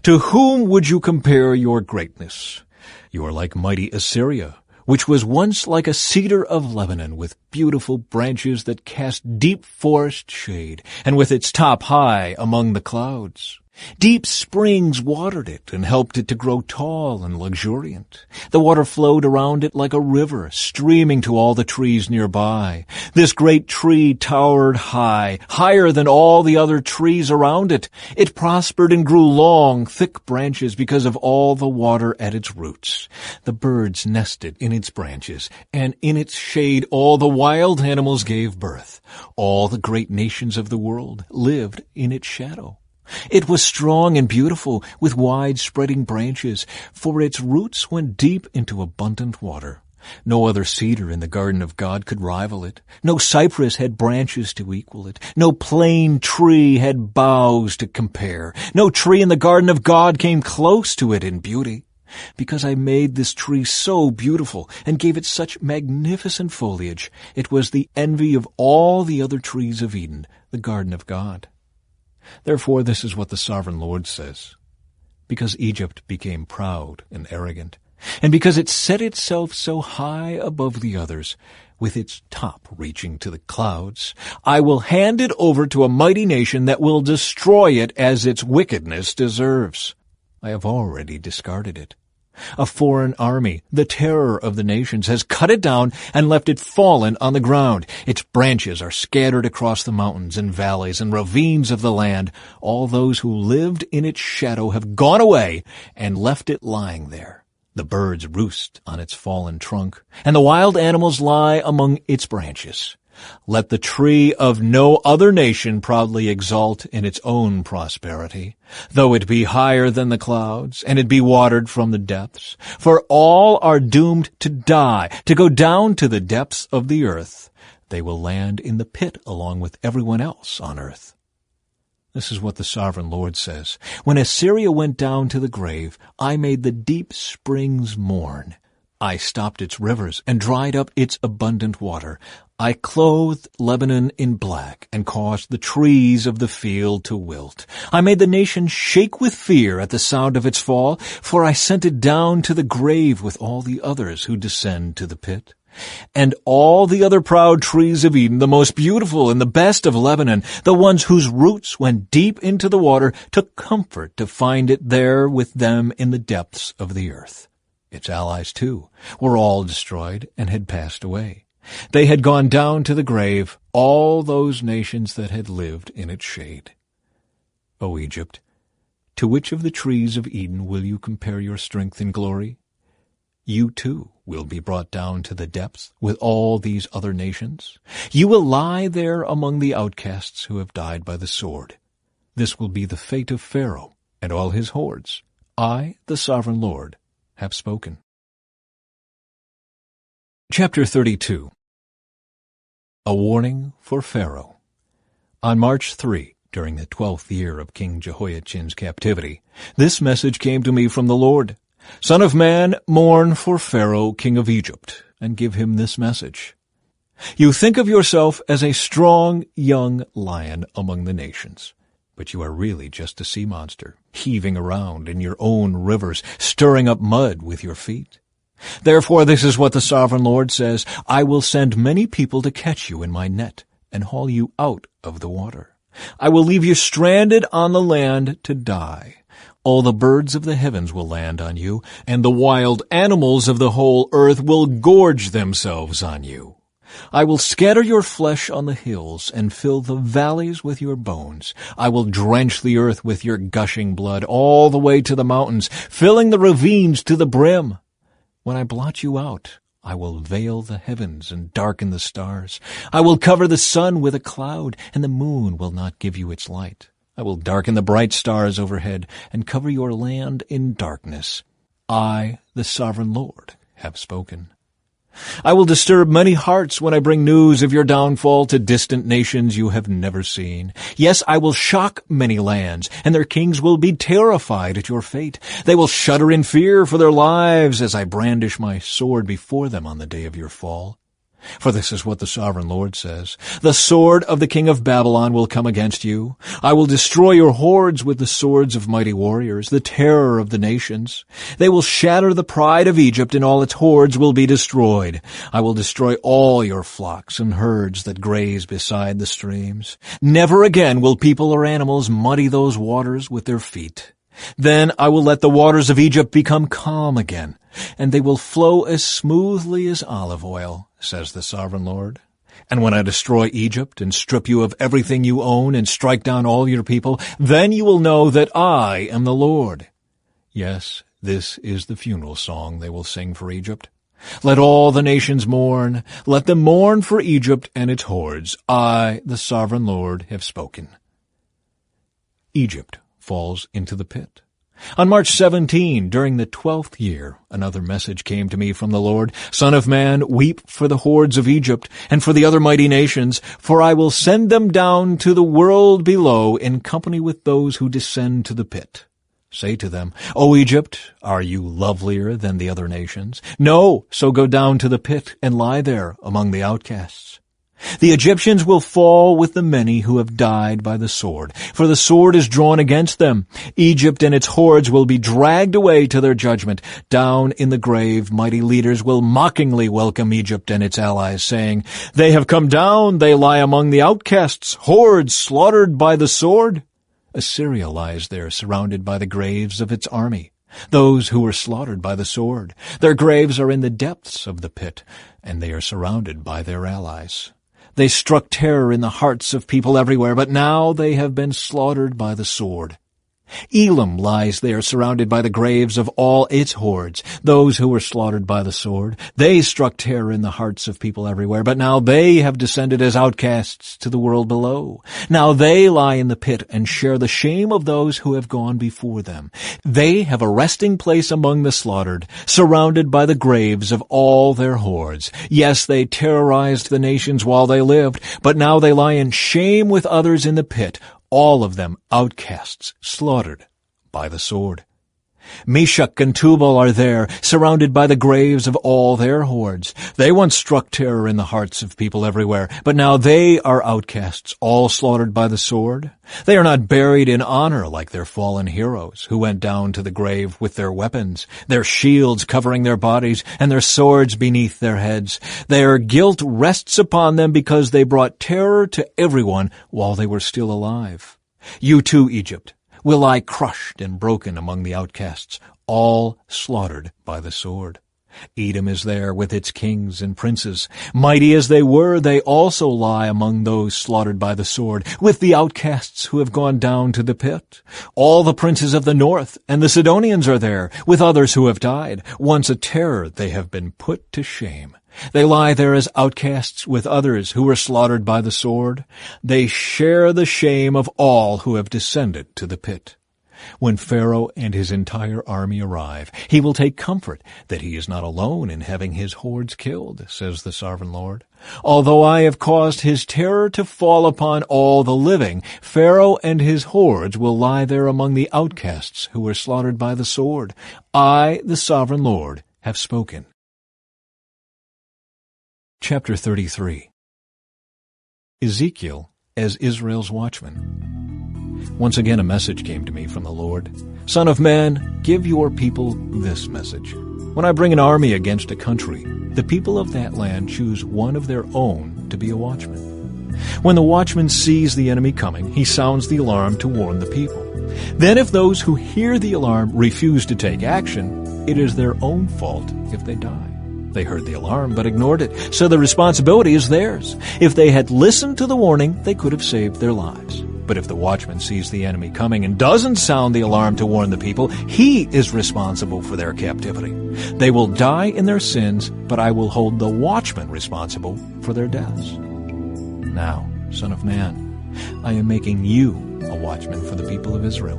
A: To whom would you compare your greatness? You are like mighty Assyria, which was once like a cedar of Lebanon with beautiful branches that cast deep forest shade, and with its top high among the clouds. Deep springs watered it and helped it to grow tall and luxuriant. The water flowed around it like a river, streaming to all the trees nearby. This great tree towered high, higher than all the other trees around it. It prospered and grew long, thick branches because of all the water at its roots. The birds nested in its branches, and in its shade all the wild animals gave birth. All the great nations of the world lived in its shadow. It was strong and beautiful, with wide-spreading branches, for its roots went deep into abundant water. No other cedar in the garden of God could rival it. No cypress had branches to equal it. No plane tree had boughs to compare. No tree in the garden of God came close to it in beauty. Because I made this tree so beautiful and gave it such magnificent foliage, it was the envy of all the other trees of Eden, the garden of God. Therefore, this is what the sovereign Lord says. Because Egypt became proud and arrogant, and because it set itself so high above the others, with its top reaching to the clouds, I will hand it over to a mighty nation that will destroy it as its wickedness deserves. I have already discarded it. A foreign army, the terror of the nations, has cut it down and left it fallen on the ground. Its branches are scattered across the mountains and valleys and ravines of the land. All those who lived in its shadow have gone away and left it lying there. The birds roost on its fallen trunk, and the wild animals lie among its branches. Let the tree of no other nation proudly exult in its own prosperity, though it be higher than the clouds, and it be watered from the depths. For all are doomed to die, to go down to the depths of the earth. They will land in the pit along with everyone else on earth. This is what the sovereign Lord says. When Assyria went down to the grave, I made the deep springs mourn. I stopped its rivers and dried up its abundant water. I clothed Lebanon in black and caused the trees of the field to wilt. I made the nation shake with fear at the sound of its fall, for I sent it down to the grave with all the others who descend to the pit. And all the other proud trees of Eden, the most beautiful and the best of Lebanon, the ones whose roots went deep into the water, took comfort to find it there with them in the depths of the earth. Its allies, too, were all destroyed and had passed away. They had gone down to the grave, all those nations that had lived in its shade. O Egypt, to which of the trees of Eden will you compare your strength and glory? You, too, will be brought down to the depths with all these other nations. You will lie there among the outcasts who have died by the sword. This will be the fate of Pharaoh and all his hordes. I, the sovereign Lord, have spoken. Chapter 32. A warning for Pharaoh. On March 3, during the 12th year of King Jehoiachin's captivity, this message came to me from the Lord. Son of man, mourn for Pharaoh, king of Egypt, and give him this message. You think of yourself as a strong young lion among the nations, but you are really just a sea monster, heaving around in your own rivers, stirring up mud with your feet. Therefore, this is what the sovereign Lord says, I will send many people to catch you in my net and haul you out of the water. I will leave you stranded on the land to die. All the birds of the heavens will land on you, and the wild animals of the whole earth will gorge themselves on you. I will scatter your flesh on the hills and fill the valleys with your bones. I will drench the earth with your gushing blood all the way to the mountains, filling the ravines to the brim. When I blot you out, I will veil the heavens and darken the stars. I will cover the sun with a cloud, and the moon will not give you its light. I will darken the bright stars overhead and cover your land in darkness. I, the sovereign Lord, have spoken. I will disturb many hearts when I bring news of your downfall to distant nations you have never seen. Yes, I will shock many lands, and their kings will be terrified at your fate. They will shudder in fear for their lives as I brandish my sword before them on the day of your fall. For this is what the sovereign Lord says. The sword of the king of Babylon will come against you. I will destroy your hordes with the swords of mighty warriors, the terror of the nations. They will shatter the pride of Egypt, and all its hordes will be destroyed. I will destroy all your flocks and herds that graze beside the streams. Never again will people or animals muddy those waters with their feet. Then I will let the waters of Egypt become calm again, and they will flow as smoothly as olive oil, says the sovereign Lord. And when I destroy Egypt and strip you of everything you own and strike down all your people, then you will know that I am the Lord. Yes, this is the funeral song they will sing for Egypt. Let all the nations mourn. Let them mourn for Egypt and its hordes. I, the sovereign Lord, have spoken. Egypt falls into the pit. On March 17, during the 12th year, another message came to me from the Lord. Son of man, weep for the hordes of Egypt and for the other mighty nations, for I will send them down to the world below in company with those who descend to the pit. Say to them, O Egypt, are you lovelier than the other nations? No, so go down to the pit and lie there among the outcasts. The Egyptians will fall with the many who have died by the sword, for the sword is drawn against them. Egypt and its hordes will be dragged away to their judgment. Down in the grave, mighty leaders will mockingly welcome Egypt and its allies, saying, They have come down, they lie among the outcasts, hordes slaughtered by the sword. Assyria lies there, surrounded by the graves of its army, those who were slaughtered by the sword. Their graves are in the depths of the pit, and they are surrounded by their allies. They struck terror in the hearts of people everywhere, but now they have been slaughtered by the sword. Elam lies there surrounded by the graves of all its hordes, those who were slaughtered by the sword. They struck terror in the hearts of people everywhere, but now they have descended as outcasts to the world below. Now they lie in the pit and share the shame of those who have gone before them. They have a resting place among the slaughtered, surrounded by the graves of all their hordes. Yes, they terrorized the nations while they lived, but now they lie in shame with others in the pit, all of them outcasts, slaughtered by the sword. Meshach and Tubal are there, surrounded by the graves of all their hordes. They once struck terror in the hearts of people everywhere, but now they are outcasts, all slaughtered by the sword. They are not buried in honor like their fallen heroes, who went down to the grave with their weapons, their shields covering their bodies, and their swords beneath their heads. Their guilt rests upon them because they brought terror to everyone while they were still alive. You too, Egypt, will lie crushed and broken among the outcasts, all slaughtered by the sword. Edom is there with its kings and princes. Mighty as they were, they also lie among those slaughtered by the sword, with the outcasts who have gone down to the pit. All the princes of the north and the Sidonians are there, with others who have died. Once a terror, they have been put to shame. They lie there as outcasts with others who were slaughtered by the sword. They share the shame of all who have descended to the pit. When Pharaoh and his entire army arrive, he will take comfort that he is not alone in having his hordes killed, says the sovereign Lord. Although I have caused his terror to fall upon all the living, Pharaoh and his hordes will lie there among the outcasts who were slaughtered by the sword. I, the sovereign Lord, have spoken. Chapter 33. Ezekiel as Israel's watchman. Once again a message came to me from the Lord. Son of man, give your people this message. When I bring an army against a country, the people of that land choose one of their own to be a watchman. When the watchman sees the enemy coming, he sounds the alarm to warn the people. Then if those who hear the alarm refuse to take action, it is their own fault if they die. They heard the alarm but ignored it, so the responsibility is theirs. If they had listened to the warning, they could have saved their lives. But if the watchman sees the enemy coming and doesn't sound the alarm to warn the people, he is responsible for their captivity. They will die in their sins, but I will hold the watchman responsible for their deaths. Now, Son of man, I am making you a watchman for the people of Israel.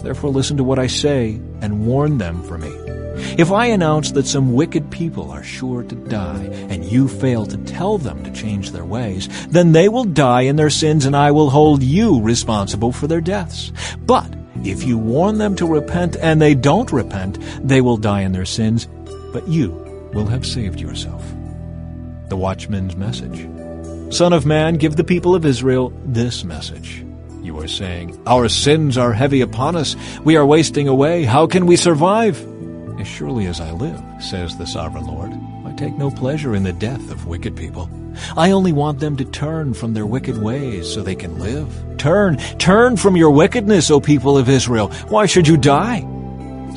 A: Therefore listen to what I say and warn them for me. If I announce that some wicked people are sure to die, and you fail to tell them to change their ways, then they will die in their sins, and I will hold you responsible for their deaths. But if you warn them to repent and they don't repent, they will die in their sins, but you will have saved yourself. The watchman's message. Son of man, give the people of Israel this message. You are saying, our sins are heavy upon us. We are wasting away. How can we survive? As surely as I live, says the sovereign Lord, I take no pleasure in the death of wicked people. I only want them to turn from their wicked ways so they can live. Turn from your wickedness, O people of Israel. Why should you die?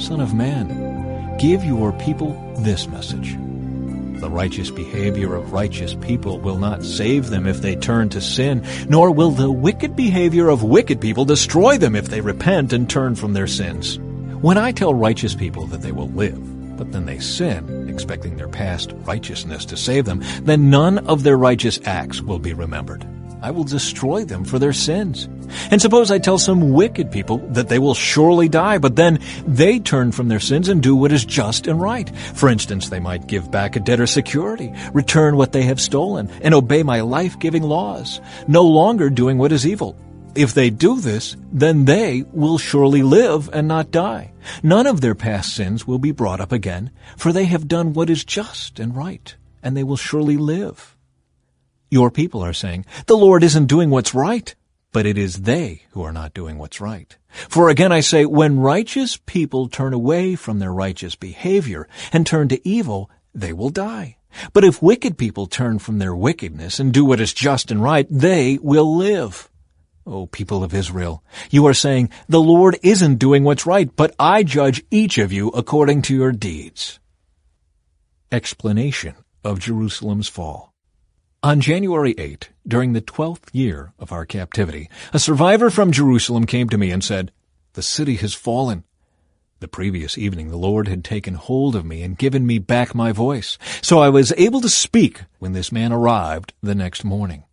A: Son of man, give your people this message. The righteous behavior of righteous people will not save them if they turn to sin, nor will the wicked behavior of wicked people destroy them if they repent and turn from their sins. When I tell righteous people that they will live, but then they sin, expecting their past righteousness to save them, then none of their righteous acts will be remembered. I will destroy them for their sins. And suppose I tell some wicked people that they will surely die, but then they turn from their sins and do what is just and right. For instance, they might give back a debtor's security, return what they have stolen, and obey my life-giving laws, no longer doing what is evil. If they do this, then they will surely live and not die. None of their past sins will be brought up again, for they have done what is just and right, and they will surely live. Your people are saying, the Lord isn't doing what's right, but it is they who are not doing what's right. For again I say, when righteous people turn away from their righteous behavior and turn to evil, they will die. But if wicked people turn from their wickedness and do what is just and right, they will live. O people of Israel, you are saying, the Lord isn't doing what's right, but I judge each of you according to your deeds. Explanation of Jerusalem's fall. On January 8, during the 12th year of our captivity, a survivor from Jerusalem came to me and said, the city has fallen. The previous evening the Lord had taken hold of me and given me back my voice, so I was able to speak when this man arrived the next morning.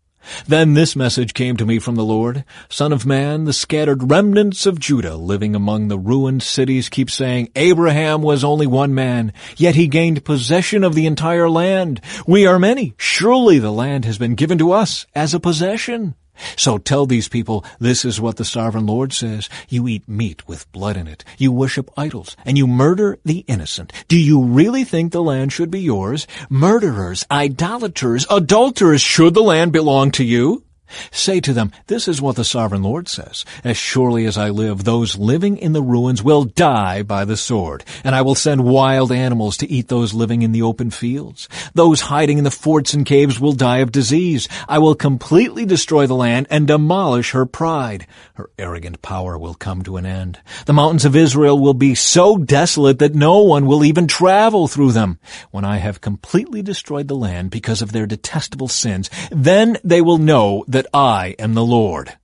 A: Then this message came to me from the Lord, Son of man, the scattered remnants of Judah living among the ruined cities keep saying, Abraham was only one man, yet he gained possession of the entire land. We are many. Surely the land has been given to us as a possession. So tell these people, this is what the sovereign Lord says. You eat meat with blood in it. You worship idols, and you murder the innocent. Do you really think the land should be yours? Murderers, idolaters, adulterers, should the land belong to you? Say to them, this is what the sovereign Lord says. As surely as I live, those living in the ruins will die by the sword, and I will send wild animals to eat those living in the open fields. Those hiding in the forts and caves will die of disease. I will completely destroy the land and demolish her pride. Her arrogant power will come to an end. The mountains of Israel will be so desolate that no one will even travel through them. When I have completely destroyed the land because of their detestable sins, then they will know that I am the Lord.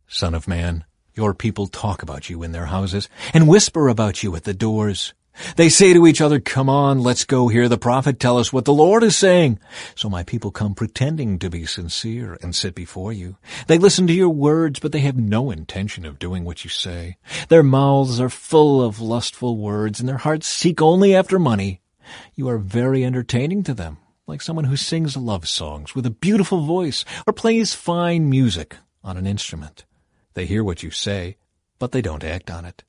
A: Son of man, your people talk about you in their houses and whisper about you at the doors. They say to each other, come on, let's go hear the prophet tell us what the Lord is saying. So my people come pretending to be sincere and sit before you. They listen to your words, but they have no intention of doing what you say. Their mouths are full of lustful words, and their hearts seek only after money. You are very entertaining to them, like someone who sings love songs with a beautiful voice or plays fine music on an instrument. They hear what you say, but they don't act on it.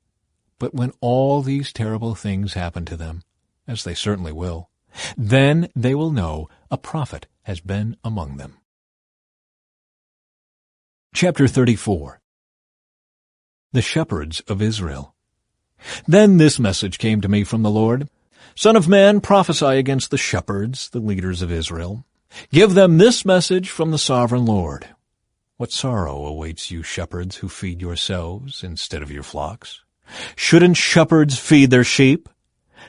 A: But when all these terrible things happen to them, as they certainly will, then they will know a prophet has been among them. Chapter 34. The Shepherds of Israel. Then this message came to me from the Lord. Son of man, prophesy against the shepherds, the leaders of Israel. Give them this message from the sovereign Lord. What sorrow awaits you shepherds who feed yourselves instead of your flocks? Shouldn't shepherds feed their sheep?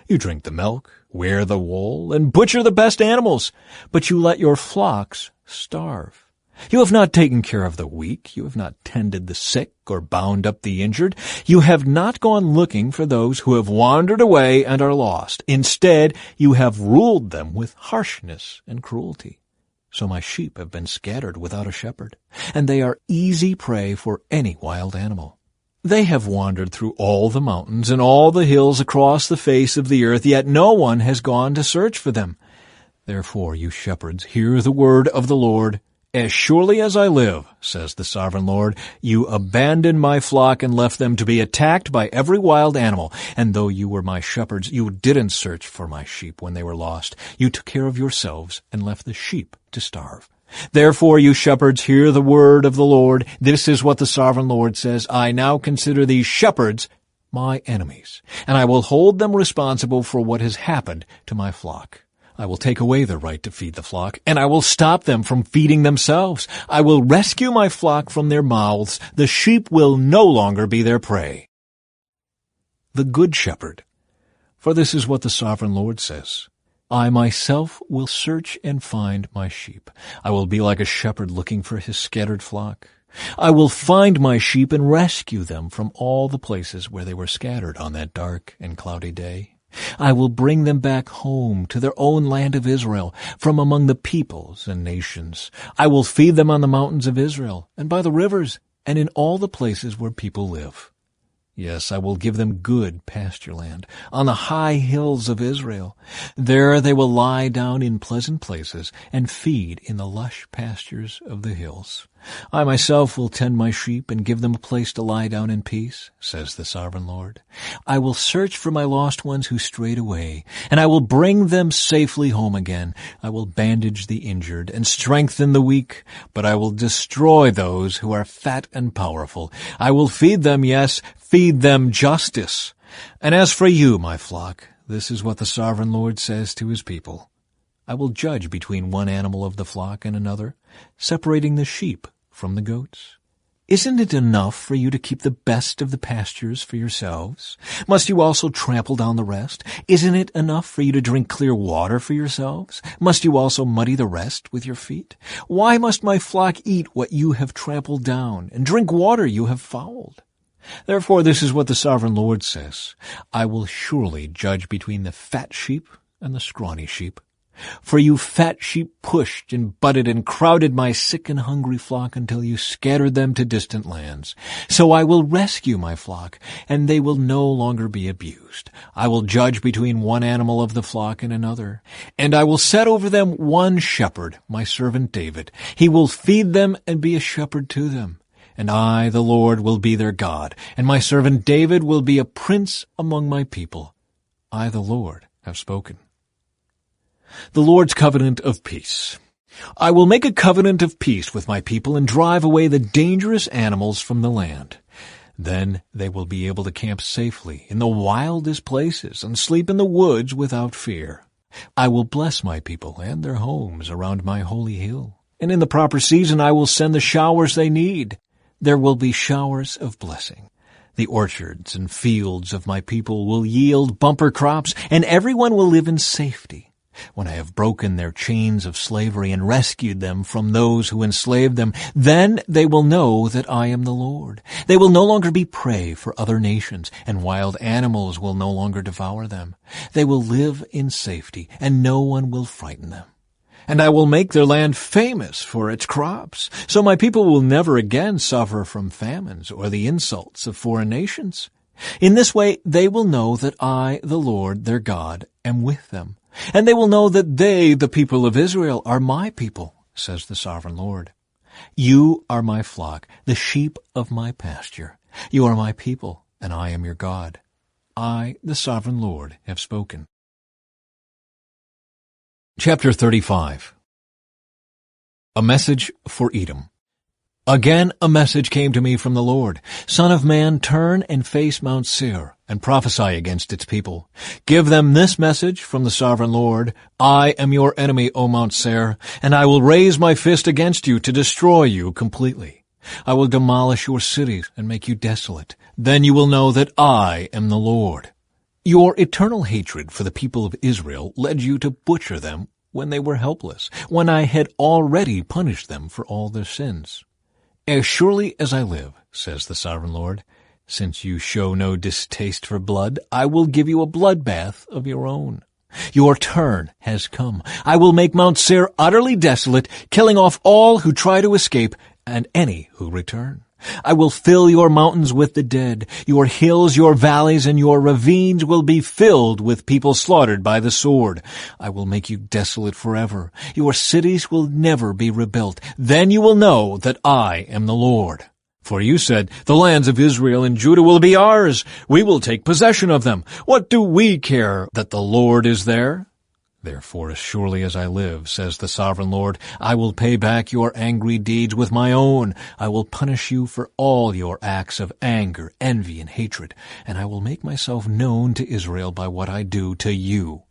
A: You drink the milk, wear the wool, and butcher the best animals, but you let your flocks starve. You have not taken care of the weak, you have not tended the sick or bound up the injured. You have not gone looking for those who have wandered away and are lost. Instead, you have ruled them with harshness and cruelty. So my sheep have been scattered without a shepherd, and they are easy prey for any wild animal. They have wandered through all the mountains and all the hills across the face of the earth, yet no one has gone to search for them. Therefore, you shepherds, hear the word of the Lord. As surely as I live, says the sovereign Lord, you abandoned my flock and left them to be attacked by every wild animal. And though you were my shepherds, you didn't search for my sheep when they were lost. You took care of yourselves and left the sheep to starve. Therefore, you shepherds, hear the word of the Lord. This is what the sovereign Lord says. I now consider these shepherds my enemies, and I will hold them responsible for what has happened to my flock. I will take away the right to feed the flock, and I will stop them from feeding themselves. I will rescue my flock from their mouths. The sheep will no longer be their prey. The Good Shepherd. For this is what the sovereign Lord says. I myself will search and find my sheep. I will be like a shepherd looking for his scattered flock. I will find my sheep and rescue them from all the places where they were scattered on that dark and cloudy day. I will bring them back home to their own land of Israel from among the peoples and nations. I will feed them on the mountains of Israel and by the rivers and in all the places where people live. Yes, I will give them good pasture land on the high hills of Israel. There they will lie down in pleasant places and feed in the lush pastures of the hills. I myself will tend my sheep and give them a place to lie down in peace, says the sovereign Lord. I will search for my lost ones who strayed away, and I will bring them safely home again. I will bandage the injured and strengthen the weak, but I will destroy those who are fat and powerful. I will feed them, yes, feed them justice. And as for you, my flock, this is what the sovereign Lord says to his people. I will judge between one animal of the flock and another, separating the sheep from the goats. Isn't it enough for you to keep the best of the pastures for yourselves? Must you also trample down the rest? Isn't it enough for you to drink clear water for yourselves? Must you also muddy the rest with your feet? Why must my flock eat what you have trampled down and drink water you have fouled? Therefore, this is what the sovereign Lord says. I will surely judge between the fat sheep and the scrawny sheep. For you fat sheep pushed and butted and crowded my sick and hungry flock until you scattered them to distant lands. So I will rescue my flock, and they will no longer be abused. I will judge between one animal of the flock and another. And I will set over them one shepherd, my servant David. He will feed them and be a shepherd to them. And I, the Lord, will be their God, and my servant David will be a prince among my people. I, the Lord, have spoken. The Lord's covenant of peace. I will make a covenant of peace with my people and drive away the dangerous animals from the land. Then they will be able to camp safely in the wildest places and sleep in the woods without fear. I will bless my people and their homes around my holy hill, and in the proper season I will send the showers they need. There will be showers of blessing. The orchards and fields of my people will yield bumper crops, and everyone will live in safety. When I have broken their chains of slavery and rescued them from those who enslaved them, then they will know that I am the Lord. They will no longer be prey for other nations, and wild animals will no longer devour them. They will live in safety, and no one will frighten them. And I will make their land famous for its crops, so my people will never again suffer from famines or the insults of foreign nations. In this way they will know that I, the Lord, their God, am with them. And they will know that they, the people of Israel, are my people, says the sovereign Lord. You are my flock, the sheep of my pasture. You are my people, and I am your God. I, the sovereign Lord, have spoken. Chapter 35. A message for Edom. Again a message came to me from the Lord. Son of man, turn and face Mount Seir, and prophesy against its people. Give them this message from the sovereign Lord. I am your enemy, O Mount Seir, and I will raise my fist against you to destroy you completely. I will demolish your cities and make you desolate. Then you will know that I am the Lord. Your eternal hatred for the people of Israel led you to butcher them when they were helpless, when I had already punished them for all their sins. As surely as I live, says the sovereign Lord, since you show no distaste for blood, I will give you a bloodbath of your own. Your turn has come. I will make Mount Seir utterly desolate, killing off all who try to escape and any who return. I will fill your mountains with the dead. Your hills, your valleys, and your ravines will be filled with people slaughtered by the sword. I will make you desolate forever. Your cities will never be rebuilt. Then you will know that I am the Lord. For you said, the lands of Israel and Judah will be ours. We will take possession of them. What do we care that the Lord is there? Therefore, as surely as I live, says the sovereign Lord, I will pay back your angry deeds with my own. I will punish you for all your acts of anger, envy, and hatred, and I will make myself known to Israel by what I do to you.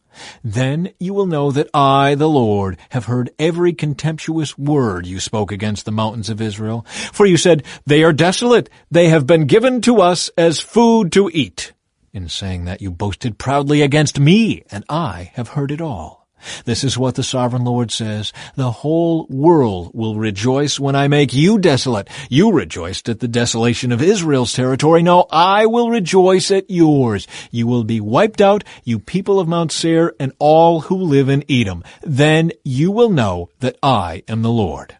A: Then you will know that I, the Lord, have heard every contemptuous word you spoke against the mountains of Israel. For you said, they are desolate. They have been given to us as food to eat. In saying that, you boasted proudly against me, and I have heard it all. This is what the sovereign Lord says. The whole world will rejoice when I make you desolate. You rejoiced at the desolation of Israel's territory. No, I will rejoice at yours. You will be wiped out, you people of Mount Seir, and all who live in Edom. Then you will know that I am the Lord.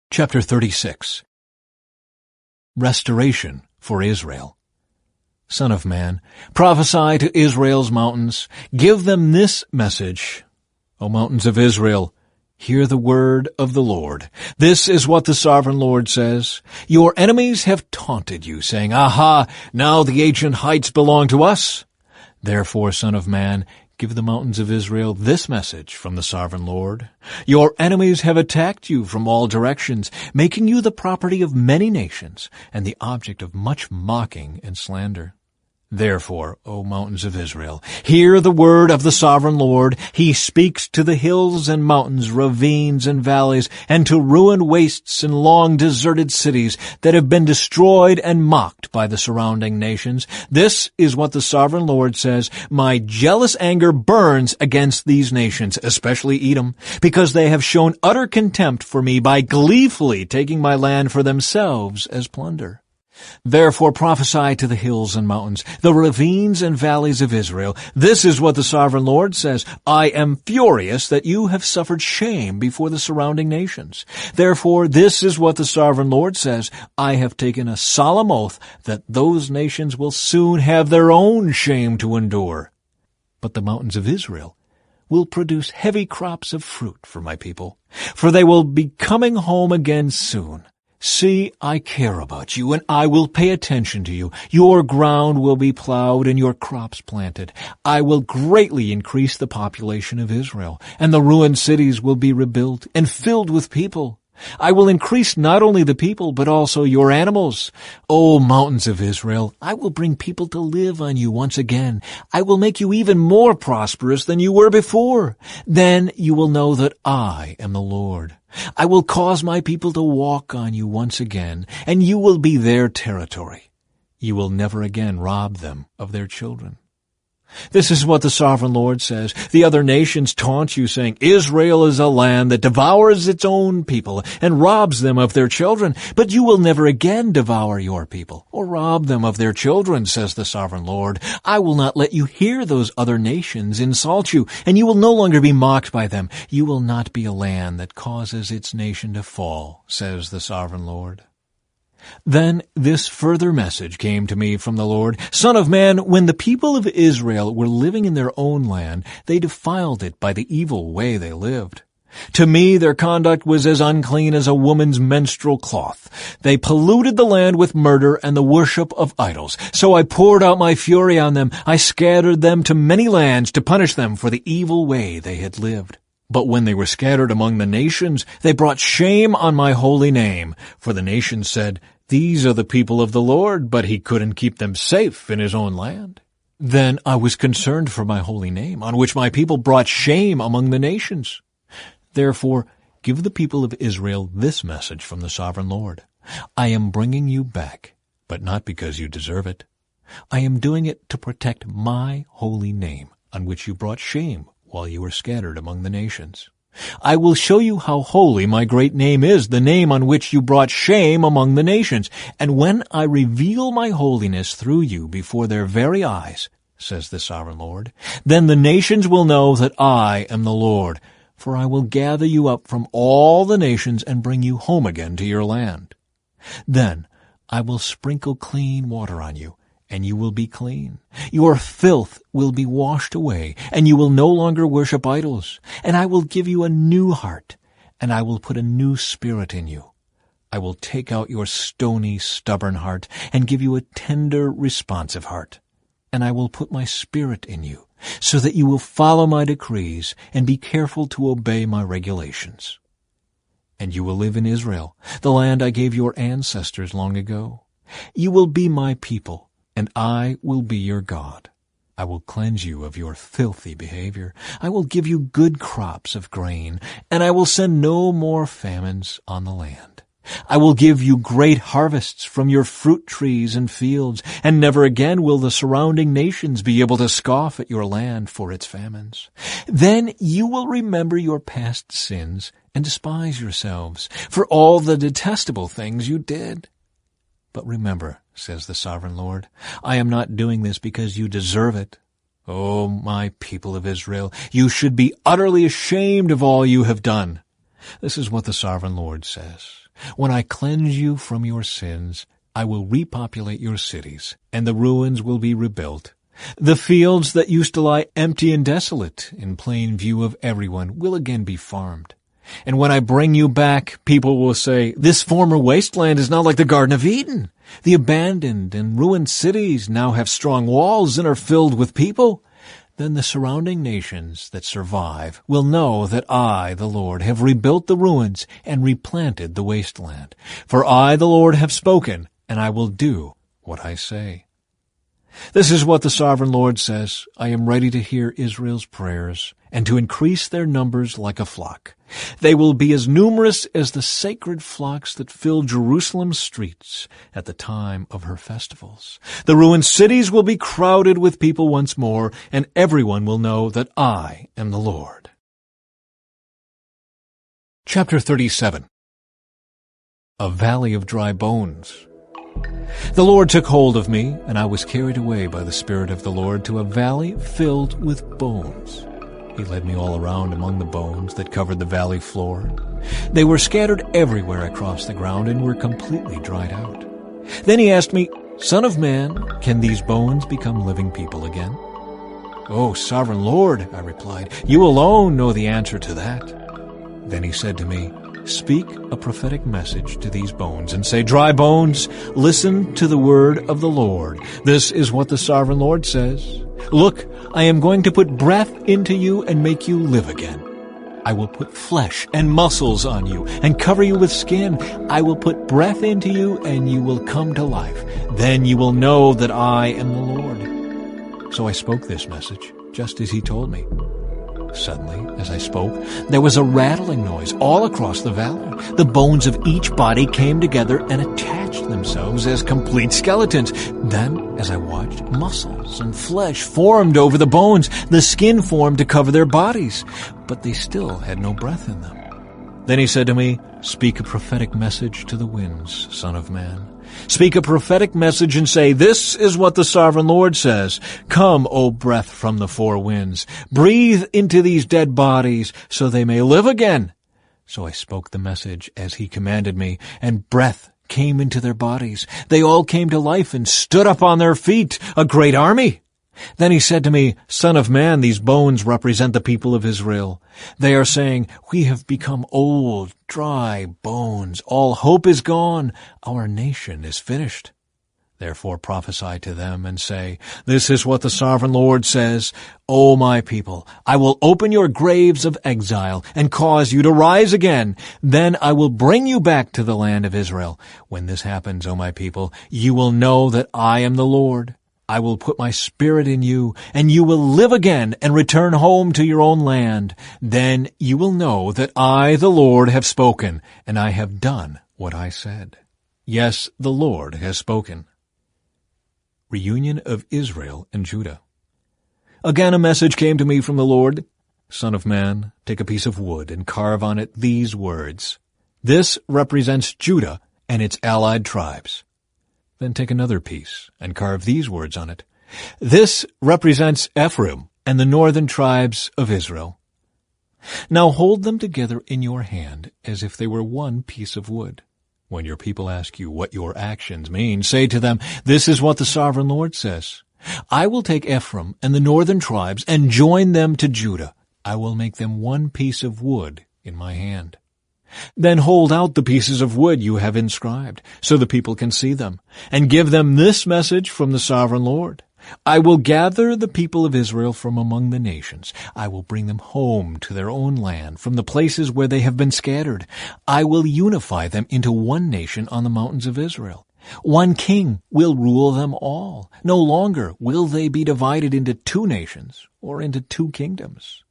A: Chapter 36. Restoration for Israel. Son of man, prophesy to Israel's mountains. Give them this message. O mountains of Israel, hear the word of the Lord. This is what the sovereign Lord says. Your enemies have taunted you, saying, Aha, now the ancient heights belong to us. Therefore, son of man, give the mountains of Israel this message from the sovereign Lord. Your enemies have attacked you from all directions, making you the property of many nations and the object of much mocking and slander. Therefore, O mountains of Israel, hear the word of the sovereign Lord. He speaks to the hills and mountains, ravines and valleys, and to ruined wastes and long deserted cities that have been destroyed and mocked by the surrounding nations. This is what the sovereign Lord says. My jealous anger burns against these nations, especially Edom, because they have shown utter contempt for me by gleefully taking my land for themselves as plunder. Therefore prophesy to the hills and mountains, the ravines and valleys of Israel. This is what the sovereign Lord says. I am furious that you have suffered shame before the surrounding nations. Therefore this is what the sovereign Lord says. I have taken a solemn oath that those nations will soon have their own shame to endure. But the mountains of Israel will produce heavy crops of fruit for my people, for they will be coming home again soon. See, I care about you, and I will pay attention to you. Your ground will be plowed and your crops planted. I will greatly increase the population of Israel, and the ruined cities will be rebuilt and filled with people. I will increase not only the people, but also your animals. O mountains of Israel, I will bring people to live on you once again. I will make you even more prosperous than you were before. Then you will know that I am the Lord. I will cause my people to walk on you once again, and you will be their territory. You will never again rob them of their children. This is what the sovereign Lord says. The other nations taunt you, saying, Israel is a land that devours its own people and robs them of their children. But you will never again devour your people or rob them of their children, says the sovereign Lord. I will not let you hear those other nations insult you, and you will no longer be mocked by them. You will not be a land that causes its nation to fall, says the sovereign Lord. Then this further message came to me from the Lord. Son of man, when the people of Israel were living in their own land, they defiled it by the evil way they lived. To me their conduct was as unclean as a woman's menstrual cloth. They polluted the land with murder and the worship of idols. So I poured out my fury on them. I scattered them to many lands to punish them for the evil way they had lived. But when they were scattered among the nations, they brought shame on my holy name. For the nations said, These are the people of the Lord, but he couldn't keep them safe in his own land. Then I was concerned for my holy name, on which my people brought shame among the nations. Therefore, give the people of Israel this message from the sovereign Lord. I am bringing you back, but not because you deserve it. I am doing it to protect my holy name, on which you brought shame while you were scattered among the nations. I will show you how holy my great name is, the name on which you brought shame among the nations. And when I reveal my holiness through you before their very eyes, says the sovereign Lord, then the nations will know that I am the Lord, for I will gather you up from all the nations and bring you home again to your land. Then I will sprinkle clean water on you, and you will be clean. Your filth will be washed away, and you will no longer worship idols. And I will give you a new heart, and I will put a new spirit in you. I will take out your stony, stubborn heart, and give you a tender, responsive heart. And I will put my spirit in you, so that you will follow my decrees and be careful to obey my regulations. And you will live in Israel, the land I gave your ancestors long ago. You will be my people, and I will be your God. I will cleanse you of your filthy behavior. I will give you good crops of grain, and I will send no more famines on the land. I will give you great harvests from your fruit trees and fields, and never again will the surrounding nations be able to scoff at your land for its famines. Then you will remember your past sins and despise yourselves for all the detestable things you did. But remember, says the sovereign Lord, I am not doing this because you deserve it. O my people of Israel, you should be utterly ashamed of all you have done. This is what the sovereign Lord says. When I cleanse you from your sins, I will repopulate your cities, and the ruins will be rebuilt. The fields that used to lie empty and desolate, in plain view of everyone, will again be farmed. And when I bring you back, people will say, this former wasteland is not like the Garden of Eden. The abandoned and ruined cities now have strong walls and are filled with people. Then the surrounding nations that survive will know that I, the Lord, have rebuilt the ruins and replanted the wasteland. For I, the Lord, have spoken, and I will do what I say. This is what the sovereign Lord says. I am ready to hear Israel's prayers and to increase their numbers like a flock. They will be as numerous as the sacred flocks that fill Jerusalem's streets at the time of her festivals. The ruined cities will be crowded with people once more, and everyone will know that I am the Lord. Chapter 37. A Valley of Dry Bones. The Lord took hold of me, and I was carried away by the Spirit of the Lord to a valley filled with bones. He led me all around among the bones that covered the valley floor. They were scattered everywhere across the ground and were completely dried out. Then he asked me, Son of man, can these bones become living people again? Oh, sovereign Lord, I replied, you alone know the answer to that. Then he said to me, Speak a prophetic message to these bones and say, Dry bones, listen to the word of the Lord. This is what the sovereign Lord says. Look, I am going to put breath into you and make you live again. I will put flesh and muscles on you and cover you with skin. I will put breath into you and you will come to life. Then you will know that I am the Lord. So I spoke this message just as he told me. Suddenly, as I spoke, there was a rattling noise all across the valley. The bones of each body came together and attached themselves as complete skeletons. Then, as I watched, muscles and flesh formed over the bones. The skin formed to cover their bodies, but they still had no breath in them. Then he said to me, Speak a prophetic message to the winds, Son of man. Speak a prophetic message and say, This is what the sovereign Lord says. Come, O breath from the four winds. Breathe into these dead bodies so they may live again. So I spoke the message as he commanded me, and breath came into their bodies. They all came to life and stood up on their feet, a great army. Then he said to me, Son of man, these bones represent the people of Israel. They are saying, We have become old, dry bones. All hope is gone. Our nation is finished. Therefore prophesy to them and say, This is what the sovereign Lord says. O my people, I will open your graves of exile and cause you to rise again. Then I will bring you back to the land of Israel. When this happens, O my people, you will know that I am the Lord. I will put my spirit in you, and you will live again and return home to your own land. Then you will know that I, the Lord, have spoken, and I have done what I said. Yes, the Lord has spoken. Reunion of Israel and Judah. Again a message came to me from the Lord. Son of man, take a piece of wood and carve on it these words. This represents Judah and its allied tribes. Then take another piece and carve these words on it. This represents Ephraim and the northern tribes of Israel. Now hold them together in your hand as if they were one piece of wood. When your people ask you what your actions mean, say to them, This is what the sovereign Lord says. I will take Ephraim and the northern tribes and join them to Judah. I will make them one piece of wood in my hand. Then hold out the pieces of wood you have inscribed, so the people can see them, and give them this message from the sovereign Lord. I will gather the people of Israel from among the nations. I will bring them home to their own land from the places where they have been scattered. I will unify them into one nation on the mountains of Israel. One king will rule them all. No longer will they be divided into two nations or into two kingdoms.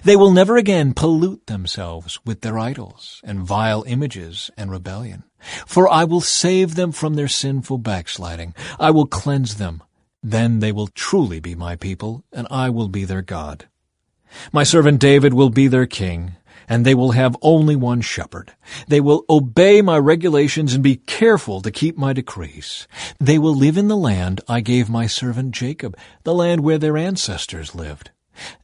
A: They will never again pollute themselves with their idols and vile images and rebellion. For I will save them from their sinful backsliding. I will cleanse them. Then they will truly be my people, and I will be their God. My servant David will be their king, and they will have only one shepherd. They will obey my regulations and be careful to keep my decrees. They will live in the land I gave my servant Jacob, the land where their ancestors lived.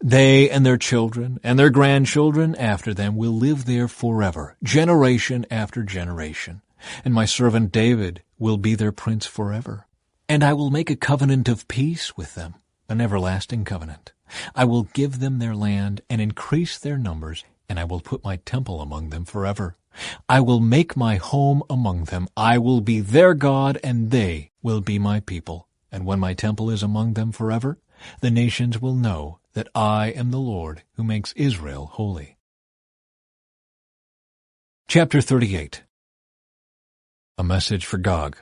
A: They and their children and their grandchildren after them will live there forever, generation after generation. And my servant David will be their prince forever. And I will make a covenant of peace with them, an everlasting covenant. I will give them their land and increase their numbers, and I will put my temple among them forever. I will make my home among them. I will be their God, and they will be my people. And when my temple is among them forever, the nations will know that I am the Lord who makes Israel holy. Chapter 38. A message for Gog.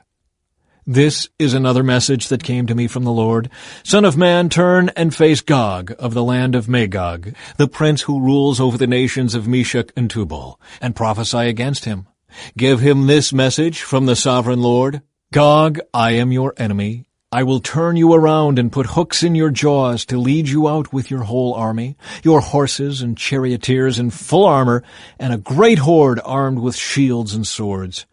A: This is another message that came to me from the Lord. Son of man, turn and face Gog of the land of Magog, the prince who rules over the nations of Meshech and Tubal, and prophesy against him. Give him this message from the sovereign Lord. Gog, I am your enemy. I will turn you around and put hooks in your jaws to lead you out with your whole army, your horses and charioteers in full armor, and a great horde armed with shields and swords.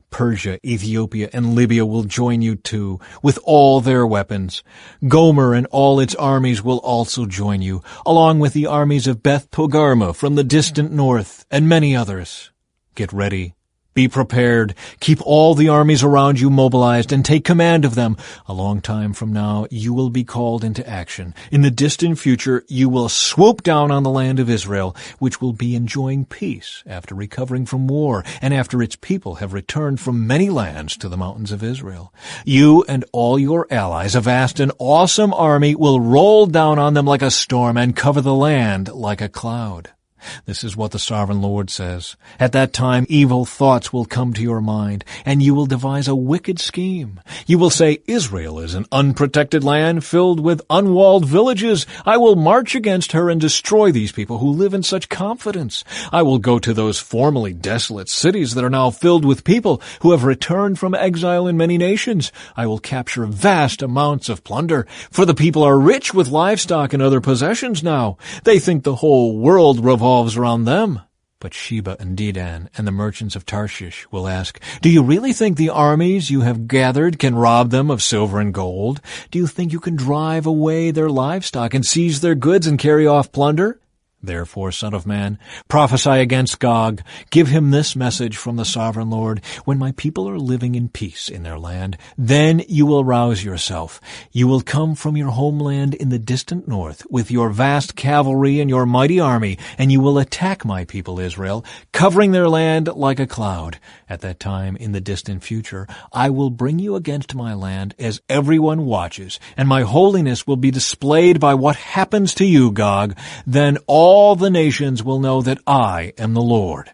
A: Persia, Ethiopia, and Libya will join you too, with all their weapons. Gomer and all its armies will also join you, along with the armies of Beth Togarmah from the distant north, and many others. Get ready. Be prepared. Keep all the armies around you mobilized and take command of them. A long time from now, you will be called into action. In the distant future, you will swoop down on the land of Israel, which will be enjoying peace after recovering from war and after its people have returned from many lands to the mountains of Israel. You and all your allies, a vast and awesome army, will roll down on them like a storm and cover the land like a cloud. This is what the sovereign Lord says. At that time, evil thoughts will come to your mind, and you will devise a wicked scheme. You will say, Israel is an unprotected land filled with unwalled villages. I will march against her and destroy these people who live in such confidence. I will go to those formerly desolate cities that are now filled with people who have returned from exile in many nations. I will capture vast amounts of plunder, for the people are rich with livestock and other possessions now. They think the whole world revolves around them. But Sheba and Dedan and the merchants of Tarshish will ask, do you really think the armies you have gathered can rob them of silver and gold? Do you think you can drive away their livestock and seize their goods and carry off plunder? Therefore, son of man, prophesy against Gog. Give him this message from the sovereign Lord. When my people are living in peace in their land, then you will rouse yourself. You will come from your homeland in the distant north with your vast cavalry and your mighty army, and you will attack my people Israel, covering their land like a cloud. At that time, in the distant future, I will bring you against my land as everyone watches, and my holiness will be displayed by what happens to you, Gog. Then all the nations will know that I am the Lord.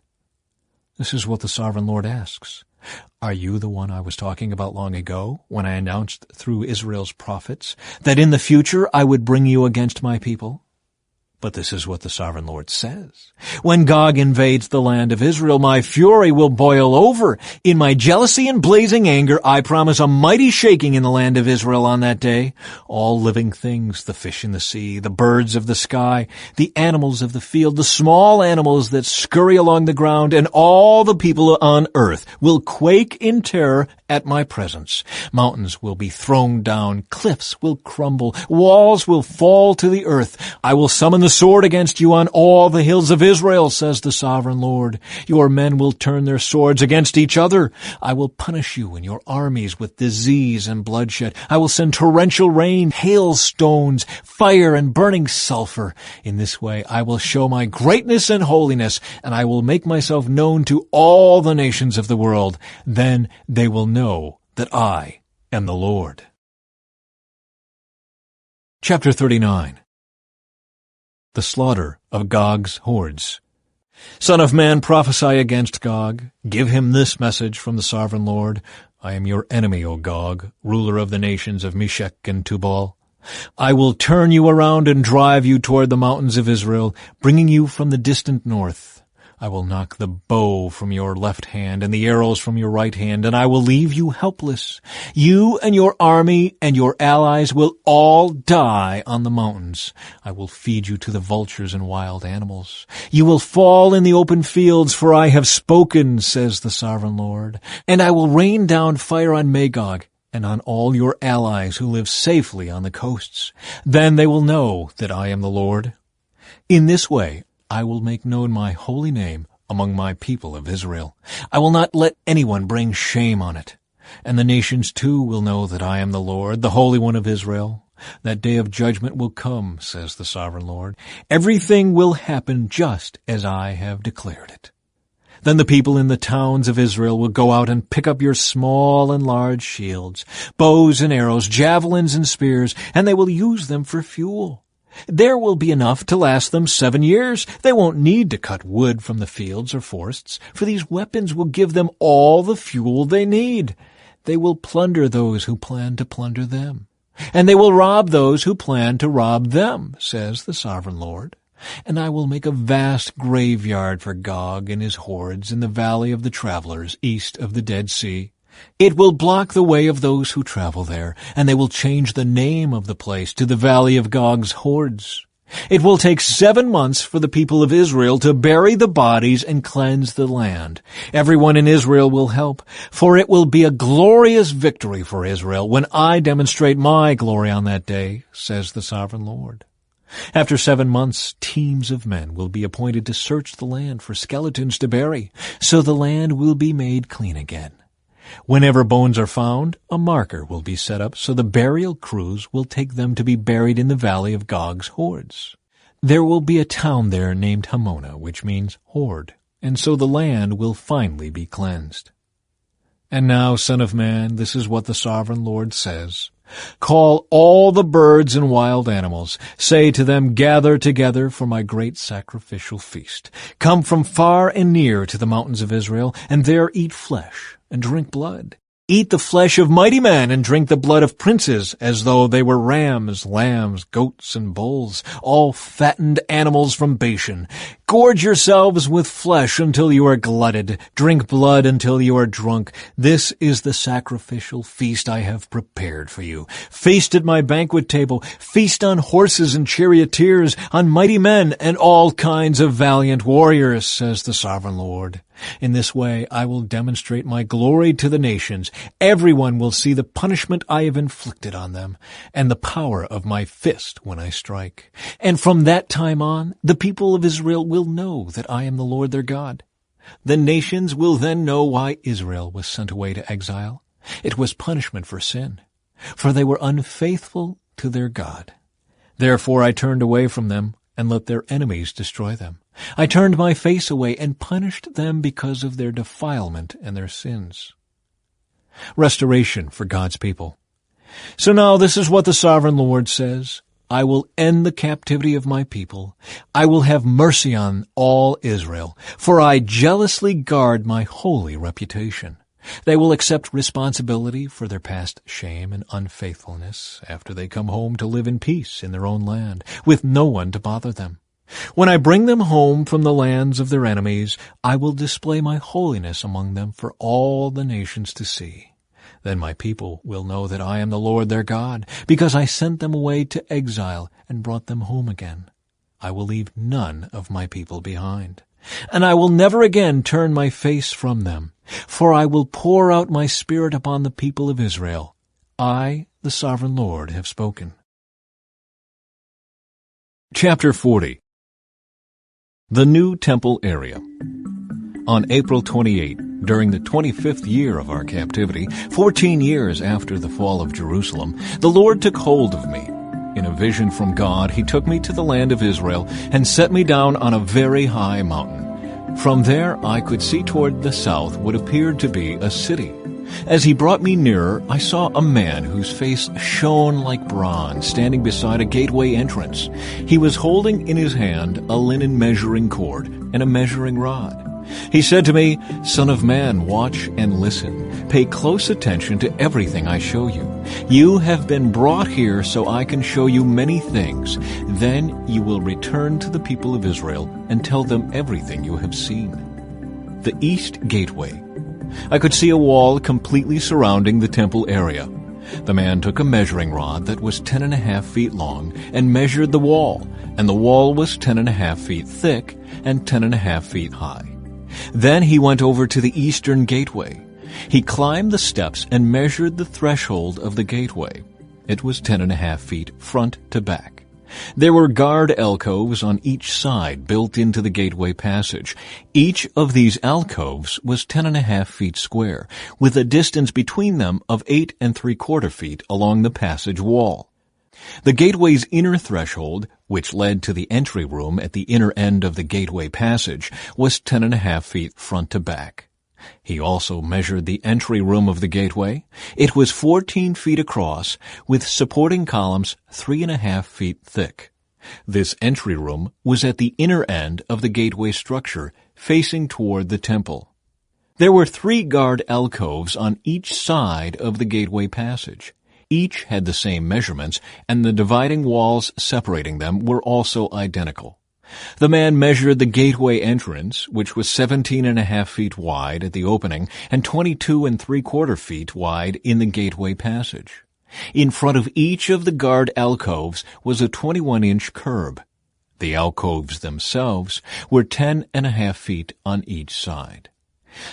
A: This is what the sovereign Lord asks. Are you the one I was talking about long ago, when I announced through Israel's prophets that in the future I would bring you against my people? But this is what the sovereign Lord says. When Gog invades the land of Israel, my fury will boil over. In my jealousy and blazing anger, I promise a mighty shaking in the land of Israel on that day. All living things, the fish in the sea, the birds of the sky, the animals of the field, the small animals that scurry along the ground, and all the people on earth will quake in terror at my presence. Mountains will be thrown down, cliffs will crumble, walls will fall to the earth. I will summon the sword against you on all the hills of Israel, says the sovereign Lord. Your men will turn their swords against each other. I will punish you and your armies with disease and bloodshed. I will send torrential rain, hailstones, fire, and burning sulfur. In this way I will show my greatness and holiness, and I will make myself known to all the nations of the world. Then they will know that I am the Lord. Chapter 39. The slaughter of Gog's hordes. Son of man, prophesy against Gog. Give him this message from the sovereign Lord. I am your enemy, O Gog, ruler of the nations of Meshech and Tubal. I will turn you around and drive you toward the mountains of Israel, bringing you from the distant north. I will knock the bow from your left hand and the arrows from your right hand, and I will leave you helpless. You and your army and your allies will all die on the mountains. I will feed you to the vultures and wild animals. You will fall in the open fields, for I have spoken, says the sovereign Lord. And I will rain down fire on Magog and on all your allies who live safely on the coasts. Then they will know that I am the Lord. In this way, I will make known my holy name among my people of Israel. I will not let anyone bring shame on it. And the nations too will know that I am the Lord, the Holy One of Israel. That day of judgment will come, says the sovereign Lord. Everything will happen just as I have declared it. Then the people in the towns of Israel will go out and pick up your small and large shields, bows and arrows, javelins and spears, and they will use them for fuel. There will be enough to last them 7 years. They won't need to cut wood from the fields or forests, for these weapons will give them all the fuel they need. They will plunder those who plan to plunder them, and they will rob those who plan to rob them, says the sovereign Lord. And I will make a vast graveyard for Gog and his hordes in the valley of the travelers east of the Dead Sea. It will block the way of those who travel there, and they will change the name of the place to the Valley of Gog's Hordes. It will take 7 months for the people of Israel to bury the bodies and cleanse the land. Everyone in Israel will help, for it will be a glorious victory for Israel when I demonstrate my glory on that day, says the sovereign Lord. After 7 months, teams of men will be appointed to search the land for skeletons to bury, so the land will be made clean again. Whenever bones are found, a marker will be set up so the burial crews will take them to be buried in the valley of Gog's hordes. There will be a town there named Hamona, which means horde, and so the land will finally be cleansed. And now, Son of Man, this is what the sovereign Lord says. Call all the birds and wild animals. Say to them, gather together for my great sacrificial feast. Come from far and near to the mountains of Israel, and there eat flesh and drink blood. Eat the flesh of mighty men and drink the blood of princes, as though they were rams, lambs, goats, and bulls, all fattened animals from Bashan. Gorge yourselves with flesh until you are glutted. Drink blood until you are drunk. This is the sacrificial feast I have prepared for you. Feast at my banquet table. Feast on horses and charioteers, on mighty men and all kinds of valiant warriors, says the sovereign Lord. In this way I will demonstrate my glory to the nations. Everyone will see the punishment I have inflicted on them, and the power of my fist when I strike. And from that time on, the people of Israel will know that I am the Lord their God. The nations will then know why Israel was sent away to exile. It was punishment for sin, for they were unfaithful to their God. Therefore I turned away from them and let their enemies destroy them. I turned my face away and punished them because of their defilement and their sins. Restoration for God's people. So now this is what the sovereign Lord says. I will end the captivity of my people. I will have mercy on all Israel, for I jealously guard my holy reputation. They will accept responsibility for their past shame and unfaithfulness after they come home to live in peace in their own land, with no one to bother them. When I bring them home from the lands of their enemies, I will display my holiness among them for all the nations to see. Then my people will know that I am the Lord their God, because I sent them away to exile and brought them home again. I will leave none of my people behind, and I will never again turn my face from them, for I will pour out my Spirit upon the people of Israel. I, the sovereign Lord, have spoken. Chapter 40. The New Temple Area. On April 28, during the 25th year of our captivity, 14 years after the fall of Jerusalem, the Lord took hold of me. In a vision from God, he took me to the land of Israel and set me down on a very high mountain. From there I could see toward the south what appeared to be a city. As he brought me nearer, I saw a man whose face shone like bronze, standing beside a gateway entrance. He was holding in his hand a linen measuring cord and a measuring rod. He said to me, "Son of man, watch and listen. Pay close attention to everything I show you. You have been brought here so I can show you many things. Then you will return to the people of Israel and tell them everything you have seen." The East Gateway. I could see a wall completely surrounding the temple area. The man took a measuring rod that was 10.5 feet long and measured the wall, and the wall was 10.5 feet thick and 10.5 feet high. Then he went over to the eastern gateway. He climbed the steps and measured the threshold of the gateway. It was 10.5 feet front to back. There were guard alcoves on each side built into the gateway passage. Each of these alcoves was 10.5 feet square, with a distance between them of 8 3/4 feet along the passage wall. The gateway's inner threshold, which led to the entry room at the inner end of the gateway passage, was 10.5 feet front to back. He also measured the entry room of the gateway. It was 14 feet across, with supporting columns 3.5 feet thick. This entry room was at the inner end of the gateway structure, facing toward the temple. There were 3 guard alcoves on each side of the gateway passage. Each had the same measurements, and the dividing walls separating them were also identical. The man measured the gateway entrance, which was 17.5 feet wide at the opening and 22 3/4 feet wide in the gateway passage. In front of each of the guard alcoves was a 21-inch curb. The alcoves themselves were 10.5 feet on each side.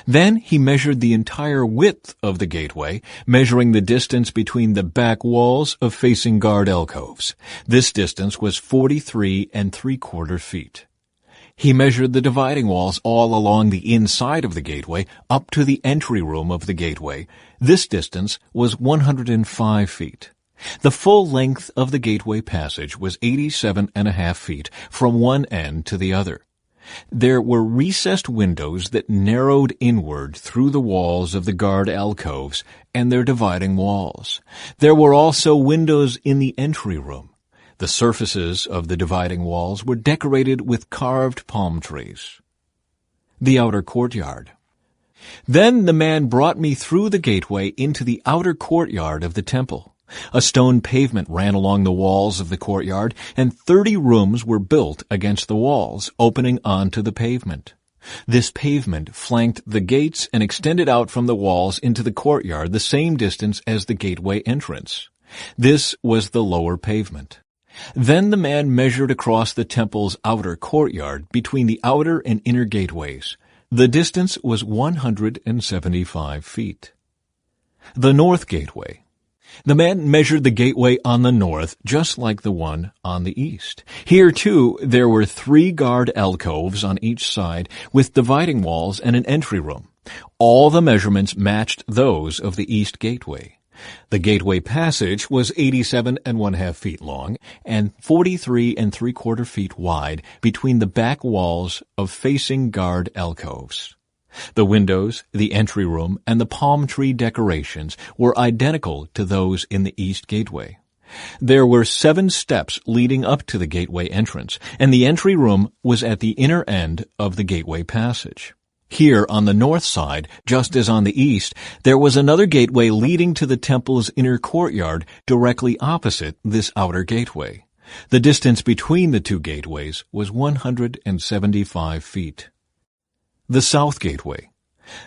A: Then he measured the entire width of the gateway, measuring the distance between the back walls of facing guard alcoves. This distance was 43 3/4 feet. He measured the dividing walls all along the inside of the gateway up to the entry room of the gateway. This distance was 105 feet. The full length of the gateway passage was 87.5 feet from one end to the other. There were recessed windows that narrowed inward through the walls of the guard alcoves and their dividing walls. There were also windows in the entry room. The surfaces of the dividing walls were decorated with carved palm trees. The outer courtyard. Then the man brought me through the gateway into the outer courtyard of the temple. A stone pavement ran along the walls of the courtyard, and 30 rooms were built against the walls, opening onto the pavement. This pavement flanked the gates and extended out from the walls into the courtyard the same distance as the gateway entrance. This was the lower pavement. Then the man measured across the temple's outer courtyard between the outer and inner gateways. The distance was 175 feet. The north gateway. The man measured the gateway on the north, just like the one on the east. Here, too, there were 3 guard alcoves on each side, with dividing walls and an entry room. All the measurements matched those of the east gateway. The gateway passage was 87.5 feet long and 43 3/4 feet wide between the back walls of facing guard alcoves. The windows, the entry room, and the palm tree decorations were identical to those in the east gateway. There were 7 steps leading up to the gateway entrance, and the entry room was at the inner end of the gateway passage. Here on the north side, just as on the east, there was another gateway leading to the temple's inner courtyard directly opposite this outer gateway. The distance between the 2 gateways was 175 feet. The south gateway.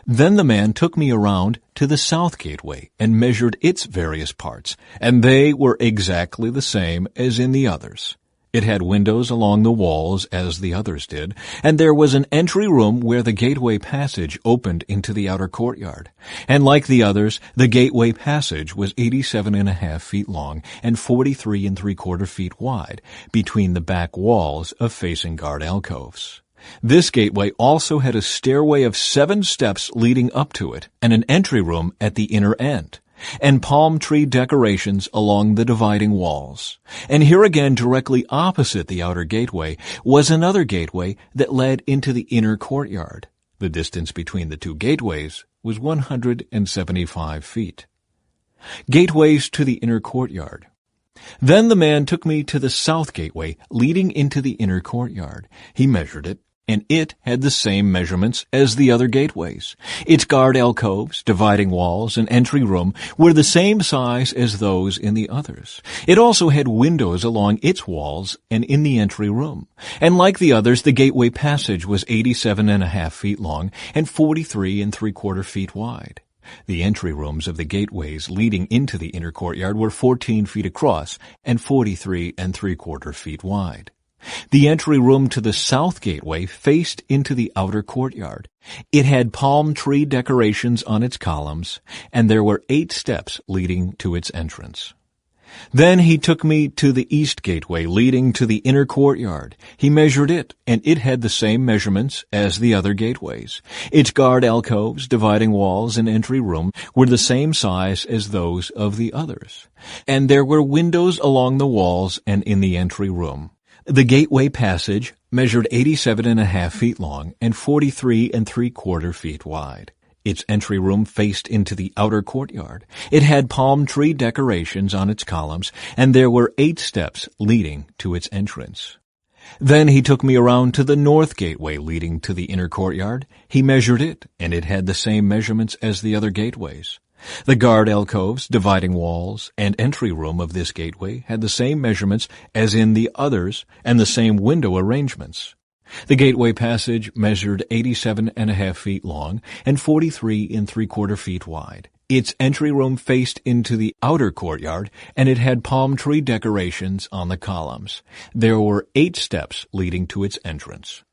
A: Then the man took me around to the south gateway and measured its various parts, and they were exactly the same as in the others. It had windows along the walls as the others did, and there was an entry room where the gateway passage opened into the outer courtyard. And like the others, the gateway passage was 87.5 feet long and 43 3/4 feet wide between the back walls of facing guard alcoves. This gateway also had a stairway of 7 steps leading up to it and an entry room at the inner end, and palm tree decorations along the dividing walls. And here again, directly opposite the outer gateway, was another gateway that led into the inner courtyard. The distance between the 2 gateways was 175 feet. Gateways to the inner courtyard. Then the man took me to the south gateway leading into the inner courtyard. He measured it, and it had the same measurements as the other gateways. Its guard alcoves, dividing walls, and entry room were the same size as those in the others. It also had windows along its walls and in the entry room. And like the others, the gateway passage was 87.5 feet long and 43.75 feet wide. The entry rooms of the gateways leading into the inner courtyard were 14 feet across and 43.75 feet wide. The entry room to the south gateway faced into the outer courtyard. It had palm tree decorations on its columns, and there were 8 steps leading to its entrance. Then he took me to the east gateway leading to the inner courtyard. He measured it, and it had the same measurements as the other gateways. Its guard alcoves, dividing walls, and entry room were the same size as those of the others. And there were windows along the walls and in the entry room. The gateway passage measured 87.5 feet long and 43.75 feet wide. Its entry room faced into the outer courtyard. It had palm tree decorations on its columns, and there were 8 steps leading to its entrance. Then he took me around to the north gateway leading to the inner courtyard. He measured it, and it had the same measurements as the other gateways. The guard alcoves, dividing walls, and entry room of this gateway had the same measurements as in the others, and the same window arrangements. The gateway passage measured 87.5 feet long and 43.75 feet wide. Its entry room faced into the outer courtyard, and it had palm tree decorations on the columns. There were 8 steps leading to its entrance.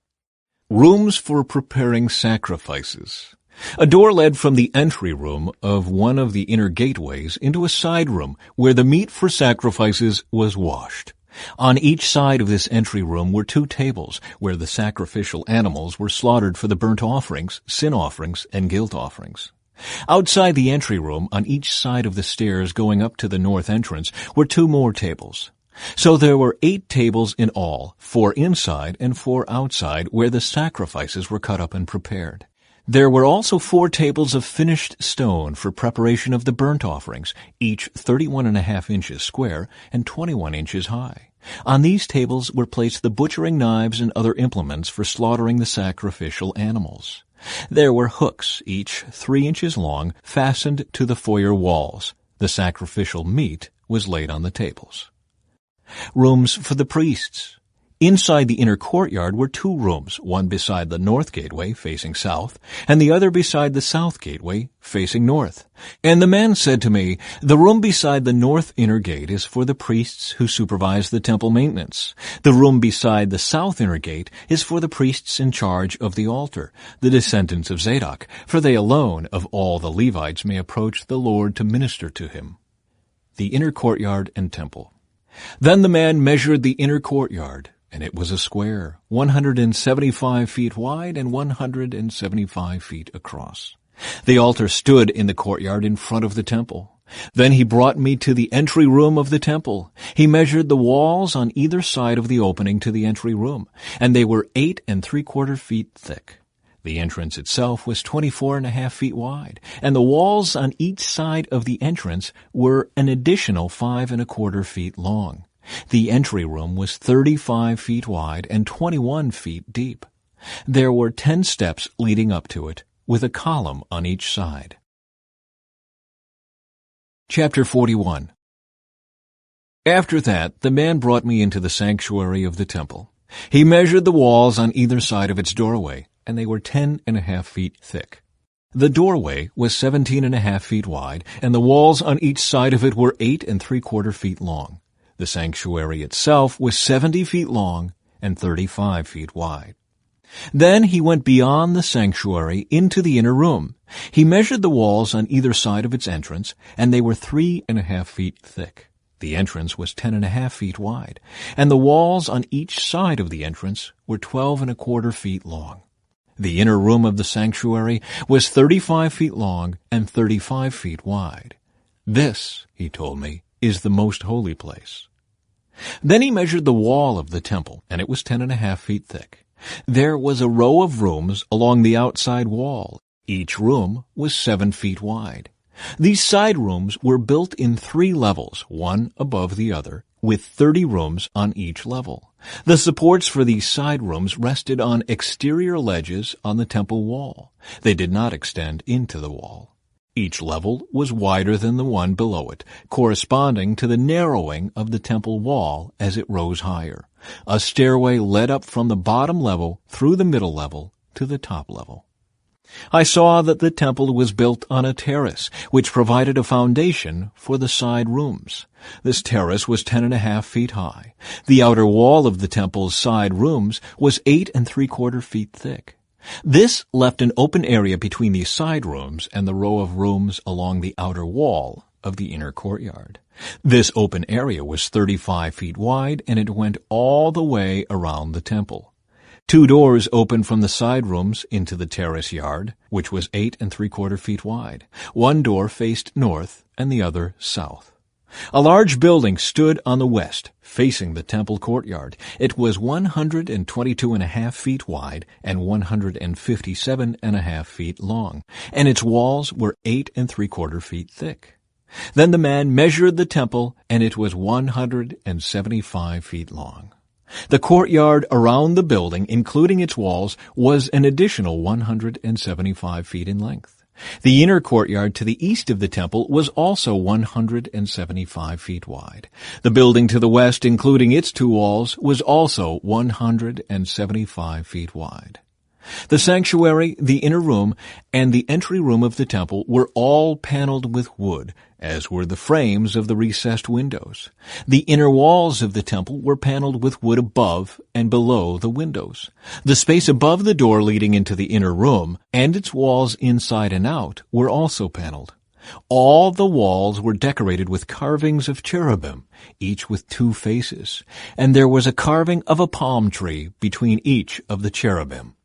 A: Rooms for preparing sacrifices. A door led from the entry room of one of the inner gateways into a side room where the meat for sacrifices was washed. On each side of this entry room were 2 tables where the sacrificial animals were slaughtered for the burnt offerings, sin offerings, and guilt offerings. Outside the entry room, on each side of the stairs going up to the north entrance, were 2 more tables. So there were 8 tables in all, 4 inside and 4 outside, where the sacrifices were cut up and prepared. There were also 4 tables of finished stone for preparation of the burnt offerings, each 31.5 inches square and 21 inches high. On these tables were placed the butchering knives and other implements for slaughtering the sacrificial animals. There were hooks, each 3 inches long, fastened to the foyer walls. The sacrificial meat was laid on the tables. Rooms for the priests. Inside the inner courtyard were 2 rooms, one beside the north gateway facing south, and the other beside the south gateway facing north. And the man said to me, "The room beside the north inner gate is for the priests who supervise the temple maintenance. The room beside the south inner gate is for the priests in charge of the altar, the descendants of Zadok, for they alone of all the Levites may approach the Lord to minister to him." The inner courtyard and temple. Then the man measured the inner courtyard, and it was a square, 175 feet wide and 175 feet across. The altar stood in the courtyard in front of the temple. Then he brought me to the entry room of the temple. He measured the walls on either side of the opening to the entry room, and they were 8.75 feet thick. The entrance itself was 24.5 feet wide, and the walls on each side of the entrance were an additional 5.25 feet long. The entry room was 35 feet wide and 21 feet deep. There were 10 steps leading up to it, with a column on each side. Chapter 41. After that, the man brought me into the sanctuary of the temple. He measured the walls on either side of its doorway, and they were 10.5 feet thick. The doorway was 17.5 feet wide, and the walls on each side of it were 8.75 feet long. The sanctuary itself was 70 feet long and 35 feet wide. Then he went beyond the sanctuary into the inner room. He measured the walls on either side of its entrance, and they were 3.5 feet thick. The entrance was 10.5 feet wide, and the walls on each side of the entrance were 12.25 feet long. The inner room of the sanctuary was 35 feet long and 35 feet wide. This, he told me, is the most holy place. Then he measured the wall of the temple, and it was 10.5 feet thick. There was a row of rooms along the outside wall. Each room was 7 feet wide. These side rooms were built in 3 levels, one above the other, with 30 rooms on each level. The supports for these side rooms rested on exterior ledges on the temple wall. They did not extend into the wall. Each level was wider than the one below it, corresponding to the narrowing of the temple wall as it rose higher. A stairway led up from the bottom level through the middle level to the top level. I saw that the temple was built on a terrace, which provided a foundation for the side rooms. This terrace was 10.5 feet high. The outer wall of the temple's side rooms was 8 3/4 feet thick. This left an open area between these side rooms and the row of rooms along the outer wall of the inner courtyard. This open area was 35 feet wide, and it went all the way around the temple. 2 doors opened from the side rooms into the terrace yard, which was 8 3/4 feet wide. One door faced north and the other south. A large building stood on the west, facing the temple courtyard. It was 122.5 feet wide and 157.5 feet long, and its walls were 8 3/4 feet thick. Then the man measured the temple, and it was 175 feet long. The courtyard around the building, including its walls, was an additional 175 feet in length. The inner courtyard to the east of the temple was also 175 feet wide. The building to the west, including its 2 walls, was also 175 feet wide. The sanctuary, the inner room, and the entry room of the temple were all paneled with wood, as were the frames of the recessed windows. The inner walls of the temple were paneled with wood above and below the windows. The space above the door leading into the inner room and its walls inside and out were also paneled. All the walls were decorated with carvings of cherubim, each with 2 faces, and there was a carving of a palm tree between each of the cherubim.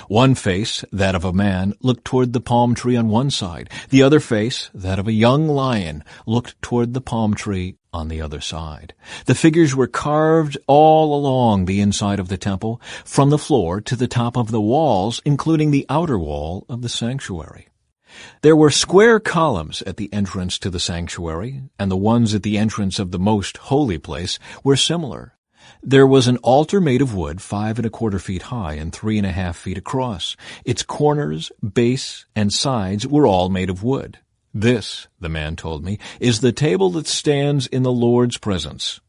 A: One face, that of a man, looked toward the palm tree on one side. The other face, that of a young lion, looked toward the palm tree on the other side. The figures were carved all along the inside of the temple, from the floor to the top of the walls, including the outer wall of the sanctuary. There were square columns at the entrance to the sanctuary, and the ones at the entrance of the most holy place were similar. There was an altar made of wood 5 1/4 feet high and 3.5 feet across. Its corners, base, and sides were all made of wood. This, the man told me, is the table that stands in the Lord's presence.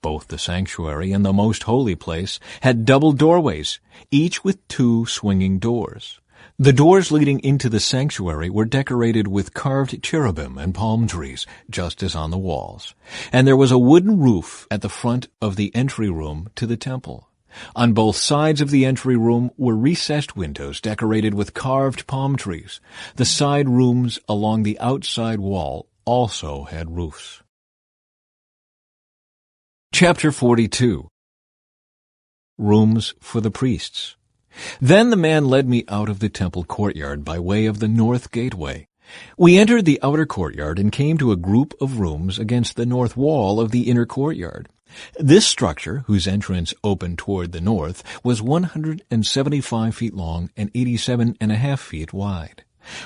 A: Both the sanctuary and the most holy place had double doorways, each with 2 swinging doors. The doors leading into the sanctuary were decorated with carved cherubim and palm trees, just as on the walls. And there was a wooden roof at the front of the entry room to the temple. On both sides of the entry room were recessed windows decorated with carved palm trees. The side rooms along the outside wall also had roofs. Chapter 42. Rooms for the priests. Then the man led me out of the temple courtyard by way of the north gateway. We entered the outer courtyard and came to a group of rooms against the north wall of the inner courtyard. This structure, whose entrance opened toward the north, was 175 feet long and 87.5 feet wide.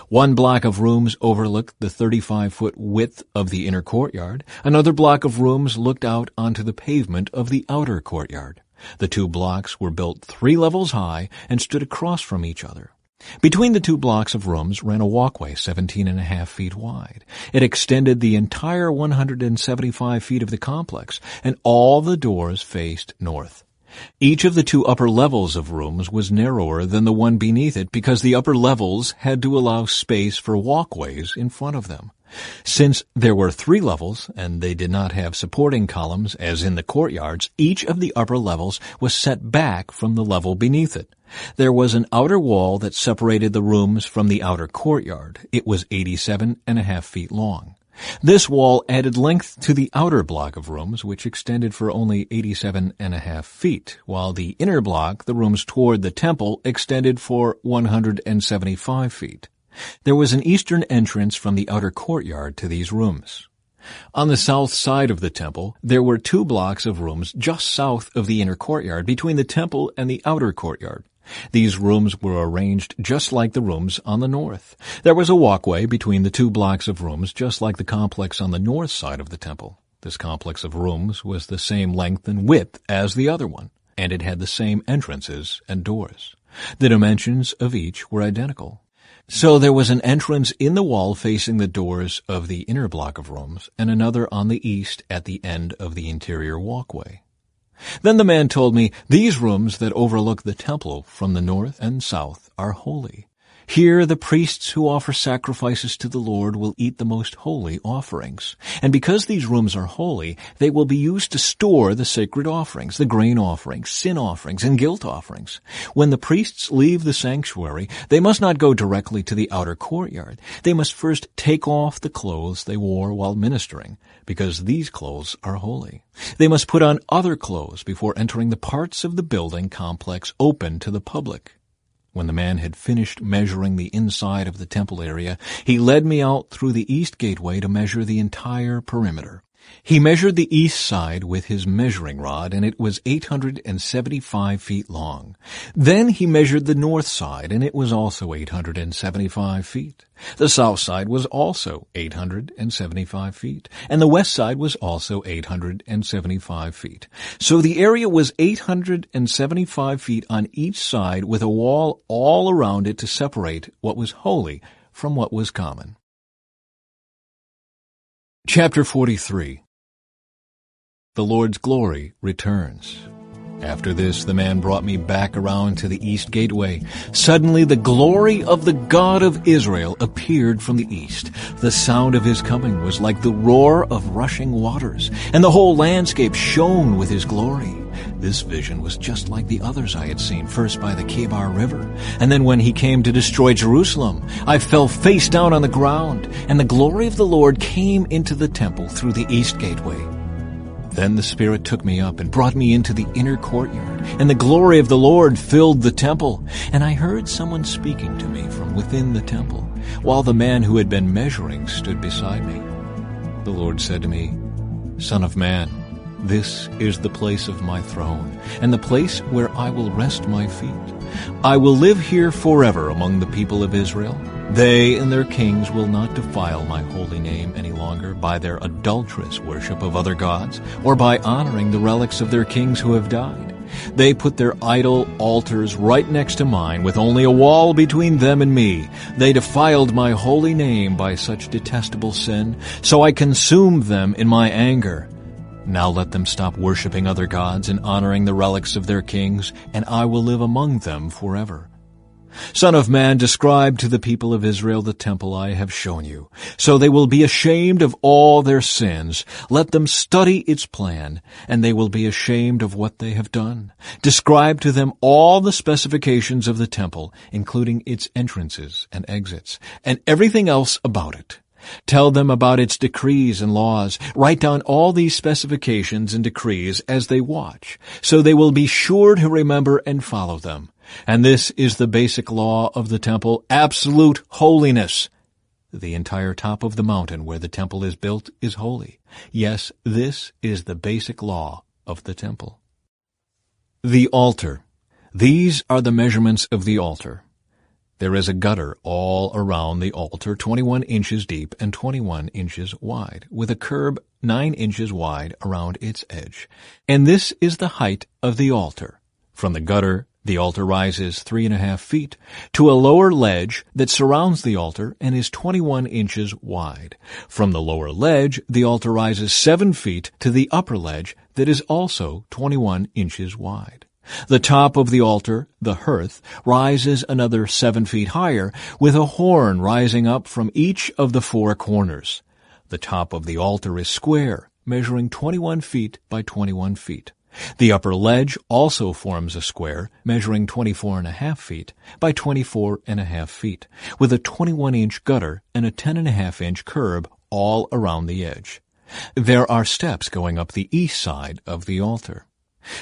A: One block of rooms overlooked the 35-foot width of the inner courtyard. Another block of rooms looked out onto the pavement of the outer courtyard. The 2 blocks were built 3 levels high and stood across from each other. Between the 2 blocks of rooms ran a walkway 17.5 feet wide. It extended the entire 175 feet of the complex, and all the doors faced north. Each of the 2 upper levels of rooms was narrower than the one beneath it because the upper levels had to allow space for walkways in front of them. Since there were 3 levels, and they did not have supporting columns as in the courtyards, each of the upper levels was set back from the level beneath it. There was an outer wall that separated the rooms from the outer courtyard. It was 87.5 feet long. This wall added length to the outer block of rooms, which extended for only 87.5 feet, while the inner block, the rooms toward the temple, extended for 175 feet. There was an eastern entrance from the outer courtyard to these rooms. On the south side of the temple, there were 2 blocks of rooms just south of the inner courtyard between the temple and the outer courtyard. These rooms were arranged just like the rooms on the north. There was a walkway between the 2 blocks of rooms just like the complex on the north side of the temple. This complex of rooms was the same length and width as the other one, and it had the same entrances and doors. The dimensions of each were identical. So there was an entrance in the wall facing the doors of the inner block of rooms, and another on the east at the end of the interior walkway. Then the man told me, "These rooms that overlook the temple from the north and south are holy. Here the priests who offer sacrifices to the Lord will eat the most holy offerings. And because these rooms are holy, they will be used to store the sacred offerings, the grain offerings, sin offerings, and guilt offerings. When the priests leave the sanctuary, they must not go directly to the outer courtyard. They must first take off the clothes they wore while ministering, because these clothes are holy. They must put on other clothes before entering the parts of the building complex open to the public." When the man had finished measuring the inside of the temple area, he led me out through the east gateway to measure the entire perimeter. He measured the east side with his measuring rod, and it was 875 feet long. Then he measured the north side, and it was also 875 feet. The south side was also 875 feet, and the west side was also 875 feet. So the area was 875 feet on each side, with a wall all around it to separate what was holy from what was common. Chapter 43. The Lord's glory returns. After this, the man brought me back around to the east gateway. Suddenly, the glory of the God of Israel appeared from the east. The sound of his coming was like the roar of rushing waters, and the whole landscape shone with his glory. This vision was just like the others I had seen, first by the Kebar River, and then when he came to destroy Jerusalem. I fell face down on the ground, and the glory of the Lord came into the temple through the east gateway. Then the Spirit took me up and brought me into the inner courtyard, and the glory of the Lord filled the temple. And I heard someone speaking to me from within the temple, while the man who had been measuring stood beside me. The Lord said to me, "Son of man, this is the place of my throne, and the place where I will rest my feet. I will live here forever among the people of Israel. They and their kings will not defile my holy name any longer by their adulterous worship of other gods, or by honoring the relics of their kings who have died. They put their idol altars right next to mine, with only a wall between them and me. They defiled my holy name by such detestable sin, so I consumed them in my anger. Now let them stop worshiping other gods and honoring the relics of their kings, and I will live among them forever. Son of man, describe to the people of Israel the temple I have shown you, so they will be ashamed of all their sins. Let them study its plan, and they will be ashamed of what they have done. Describe to them all the specifications of the temple, including its entrances and exits, and everything else about it. Tell them about its decrees and laws. Write down all these specifications and decrees as they watch, so they will be sure to remember and follow them. And this is the basic law of the temple, absolute holiness. The entire top of the mountain where the temple is built is holy. Yes, this is the basic law of the temple. The altar. These are the measurements of the altar. There is a gutter all around the altar, 21 inches deep and 21 inches wide, with a curb 9 inches wide around its edge. And this is the height of the altar. From the gutter, the altar rises 3.5 feet to a lower ledge that surrounds the altar and is 21 inches wide. From the lower ledge, the altar rises 7 feet to the upper ledge that is also 21 inches wide. The top of the altar, the hearth, rises another 7 feet higher, with a horn rising up from each of the 4 corners. The top of the altar is square, measuring 21 feet by 21 feet. The upper ledge also forms a square, measuring 24.5 feet by 24.5 feet, with a 21-inch gutter and a 10.5-inch curb all around the edge. There are steps going up the east side of the altar.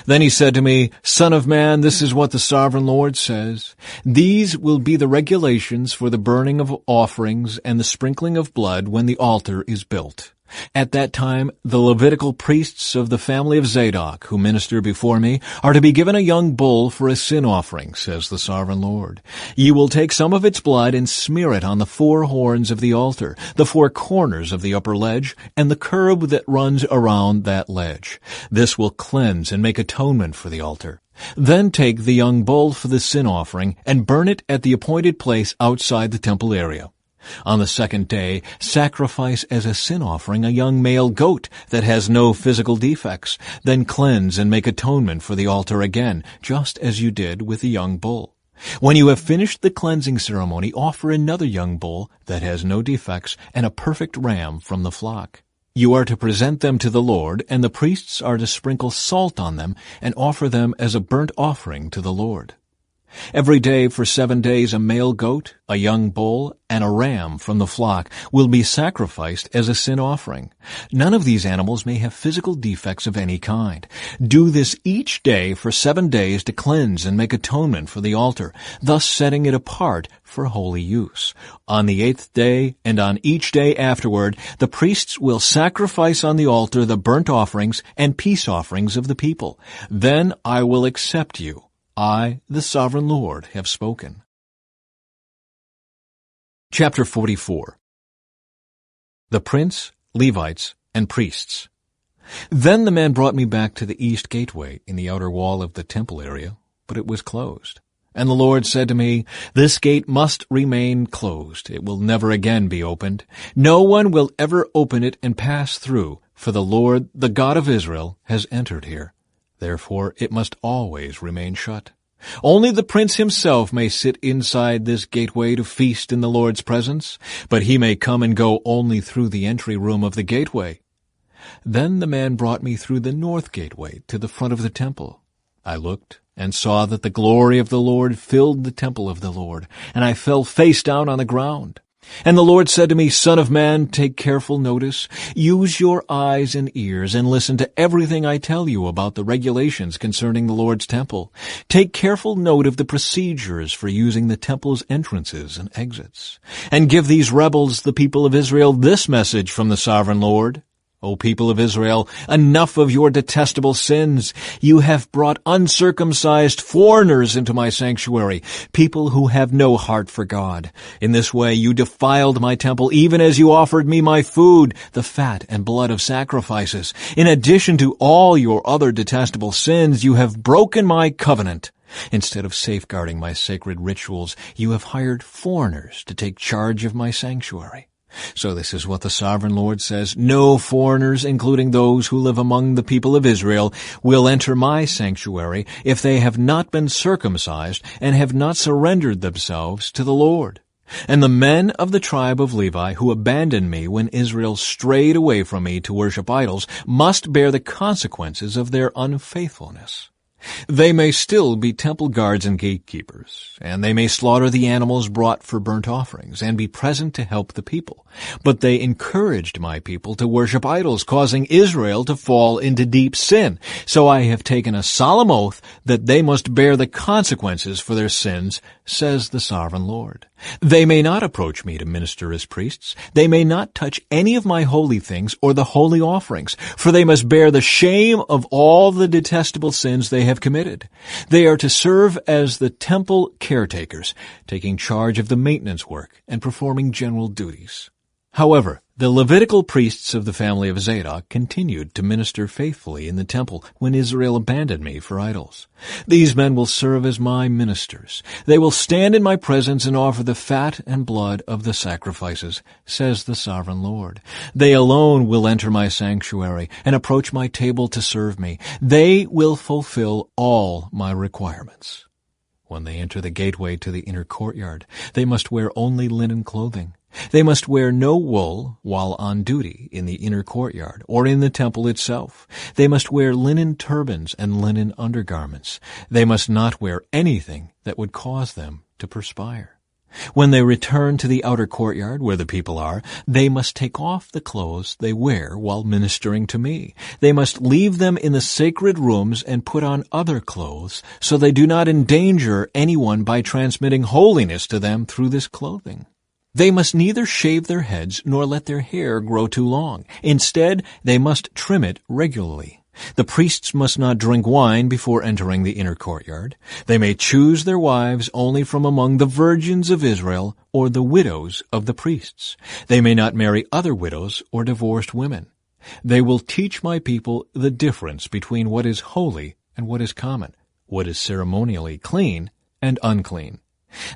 A: Then he said to me, "Son of man, this is what the sovereign Lord says. These will be the regulations for the burning of offerings and the sprinkling of blood when the altar is built. At that time, the Levitical priests of the family of Zadok, who minister before me, are to be given a young bull for a sin offering, says the Sovereign Lord. You will take some of its blood and smear it on the four horns of the altar, the four corners of the upper ledge, and the curb that runs around that ledge. This will cleanse and make atonement for the altar. Then take the young bull for the sin offering and burn it at the appointed place outside the temple area. On the second day, sacrifice as a sin offering a young male goat that has no physical defects. Then cleanse and make atonement for the altar again, just as you did with the young bull. When you have finished the cleansing ceremony, offer another young bull that has no defects and a perfect ram from the flock. You are to present them to the Lord, and the priests are to sprinkle salt on them and offer them as a burnt offering to the Lord. Every day for 7 days a male goat, a young bull, and a ram from the flock will be sacrificed as a sin offering. None of these animals may have physical defects of any kind. Do this each day for 7 days to cleanse and make atonement for the altar, thus setting it apart for holy use. On the 8th day and on each day afterward, the priests will sacrifice on the altar the burnt offerings and peace offerings of the people. Then I will accept you. I, the Sovereign Lord, have spoken. Chapter 44. The Prince, Levites, and Priests. Then the man brought me back to the east gateway in the outer wall of the temple area, but it was closed. And the Lord said to me, "This gate must remain closed. It will never again be opened. No one will ever open it and pass through, for the Lord, the God of Israel, has entered here. Therefore it must always remain shut. Only the prince himself may sit inside this gateway to feast in the Lord's presence, but he may come and go only through the entry room of the gateway." Then the man brought me through the north gateway to the front of the temple. I looked and saw that the glory of the Lord filled the temple of the Lord, and I fell face down on the ground. And the Lord said to me, "Son of man, take careful notice. Use your eyes and ears and listen to everything I tell you about the regulations concerning the Lord's temple. Take careful note of the procedures for using the temple's entrances and exits. And give these rebels, the people of Israel, this message from the Sovereign Lord. O people of Israel, enough of your detestable sins. You have brought uncircumcised foreigners into my sanctuary, people who have no heart for God. In this way you defiled my temple, even as you offered me my food, the fat and blood of sacrifices. In addition to all your other detestable sins, you have broken my covenant. Instead of safeguarding my sacred rituals, you have hired foreigners to take charge of my sanctuary. So this is what the Sovereign Lord says: no foreigners, including those who live among the people of Israel, will enter my sanctuary if they have not been circumcised and have not surrendered themselves to the Lord. And the men of the tribe of Levi who abandoned me when Israel strayed away from me to worship idols must bear the consequences of their unfaithfulness. They may still be temple guards and gatekeepers, and they may slaughter the animals brought for burnt offerings and be present to help the people. But they encouraged my people to worship idols, causing Israel to fall into deep sin. So I have taken a solemn oath that they must bear the consequences for their sins, says the Sovereign Lord. They may not approach me to minister as priests. They may not touch any of my holy things or the holy offerings, for they must bear the shame of all the detestable sins they have committed. They are to serve as the temple caretakers, taking charge of the maintenance work and performing general duties. However, the Levitical priests of the family of Zadok continued to minister faithfully in the temple when Israel abandoned me for idols. These men will serve as my ministers. They will stand in my presence and offer the fat and blood of the sacrifices, says the Sovereign Lord. They alone will enter my sanctuary and approach my table to serve me. They will fulfill all my requirements. When they enter the gateway to the inner courtyard, they must wear only linen clothing. They must wear no wool while on duty in the inner courtyard or in the temple itself. They must wear linen turbans and linen undergarments. They must not wear anything that would cause them to perspire. When they return to the outer courtyard where the people are, they must take off the clothes they wear while ministering to me. They must leave them in the sacred rooms and put on other clothes, so they do not endanger anyone by transmitting holiness to them through this clothing. They must neither shave their heads nor let their hair grow too long. Instead, they must trim it regularly. The priests must not drink wine before entering the inner courtyard. They may choose their wives only from among the virgins of Israel or the widows of the priests. They may not marry other widows or divorced women. They will teach my people the difference between what is holy and what is common, what is ceremonially clean and unclean.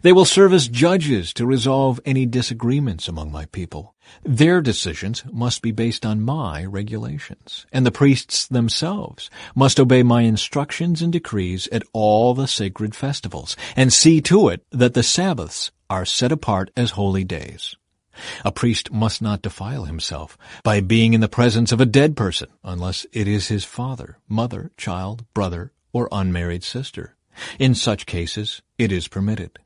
A: They will serve as judges to resolve any disagreements among my people. Their decisions must be based on my regulations, and the priests themselves must obey my instructions and decrees at all the sacred festivals, and see to it that the Sabbaths are set apart as holy days. A priest must not defile himself by being in the presence of a dead person, unless it is his father, mother, child, brother, or unmarried sister. In such cases, it is permitted.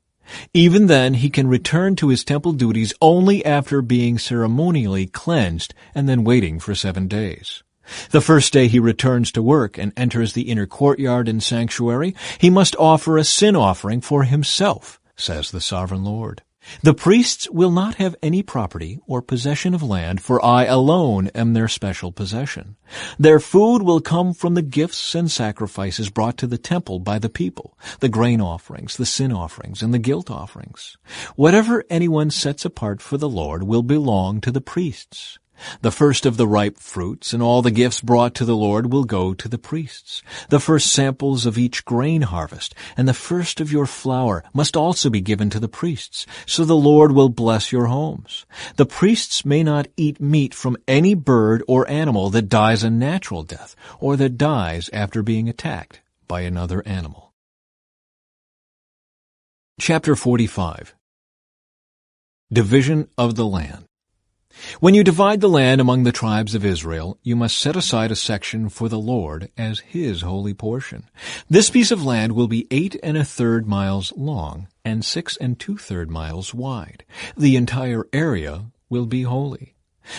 A: Even then, he can return to his temple duties only after being ceremonially cleansed and then waiting for 7 days. The first day he returns to work and enters the inner courtyard and sanctuary, he must offer a sin offering for himself, says the Sovereign Lord. The priests will not have any property or possession of land, for I alone am their special possession. Their food will come from the gifts and sacrifices brought to the temple by the people, the grain offerings, the sin offerings, and the guilt offerings. Whatever anyone sets apart for the Lord will belong to the priests. The first of the ripe fruits and all the gifts brought to the Lord will go to the priests. The first samples of each grain harvest and the first of your flour must also be given to the priests, so the Lord will bless your homes. The priests may not eat meat from any bird or animal that dies a natural death or that dies after being attacked by another animal. Chapter 45. Division of the Land. When you divide the land among the tribes of Israel, you must set aside a section for the Lord as his holy portion. This piece of land will be 8 1/3 miles long and 6 2/3 miles wide. The entire area will be holy.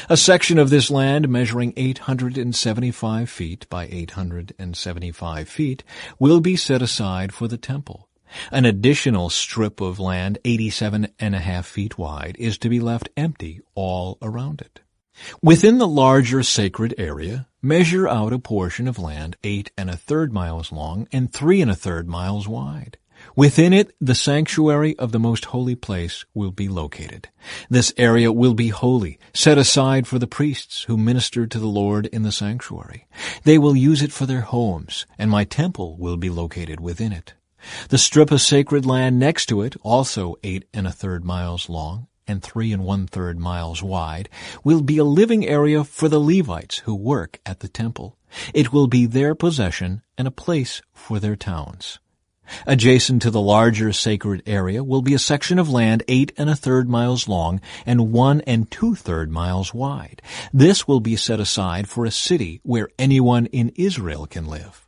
A: A section of this land measuring 875 feet by 875 feet will be set aside for the temple. An additional strip of land 87.5 feet wide is to be left empty all around it. Within the larger sacred area, measure out a portion of land 8 1/3 miles long and 3 1/3 miles wide. Within it, the sanctuary of the most holy place will be located. This area will be holy, set aside for the priests who minister to the Lord in the sanctuary. They will use it for their homes, and my temple will be located within it. The strip of sacred land next to it, also 8 1/3 miles long and 3 1/3 miles wide, will be a living area for the Levites who work at the temple. It will be their possession and a place for their towns. Adjacent to the larger sacred area will be a section of land 8 1/3 miles long and 1 2/3 miles wide. This will be set aside for a city where anyone in Israel can live.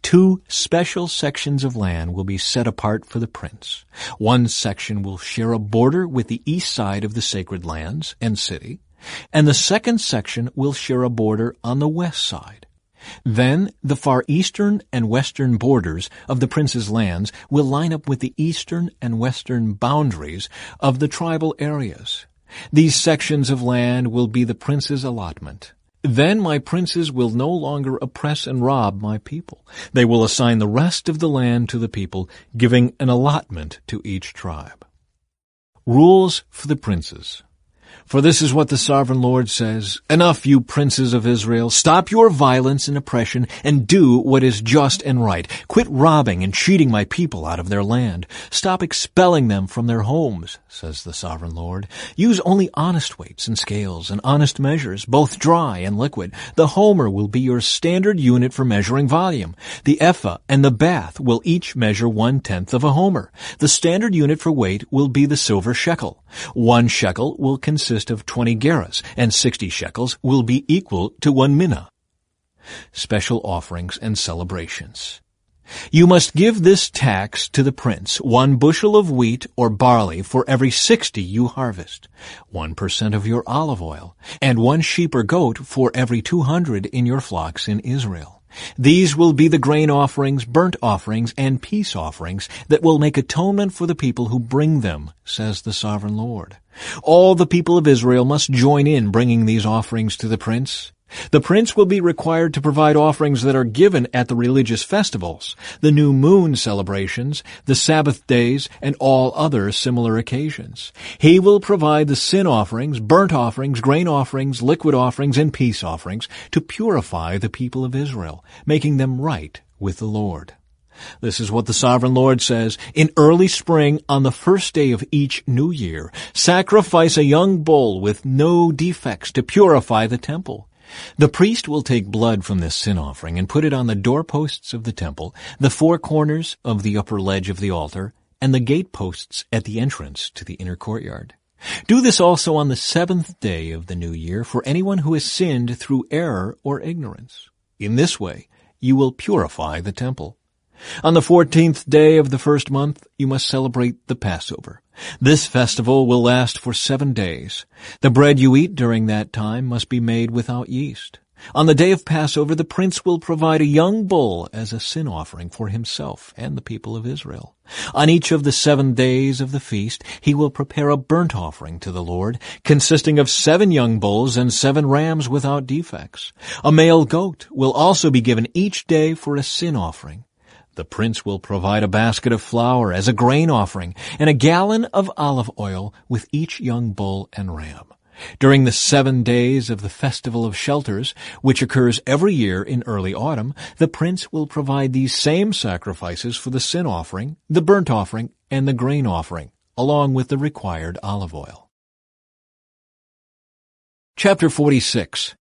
A: 2 special sections of land will be set apart for the prince. One section will share a border with the east side of the sacred lands and city, and the second section will share a border on the west side. Then the far eastern and western borders of the prince's lands will line up with the eastern and western boundaries of the tribal areas. These sections of land will be the prince's allotment. Then my princes will no longer oppress and rob my people. They will assign the rest of the land to the people, giving an allotment to each tribe. Rules for the princes. For this is what the Sovereign Lord says, "Enough, you princes of Israel. Stop your violence and oppression and do what is just and right. Quit robbing and cheating my people out of their land. Stop expelling them from their homes," says the Sovereign Lord. "Use only honest weights and scales and honest measures, both dry and liquid. The homer will be your standard unit for measuring volume. The ephah and the bath will each measure 1/10 of a homer. The standard unit for weight will be the silver shekel. 1 shekel will consist of 20 gerahs, and 60 shekels will be equal to 1 minnah. Special offerings and celebrations. You must give this tax to the prince, 1 bushel of wheat or barley for every 60 you harvest, 1% of your olive oil, and 1 sheep or goat for every 200 in your flocks in Israel. These will be the grain offerings, burnt offerings, and peace offerings that will make atonement for the people who bring them, says the sovereign Lord. All the people of Israel must join in bringing these offerings to the prince. The prince will be required to provide offerings that are given at the religious festivals, the new moon celebrations, the Sabbath days, and all other similar occasions. He will provide the sin offerings, burnt offerings, grain offerings, liquid offerings, and peace offerings to purify the people of Israel, making them right with the Lord. This is what the sovereign Lord says. In early spring, on the first day of each new year, sacrifice a young bull with no defects to purify the temple. The priest will take blood from this sin offering and put it on the doorposts of the temple, the four corners of the upper ledge of the altar, and the gateposts at the entrance to the inner courtyard. Do this also on the seventh day of the new year for anyone who has sinned through error or ignorance. In this way, you will purify the temple. On the 14th day of the first month, you must celebrate the Passover. This festival will last for 7 days. The bread you eat during that time must be made without yeast. On the day of Passover, the prince will provide a young bull as a sin offering for himself and the people of Israel. On each of the 7 days of the feast, he will prepare a burnt offering to the Lord, consisting of 7 young bulls and 7 rams without defects. A male goat will also be given each day for a sin offering. The prince will provide a basket of flour as a grain offering and a gallon of olive oil with each young bull and ram. During the 7 days of the Festival of Shelters, which occurs every year in early autumn, the prince will provide these same sacrifices for the sin offering, the burnt offering, and the grain offering, along with the required olive oil. Chapter 46.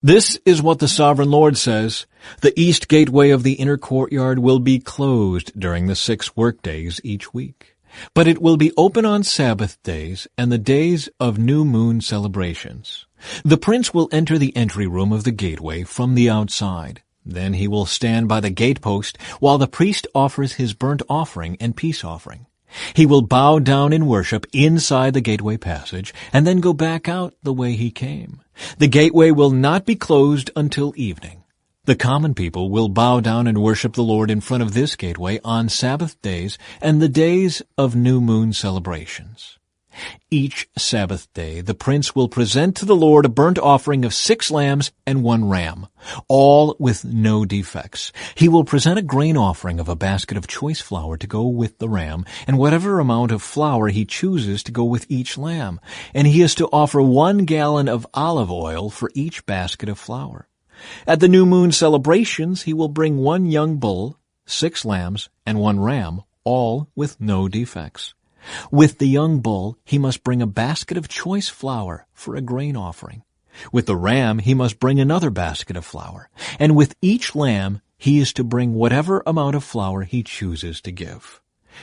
A: This is what the sovereign Lord says. The east gateway of the inner courtyard will be closed during the 6 workdays each week. But it will be open on Sabbath days and the days of new moon celebrations. The prince will enter the entry room of the gateway from the outside. Then he will stand by the gatepost while the priest offers his burnt offering and peace offering. He will bow down in worship inside the gateway passage and then go back out the way he came. The gateway will not be closed until evening. The common people will bow down and worship the Lord in front of this gateway on Sabbath days and the days of new moon celebrations. Each Sabbath day, the prince will present to the Lord a burnt offering of 6 lambs and 1 ram, all with no defects. He will present a grain offering of a basket of choice flour to go with the ram, and whatever amount of flour he chooses to go with each lamb, and he is to offer 1 gallon of olive oil for each basket of flour. At the new moon celebrations, he will bring 1 young bull, 6 lambs, and 1 ram, all with no defects. With the young bull, he must bring a basket of choice flour for a grain offering. With the ram, he must bring another basket of flour. And with each lamb, he is to bring whatever amount of flour he chooses to give.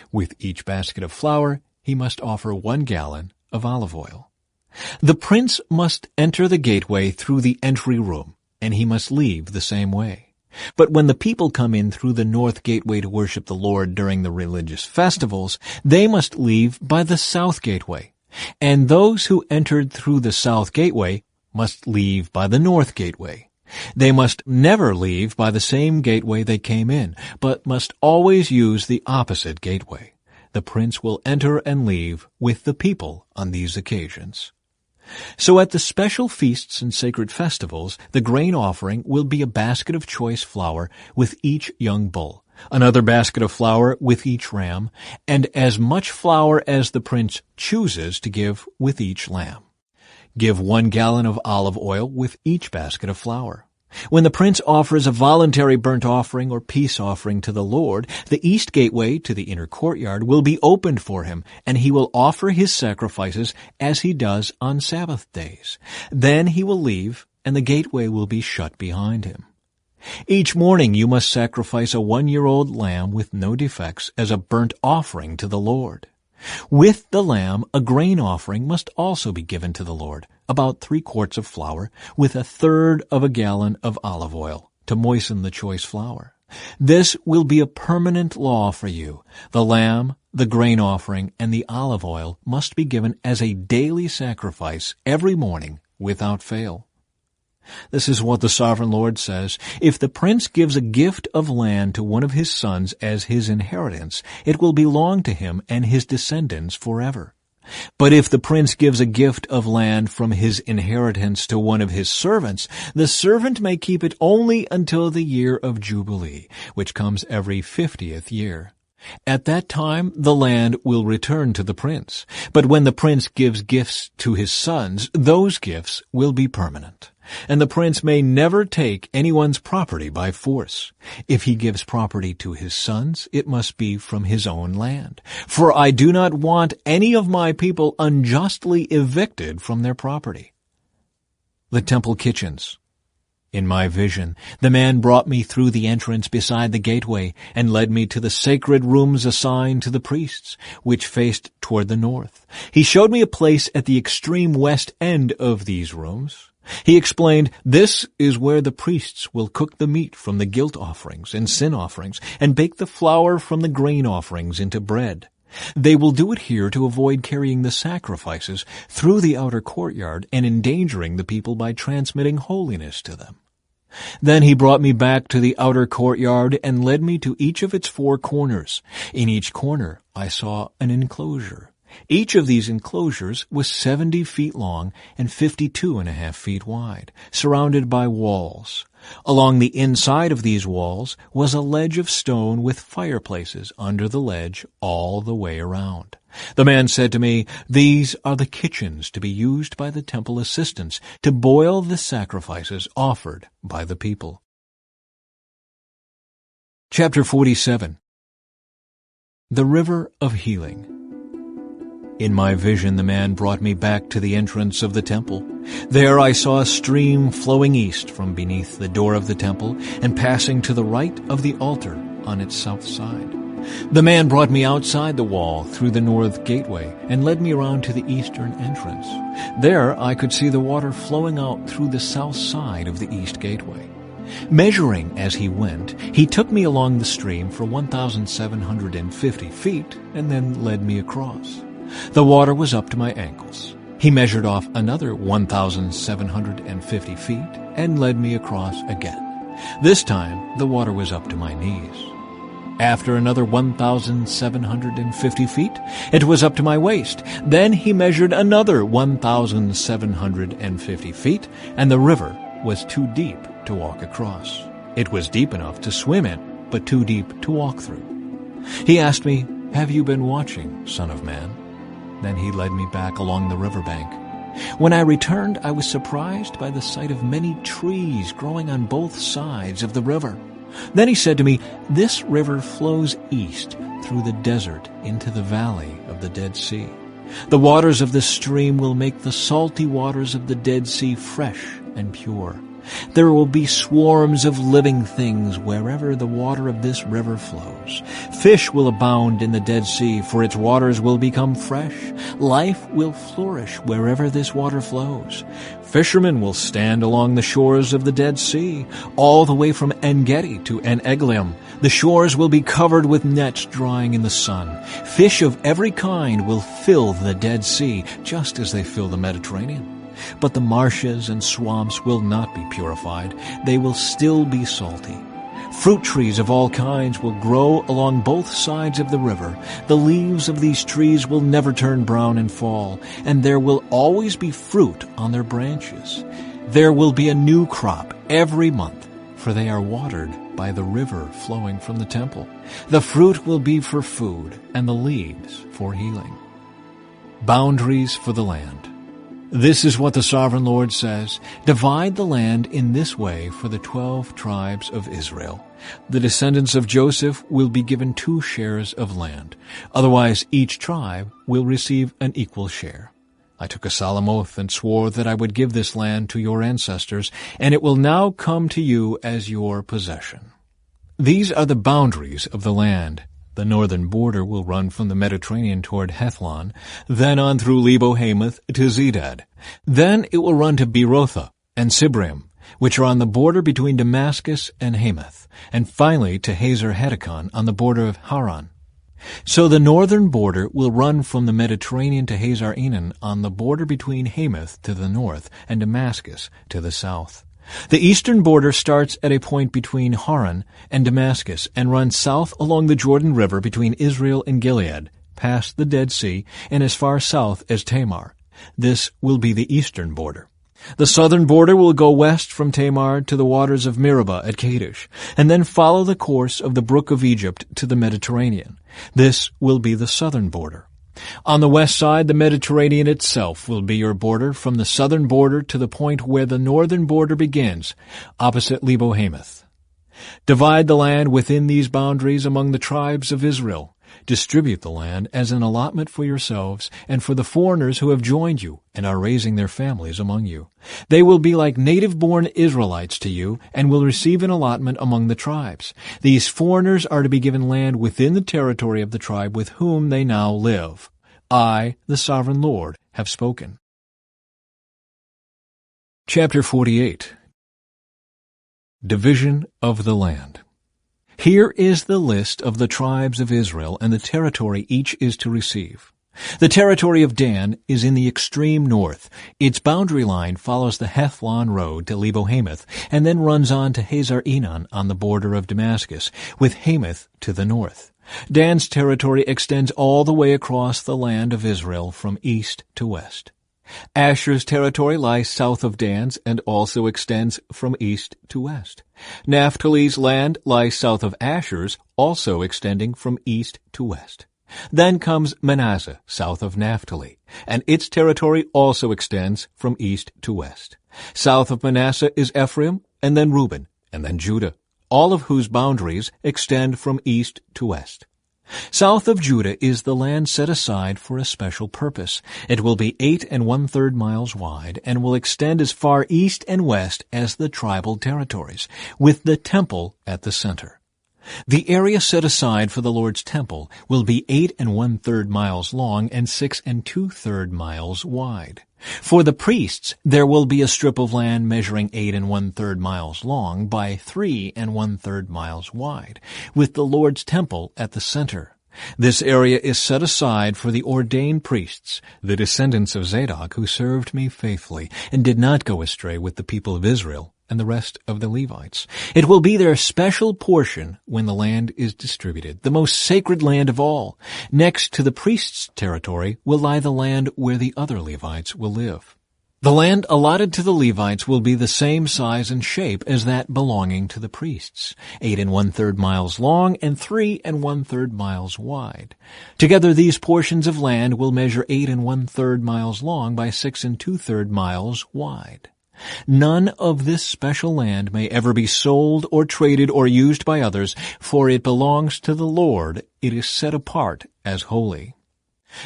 A: With each basket of flour, he must offer 1 gallon of olive oil. The prince must enter the gateway through the entry room, and he must leave the same way. But when the people come in through the north gateway to worship the Lord during the religious festivals, they must leave by the south gateway. And those who entered through the south gateway must leave by the north gateway. They must never leave by the same gateway they came in, but must always use the opposite gateway. The prince will enter and leave with the people on these occasions. So at the special feasts and sacred festivals, the grain offering will be a basket of choice flour with each young bull, another basket of flour with each ram, and as much flour as the prince chooses to give with each lamb. Give 1 gallon of olive oil with each basket of flour. When the prince offers a voluntary burnt offering or peace offering to the Lord, the east gateway to the inner courtyard will be opened for him, and he will offer his sacrifices as he does on Sabbath days. Then he will leave, and the gateway will be shut behind him. Each morning you must sacrifice a 1-year-old lamb with no defects as a burnt offering to the Lord. With the lamb, a grain offering must also be given to the Lord, about 3 quarts of flour, with 1/3 of a gallon of olive oil, to moisten the choice flour. This will be a permanent law for you. The lamb, the grain offering, and the olive oil must be given as a daily sacrifice every morning without fail. This is what the Sovereign Lord says. If the prince gives a gift of land to one of his sons as his inheritance, it will belong to him and his descendants forever. But if the prince gives a gift of land from his inheritance to one of his servants, the servant may keep it only until the year of Jubilee, which comes every 50th year. At that time the land will return to the prince. But when the prince gives gifts to his sons, those gifts will be permanent. And the prince may never take anyone's property by force. If he gives property to his sons, it must be from his own land. For I do not want any of my people unjustly evicted from their property. The temple kitchens. In my vision, the man brought me through the entrance beside the gateway and led me to the sacred rooms assigned to the priests, which faced toward the north. He showed me a place at the extreme west end of these rooms. He explained, "This is where the priests will cook the meat from the guilt offerings and sin offerings and bake the flour from the grain offerings into bread. They will do it here to avoid carrying the sacrifices through the outer courtyard and endangering the people by transmitting holiness to them." Then he brought me back to the outer courtyard and led me to each of its 4 corners. In each corner I saw an enclosure. Each of these enclosures was 70 feet long and 52.5 feet wide, surrounded by walls. Along the inside of these walls was a ledge of stone with fireplaces under the ledge all the way around. The man said to me, "These are the kitchens to be used by the temple assistants to boil the sacrifices offered by the people." Chapter 47. The River of Healing. In my vision, the man brought me back to the entrance of the temple. There I saw a stream flowing east from beneath the door of the temple and passing to the right of the altar on its south side. The man brought me outside the wall through the north gateway and led me around to the eastern entrance. There I could see the water flowing out through the south side of the east gateway. Measuring as he went, he took me along the stream for 1,750 feet and then led me across. The water was up to my ankles. He measured off another 1,750 feet and led me across again. This time, the water was up to my knees. After another 1,750 feet, it was up to my waist. Then he measured another 1,750 feet, and the river was too deep to walk across. It was deep enough to swim in, but too deep to walk through. He asked me, "Have you been watching, Son of Man?" Then he led me back along the riverbank. When I returned, I was surprised by the sight of many trees growing on both sides of the river. Then he said to me, "This river flows east through the desert into the valley of the Dead Sea. The waters of this stream will make the salty waters of the Dead Sea fresh and pure. There will be swarms of living things wherever the water of this river flows. Fish will abound in the Dead Sea, for its waters will become fresh. Life will flourish wherever this water flows. Fishermen will stand along the shores of the Dead Sea, all the way from En-Gedi to En-Eglaim. The shores will be covered with nets drying in the sun. Fish of every kind will fill the Dead Sea, just as they fill the Mediterranean. But the marshes and swamps will not be purified. They will still be salty. Fruit trees of all kinds will grow along both sides of the river. The leaves of these trees will never turn brown and fall, and there will always be fruit on their branches. There will be a new crop every month, for they are watered by the river flowing from the temple. The fruit will be for food, and the leaves for healing." Boundaries for the land. This is what the Sovereign Lord says: "Divide the land in this way for the 12 tribes of Israel. The descendants of Joseph will be given 2 shares of land. Otherwise, each tribe will receive an equal share. I took a solemn oath and swore that I would give this land to your ancestors, and it will now come to you as your possession." These are the boundaries of the land. The northern border will run from the Mediterranean toward Hethlon, then on through Lebo-Hamath to Zedad. Then it will run to Berothah and Sibrim, which are on the border between Damascus and Hamath, and finally to Hazer-Hadakon on the border of Haran. So the northern border will run from the Mediterranean to Hazar-Enan on the border between Hamath to the north and Damascus to the south. The eastern border starts at a point between Haran and Damascus and runs south along the Jordan River between Israel and Gilead, past the Dead Sea, and as far south as Tamar. This will be the eastern border. The southern border will go west from Tamar to the waters of Meribah at Kadesh, and then follow the course of the brook of Egypt to the Mediterranean. This will be the southern border. On the west side, the Mediterranean itself will be your border from the southern border to the point where the northern border begins, opposite Lebo-Hamath. Divide the land within these boundaries among the tribes of Israel. Distribute the land as an allotment for yourselves and for the foreigners who have joined you and are raising their families among you. They will be like native-born Israelites to you and will receive an allotment among the tribes. These foreigners are to be given land within the territory of the tribe with whom they now live. I, the Sovereign Lord, have spoken. Chapter 48. Division of the Land. Here is the list of the tribes of Israel and the territory each is to receive. The territory of Dan is in the extreme north. Its boundary line follows the Hethlon road to Lebo-Hamath and then runs on to Hazar-Enon on the border of Damascus, with Hamath to the north. Dan's territory extends all the way across the land of Israel from east to west. Asher's territory lies south of Dan's and also extends from east to west. Naphtali's land lies south of Asher's, also extending from east to west. Then comes Manasseh, south of Naphtali, and its territory also extends from east to west. South of Manasseh is Ephraim, and then Reuben, and then Judah, all of whose boundaries extend from east to west. South of Judah is the land set aside for a special purpose. It will be 8 1/3 miles wide and will extend as far east and west as the tribal territories, with the temple at the center. The area set aside for the Lord's temple will be 8 1/3 miles long and 6 2/3 miles wide. For the priests, there will be a strip of land measuring 8 1/3 miles long by 3 1/3 miles wide, with the Lord's temple at the center. This area is set aside for the ordained priests, the descendants of Zadok, who served me faithfully and did not go astray with the people of Israel and the rest of the Levites. It will be their special portion when the land is distributed, the most sacred land of all. Next to the priest's territory will lie the land where the other Levites will live. The land allotted to the Levites will be the same size and shape as that belonging to the priests, 8 1/3 miles long and 3 1/3 miles wide. Together these portions of land will measure 8 1/3 miles long by 6 2/3 miles wide. None of this special land may ever be sold or traded or used by others, for it belongs to the Lord. It is set apart as holy.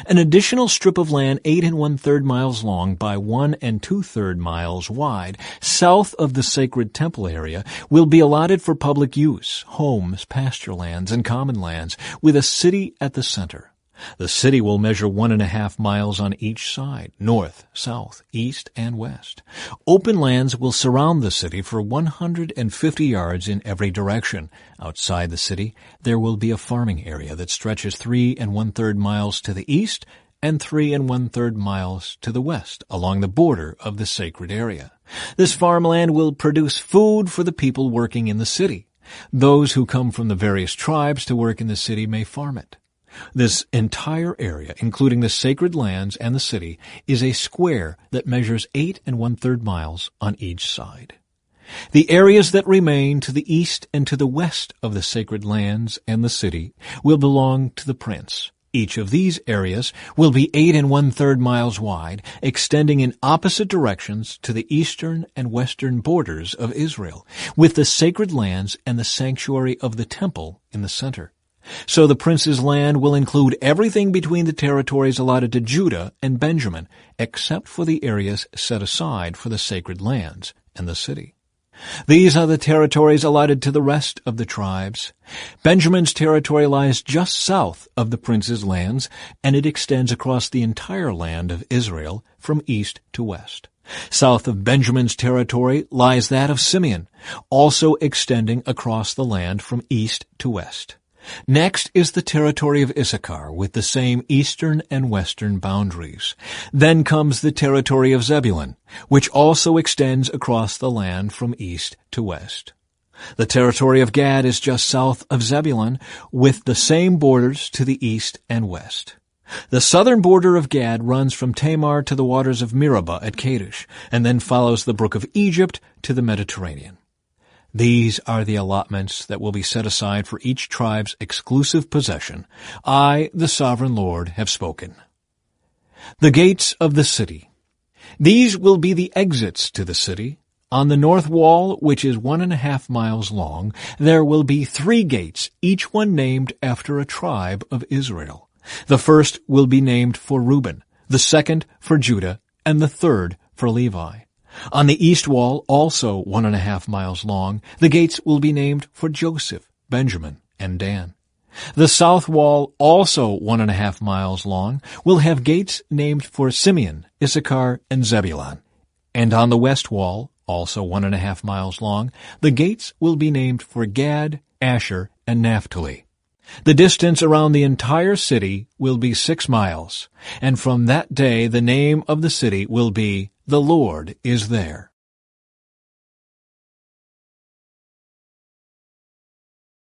A: An additional strip of land 8 1/3 miles long by 1 2/3 miles wide, south of the sacred temple area, will be allotted for public use, homes, pasture lands, and common lands, with a city at the center. The city will measure 1.5 miles on each side, north, south, east, and west. Open lands will surround the city for 150 yards in every direction. Outside the city, there will be a farming area that stretches 3 1/3 miles to the east and 3 1/3 miles to the west along the border of the sacred area. This farmland will produce food for the people working in the city. Those who come from the various tribes to work in the city may farm it. This entire area, including the sacred lands and the city, is a square that measures 8 1/3 miles on each side. The areas that remain to the east and to the west of the sacred lands and the city will belong to the prince. Each of these areas will be 8 1/3 miles wide, extending in opposite directions to the eastern and western borders of Israel, with the sacred lands and the sanctuary of the temple in the center. So the prince's land will include everything between the territories allotted to Judah and Benjamin, except for the areas set aside for the sacred lands and the city. These are the territories allotted to the rest of the tribes. Benjamin's territory lies just south of the prince's lands, and it extends across the entire land of Israel from east to west. South of Benjamin's territory lies that of Simeon, also extending across the land from east to west. Next is the territory of Issachar with the same eastern and western boundaries. Then comes the territory of Zebulun, which also extends across the land from east to west. The territory of Gad is just south of Zebulun with the same borders to the east and west. The southern border of Gad runs from Tamar to the waters of Meribah at Kadesh, and then follows the brook of Egypt to the Mediterranean. These are the allotments that will be set aside for each tribe's exclusive possession. I, the sovereign Lord, have spoken. The gates of the city. These will be the exits to the city. On the north wall, which is 1.5 miles long, there will be 3 gates, each one named after a tribe of Israel. The first will be named for Reuben, the second for Judah, and the third for Levi. On the east wall, also 1.5 miles long, the gates will be named for Joseph, Benjamin, and Dan. The south wall, also 1.5 miles long, will have gates named for Simeon, Issachar, and Zebulun. And on the west wall, also 1.5 miles long, the gates will be named for Gad, Asher, and Naphtali. The distance around the entire city will be 6 miles, and from that day the name of the city will be, "The Lord is there."